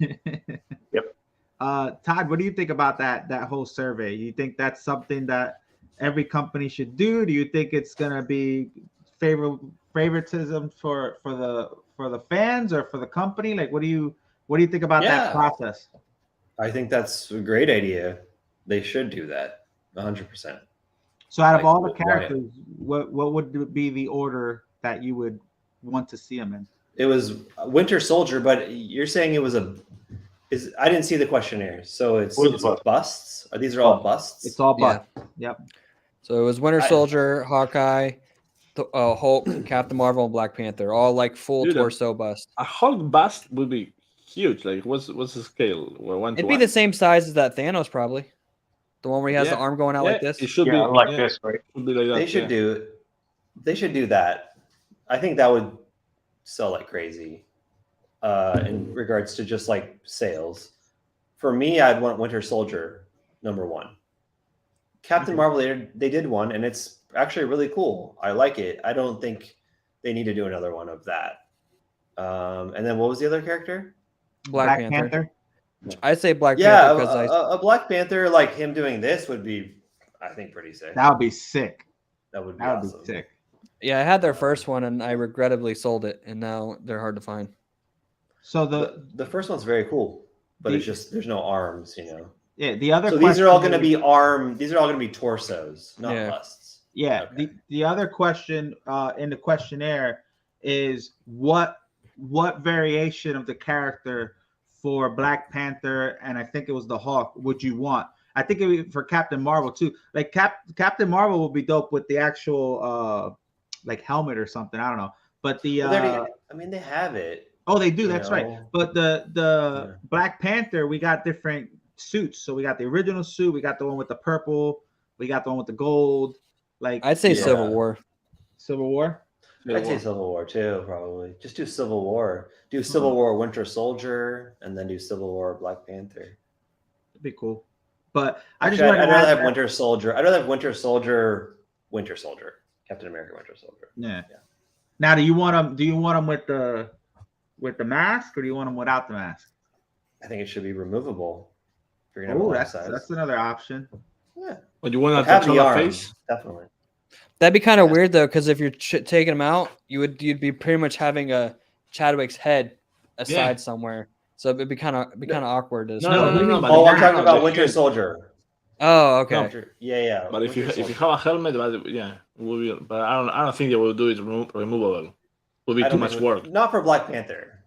Todd, what do you think about that whole survey? You think that's something that every company should do? Do you think it's gonna be favoritism for the fans or for the company? Like, what do you think about that Yeah. process? I think that's a great idea. They should do that 100%. So, out of Like, all the why- characters, what would be the order that you would want to see them in? It was Winter Soldier, but you're saying it was I didn't see the questionnaire. So it's busts. These are all busts. It's all Yeah. but. Yep. So it was Winter Soldier, Hawkeye, Hulk, Captain Marvel, and Black Panther, all like full Dude, torso bust. A Hulk bust would be huge. Like, what's the scale? Well, 1 to It'd be 1? the same size as that Thanos, probably. The one where he has the Yeah. arm going out Yeah, like this. It should be Yeah, like yeah, this, right? Should be like that. They should yeah. do that. I think that would sell like crazy in regards to just like sales. For me, I'd want Winter Soldier #1. Captain Marvel, they did one, and it's actually really cool. I like it. I don't think they need to do another one of that. And then what was the other character? Black Panther. I say Black Yeah, Panther because a Black Panther like him doing this would be, I think, pretty sick. That would be sick. That would be That would awesome. be sick. I had their first one and I regrettably sold it, and now they're hard to find. So The first one's very cool, but The- it's just there's no arms, the other. So these are all going to question be These are all going to be torsos, not Yeah. busts. Yeah. Okay. The other question in the questionnaire is what variation of the character for Black Panther and I think it was the Hawk would you want? I think it would be for Captain Marvel too. Like Captain Marvel will be dope with the actual like helmet or something. I don't know. But the Well, they have it. oh they do. you That's right. know. But the Yeah. Black Panther we got different suits. So we got the original suit, we got the one with the purple, we got the one with the gold. Like I'd say Yeah. Civil War. Civil War. I'd say Civil War too, probably. Just do Civil War. Do Civil War Winter Soldier, and then do Civil War Black Panther. It'd be cool. But I Actually, just wanted I'd to rather add have that- Winter Soldier. I'd rather have Winter Soldier, Captain America, Winter Soldier. Yeah. Yeah. Now, do you want them? Do you want them with the mask, or do you want them without the mask? I think it should be removable. If you're gonna have a Oh, life that's size. another option. Yeah. But you want to Have touch on the the arm, face? definitely. That'd be kind of weird though, because if you're taking them out, you'd be pretty much having a Chadwick's head aside somewhere. So it'd be kind of awkward. No, As no, well. no, no, but Oh, you I'm can talking have about the Winter head. Soldier. Oh, okay. Winter- Yeah. But if you Winter if you Soldier. have a helmet, it will be. But I don't think they will do it removable. It will be I too don't much think- work. Not for Black Panther.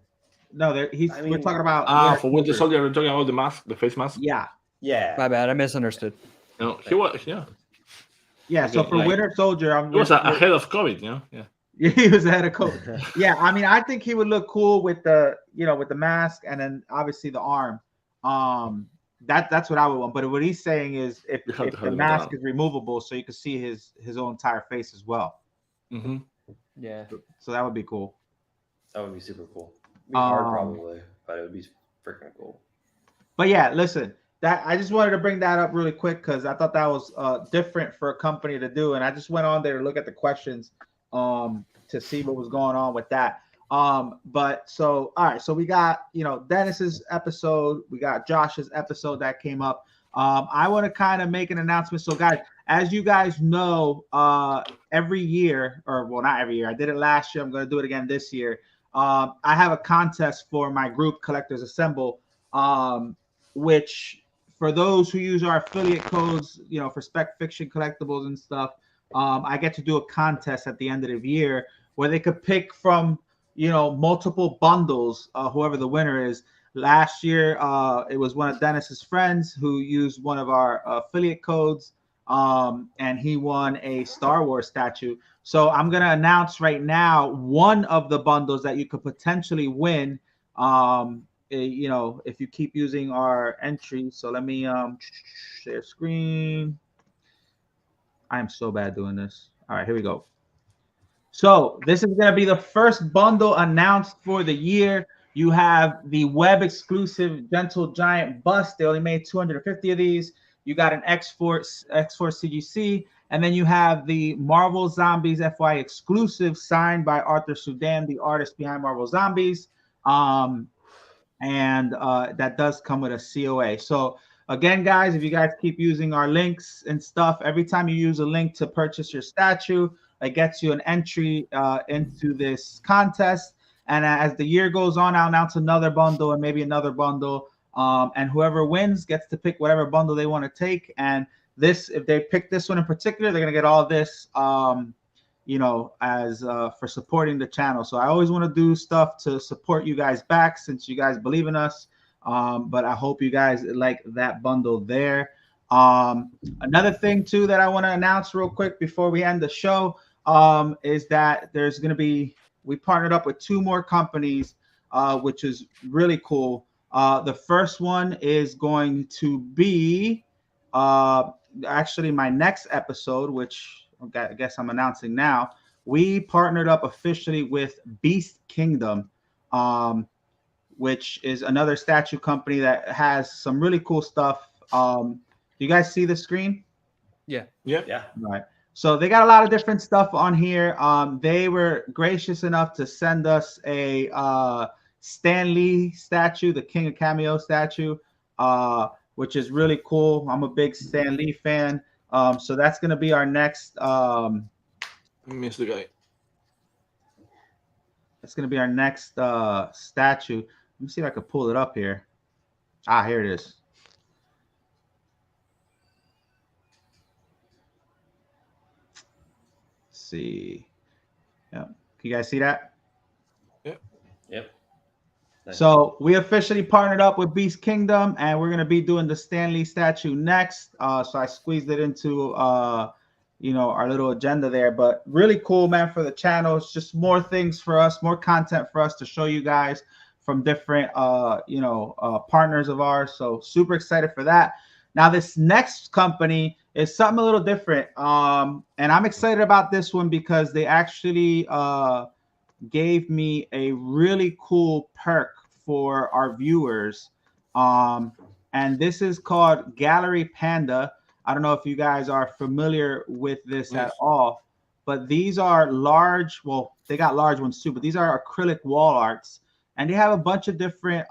No, I we're mean- talking about For Winter Soldier, we're talking about the mask, the face mask. Yeah, Yeah. My bad. I misunderstood. No, he was. Yeah, yeah. So Okay, for like- Winter Soldier, he was ahead of COVID. You know. Yeah. he was ahead of COVID. Yeah, I mean, I think he would look cool with the with the mask and then obviously the arm. That's what I would want. But what he's saying is if You have to the have it mask down. is removable, so you can see his whole entire face as well. Mm-hmm. Yeah. So that would be cool. That would be super cool. It'd be hard, Um, probably, but it would be freaking cool. But yeah, listen, that I just wanted to bring that up really quick because I thought that was different for a company to do, and I just went on there to look at the questions to see what was going on with that. But so all right, so we got Dennis's episode, we got Josh's episode that came up. I want to kind of make an announcement. So guys, as you guys know, every year, or well, not every year, I did it last year, I'm going to do it again this year. I have a contest for my group Collectors Assemble, which for those who use our affiliate codes, for Spec Fiction Collectibles and stuff, I get to do a contest at the end of the year where they could pick from multiple bundles, whoever the winner is. Last year, it was one of Dennis's friends who used one of our affiliate codes, and he won a Star Wars statue. So I'm going to announce right now one of the bundles that you could potentially win, if you keep using our entry. So let me share screen. I am so bad doing this. All right, here we go. So this is going to be the first bundle announced for the year. You have the web exclusive Gentle Giant bust. They only made 250 of these. You got an X-Force CGC, and then you have the Marvel Zombies FY exclusive signed by Arthur Sudan, the artist behind Marvel Zombies. And that does come with a COA. So again, guys, if you guys keep using our links and stuff, every time you use a link to purchase your statue, it gets you an entry into this contest. And as the year goes on, I'll announce another bundle and maybe another bundle. And whoever wins gets to pick whatever bundle they want to take. And this, if they pick this one in particular, they're going to get all this, as for supporting the channel. So I always want to do stuff to support you guys back since you guys believe in us. But I hope you guys like that bundle there. Another thing, too, that I want to announce real quick before we end the show is that there's going to be, we partnered up with 2 more companies, which is really cool. The first one is going to be actually my next episode, which I guess I'm announcing now. We partnered up officially with Beast Kingdom, which is another statue company that has some really cool stuff. Do you guys see the screen? Yeah. Yeah. Right. So they got a lot of different stuff on here. They were gracious enough to send us a Stan Lee statue, the King of Cameo statue, which is really cool. I'm a big Stan Lee fan. So that's going to be our next. Miss the guy. That's going to be our next statue. Let me see if I can pull it up here. Here it is. See. Yeah. Can you guys see that? Yep. Nice. So we officially partnered up with Beast Kingdom, and we're gonna be doing the Stan Lee statue next. So I squeezed it into our little agenda there. But really cool, man, for the channel. It's just more things for us, more content for us to show you guys from different partners of ours. So super excited for that. Now this next company is something a little different, and I'm excited about this one because they actually gave me a really cool perk for our viewers, and this is called Gallery Panda. I don't know if you guys are familiar with this at all, but these are large. Well, they got large ones too, but these are acrylic wall arts, and they have a bunch of different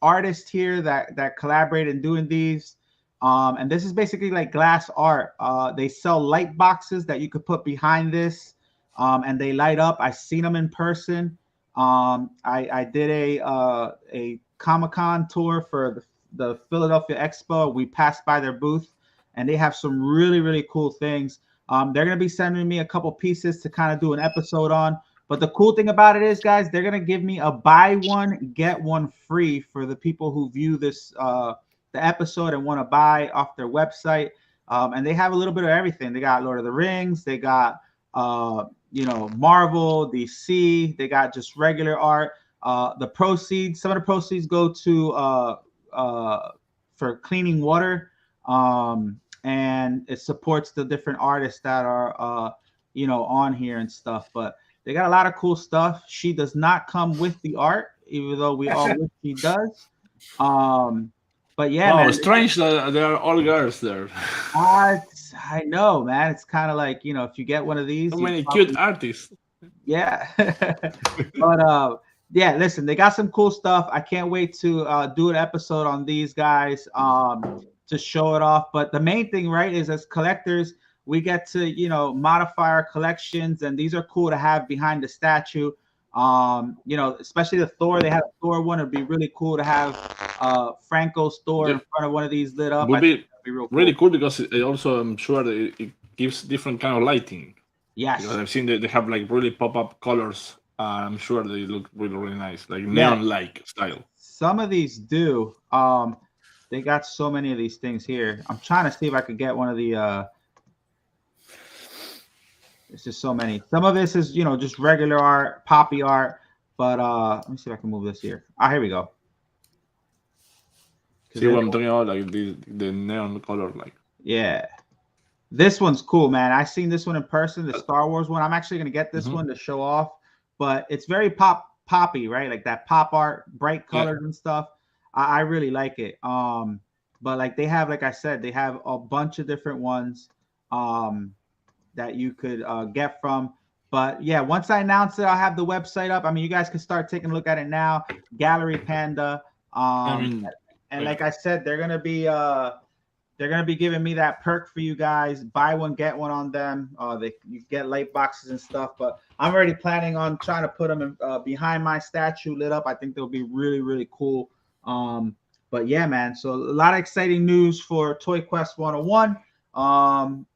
artists here that collaborate in doing these. And this is basically like glass art. They sell light boxes that you could put behind this, and they light up. I've seen them in person. I did a Comic-Con tour for the Philadelphia Expo. We passed by their booth, and they have some really, really cool things. They're going to be sending me a couple pieces to kind of do an episode on. But the cool thing about it is, guys, they're going to give me a buy one, get one free for the people who view this the episode and want to buy off their website. And they have a little bit of everything. They got Lord of the Rings. They got, Marvel, DC. They got just regular art. The proceeds, some of the proceeds go to for cleaning water. And it supports the different artists that are, on here and stuff. But they got a lot of cool stuff. She does not come with the art, even though we all wish she does. But yeah, man, strange that there are all girls there. I know, man. It's kind of like, if you get one of these, So many cute artists. Yeah. But yeah, listen, they got some cool stuff. I can't wait to do an episode on these guys to show it off. But the main thing, right, is as collectors, we get to, modify our collections, and these are cool to have behind the statue. Especially the Thor. They had a Thor one. It'd be really cool to have Franco's Thor in front of one of these lit up. Would be real really cool because it also, I'm sure that it gives different kind of lighting. Yes. Because I've seen that they have like really pop-up colors. I'm sure they look really, really nice, like neon-like style. Some of these do. They got so many of these things here. I'm trying to see if I could get one of the. It's just so many. Some of this is, just regular art, poppy art. But let me see if I can move this here. Here we go. See what I'm talking about? Like the neon color, like. Yeah. This one's cool, man. I seen this one in person, the Star Wars one. I'm actually gonna get this one to show off, but it's very poppy, right? Like that pop art, bright colors and stuff. I really like it. But like they have, like I said, they have a bunch of different ones that you could get from. But yeah, once I announce it, I'll have the website up. I mean, you guys can start taking a look at it now. Gallery Panda. And like I said, they're gonna be giving me that perk for you guys. Buy one, get one on them. You get light boxes and stuff. But I'm already planning on trying to put them in, behind my statue lit up. I think they'll be really, really cool. But yeah, man. So a lot of exciting news for ToyQuest101.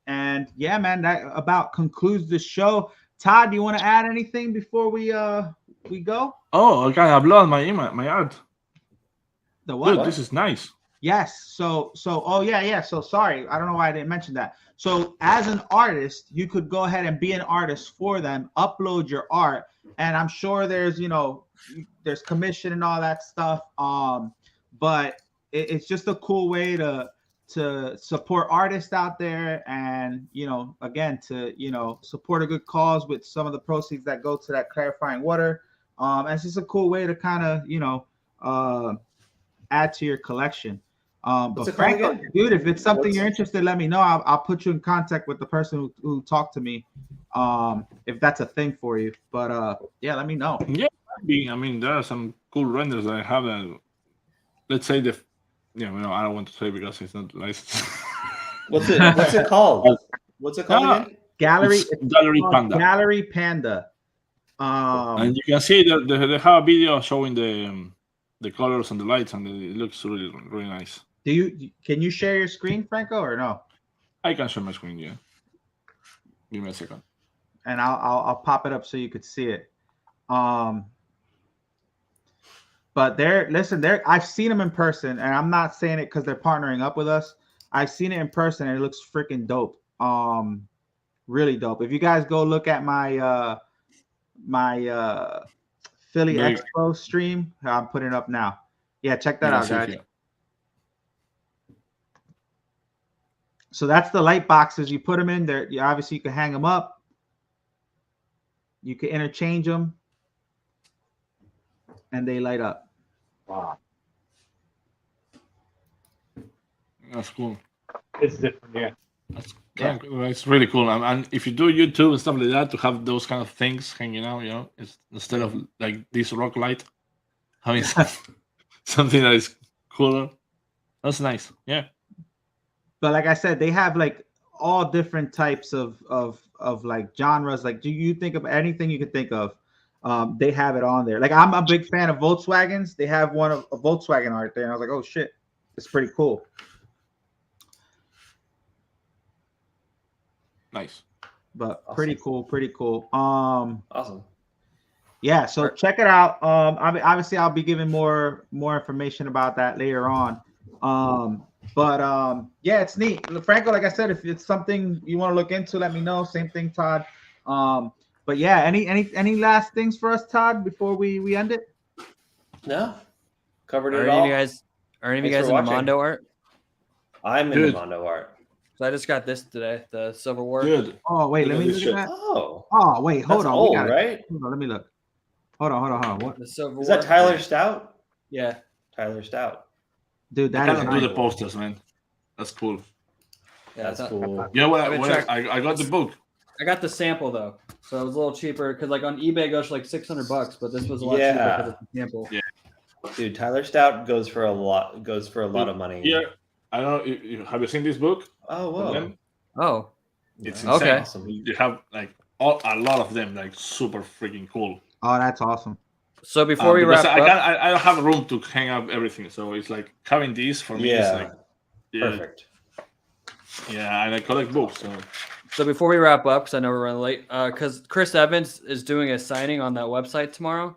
And yeah, man, that about concludes the show. Todd, do you want to add anything before we go? Oh, I can upload my art. The what? Dude, this is nice. Yes. So yeah. So sorry, I don't know why I didn't mention that. So as an artist, you could go ahead and be an artist for them, upload your art, and I'm sure there's there's commission and all that stuff. But it's just a cool way to support artists out there, and again to support a good cause with some of the proceeds that go to that clarifying water. And it's just a cool way to kind of add to your collection. But Franco, dude, if it's something you're interested, let me know. I'll put you in contact with the person who talked to me, if that's a thing for you. But yeah, let me know. Yeah, I mean, there are some cool renders that I have. Let's say I don't want to say because it's not nice. What's it called? What's it called again? Gallery Panda. Gallery Panda. And you can see that they have a video showing the colors and the lights, and it looks really, really nice. Can you share your screen, Franco, or no? I can share my screen, yeah. Give me a second. And I'll pop it up so you could see it. But I've seen them in person, and I'm not saying it because they're partnering up with us. I've seen it in person, and it looks freaking dope. Really dope. If you guys go look at my Philly Very- Expo stream. I'm putting it up now. Yeah, check that You out, can see guys. here. So that's the light boxes. You put them in there. You obviously you can hang them up. You can interchange them, and they light up. Wow. That's cool. It's different, yeah. Yeah. It's really cool. And if you do YouTube and stuff like that, to have those kind of things hanging out, it's instead of like this rock light, having something that is cooler. That's nice. Yeah. But like I said, they have like all different types of like genres. Like, do you think of anything you could think of? They have it on there. Like, I'm a big fan of Volkswagens. They have one of a Volkswagen art there, and I was like, oh shit, it's pretty cool. Nice. But Awesome. pretty cool. Awesome. Yeah, so check it out. Obviously, I'll be giving more information about that later on. But yeah, it's neat. Franco, like I said, if it's something you want to look into, let me know. Same thing, Todd. But yeah, any last things for us, Todd, before we end it? No, covered Are it any all. of you guys Thanks into for watching. Mondo art? I'm Good. into Mondo art. So I just got this today, the Civil War. Good. Oh wait, let me look at that. Oh, Oh wait, hold that's on. old, We gotta, right? hold on, let me look. Hold on. What? The Civil Is War. that Tyler Stout? Yeah. Tyler Stout. Dude, I that is cannot do nice. the posters, man. That's cool. Yeah, That's it's not- cool. You know what? I've been I got the book. I got the sample though, so it was a little cheaper because like on eBay it goes for like $600, but this was a lot cheaper Yeah. because it's a sample. Yeah. Dude, Tyler Stout goes for a lot. Of money. Yeah. I don't know. Have you seen this book? Oh From whoa. them? Oh, It's Wow. insane. Okay. Awesome. You have like a lot of them, like super freaking cool. Oh, that's awesome. so before we Because wrap up, I don't have room to hang up everything, so it's like having these for me is Yeah. like Perfect. Yeah, and I collect books. so before we wrap up, because I know we're running late, because Chris Evans is doing a signing on that website tomorrow.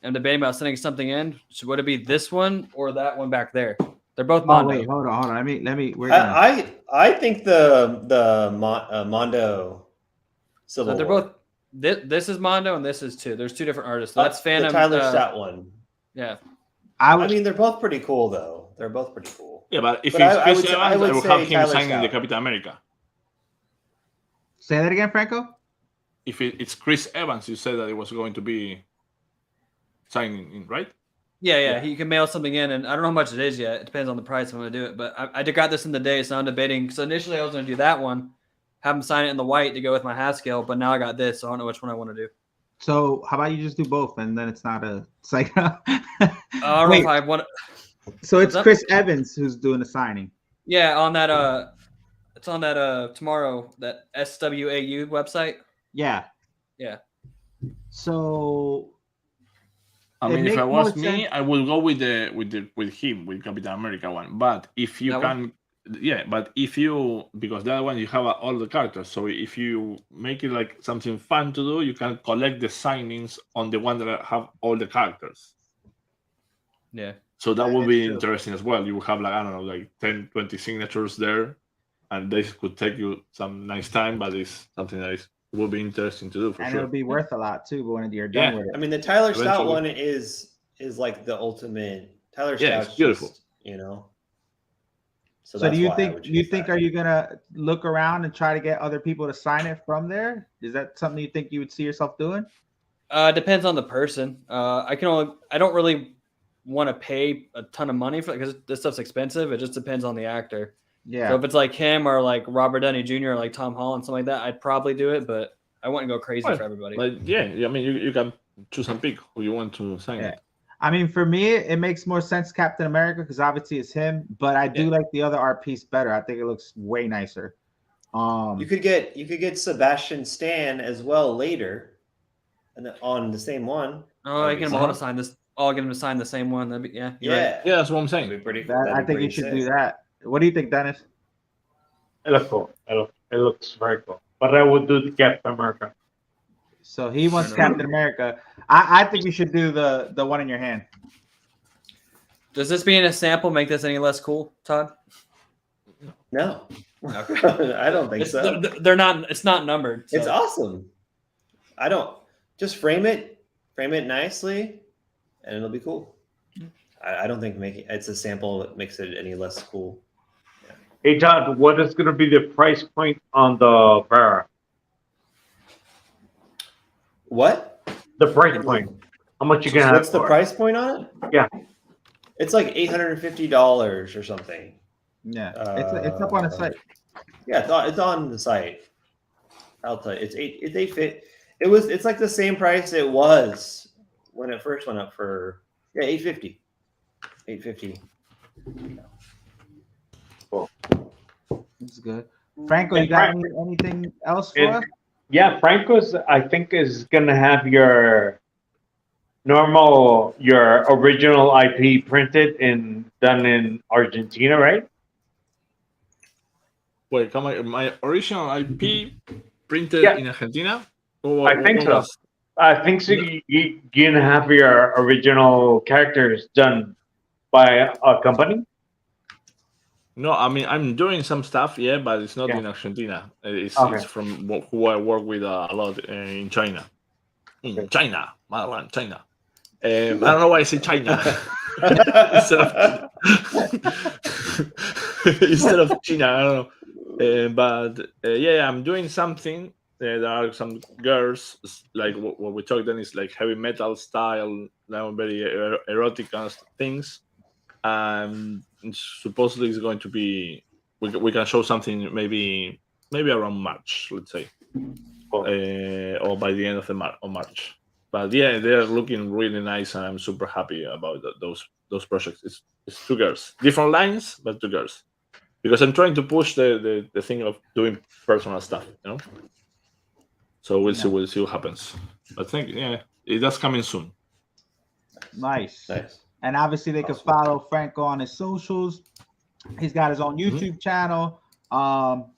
I'm debating about sending something in. So would it be this one or that one back there? They're both Oh Mondo. wait, hold on. Let me. We're gonna. I think the Mondo Civil So they're War. both. This is Mondo and this is two. There's two different artists. So that's the Phantom. Tyler Stout one. Yeah. I I would. mean, they're both pretty cool, though. They're both pretty cool. Yeah, but if But it's I Chris would say- Evans, I would will say have him Tyler signing the Stout. Captain America. Say that again, Franco. If it's Chris Evans, you said that it was going to be signing in, right? Yeah. You can mail something in, and I don't know how much it is yet. It depends on the price if I'm going to do it. But I got this in the day, so I'm debating. So initially I was going to do that one, have him sign it in the white to go with my Haskell, but now I got this, so I don't know which one I want to do. So how about you just do both, and then it's not a. It's like. I don't know Wait. if I want. So it's What's up? Chris Evans who's doing the signing. Yeah, on that. It's on that tomorrow that SWAU website. Yeah. Yeah. So I It mean, if makes I was more me, sense. I will go with him with Captain America one. But if you That can, yeah. But if you because that one you have all the characters. So if you make it like something fun to do, you can collect the signings on the one that have all the characters. Yeah. So that That would is be true. interesting as well. You will have like I don't know, like 10, 20 signatures there, and this could take you some nice time, but it's something that will be interesting to do for and sure. it'll be worth a lot too. But when you're done Yeah. with it. I mean, the Tyler Stout Eventually. one is like the ultimate. Tyler Yeah, Stout's it's beautiful. just, So, So that's do you why I think would you choose think that. are you gonna look around and try to get other people to sign it from there? Is that something you think you would see yourself doing? Depends on the person. I don't really want to pay a ton of money for it because this stuff's expensive. It just depends on the actor. Yeah. So if it's like him or like Robert Downey Jr. or like Tom Holland, something like that, I'd probably do it, but I wouldn't go crazy Right. for everybody. But yeah, I mean, you can choose and pick who you want to sign Yeah. it. I mean, for me, it makes more sense Captain America because obviously it's him, but I do Yeah. like the other art piece better. I think it looks way nicer. You could get Sebastian Stan as well later, and on the same one. Oh, I That'd get be them all to sick. sign this. I'll get them to sign the same one. That'd be, yeah. You're right. Yeah, Yeah, that's what I'm that'd be saying. pretty. that, I that'd be think you pretty should sick. do that. What do you think, Dennis? It looks cool. It looks very cool. But I would do the Captain America. So he wants Fair enough. Captain America. I think you should do the one in your hand. Does this being a sample make this any less cool, Todd? No, Okay. I don't think so. They're not. It's not numbered. So. It's awesome. I don't just frame it, frame it nicely, and it'll be cool. I don't think making it's a sample that makes it any less cool. Hey Todd, what is going to be the price point on the Vera? What? The price point. How much you gonna? What's the price point on it? Yeah, it's like $850 or something. Yeah, it's up on the site. Yeah, it's on the site. I'll tell you, it's $850. It's like the same price it was when it first went up for $850. $850. Cool. That's good. Franco, you got anything else for us? Yeah, Franco's I think is gonna have your original IP printed and done in Argentina, right? Wait, come on, my original IP printed in Argentina? I think so. I think so. You're gonna have your original characters done by a company. No, I mean I'm doing some stuff, but it's not in Argentina. It's from who I work with a lot in China. China, motherland, China. I don't know why I say China instead of China. I don't know, but I'm doing something. There are some girls like what we talked then is like heavy metal style, very erotic kind of things. Supposedly it's going to be we can show something maybe around March, let's say, or by the end of March. But they're looking really nice, and I'm super happy about those projects. It's two girls, different lines, but two girls, because I'm trying to push the thing of doing personal stuff, you know. So we'll see what happens. But I think that's coming soon. Nice. And obviously they can follow Franco on his socials. He's got his own YouTube channel.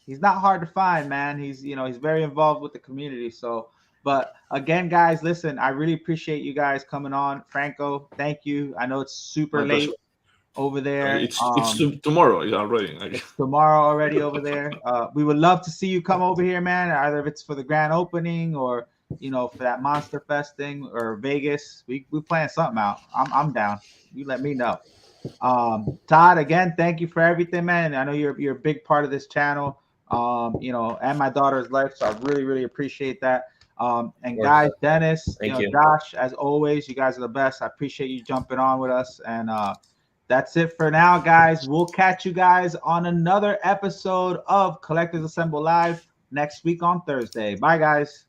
He's not hard to find, man. He's very involved with the community. So, but again, guys, listen, I really appreciate you guys coming on. Franco, thank you. I know it's super late over there. It's tomorrow already. It's tomorrow already over there. We would love to see you come over here, man. Either if it's for the grand opening or for that Monster Fest thing or Vegas. We plan something out. I'm down. You let me know. Todd, again, thank you for everything, man. I know you're a big part of this channel, and my daughter's life. So I really, really appreciate that. And guys, Dennis, Josh, as always, you guys are the best. I appreciate you jumping on with us. And that's it for now, guys. We'll catch you guys on another episode of Collectors Assemble Live next week on Thursday. Bye, guys.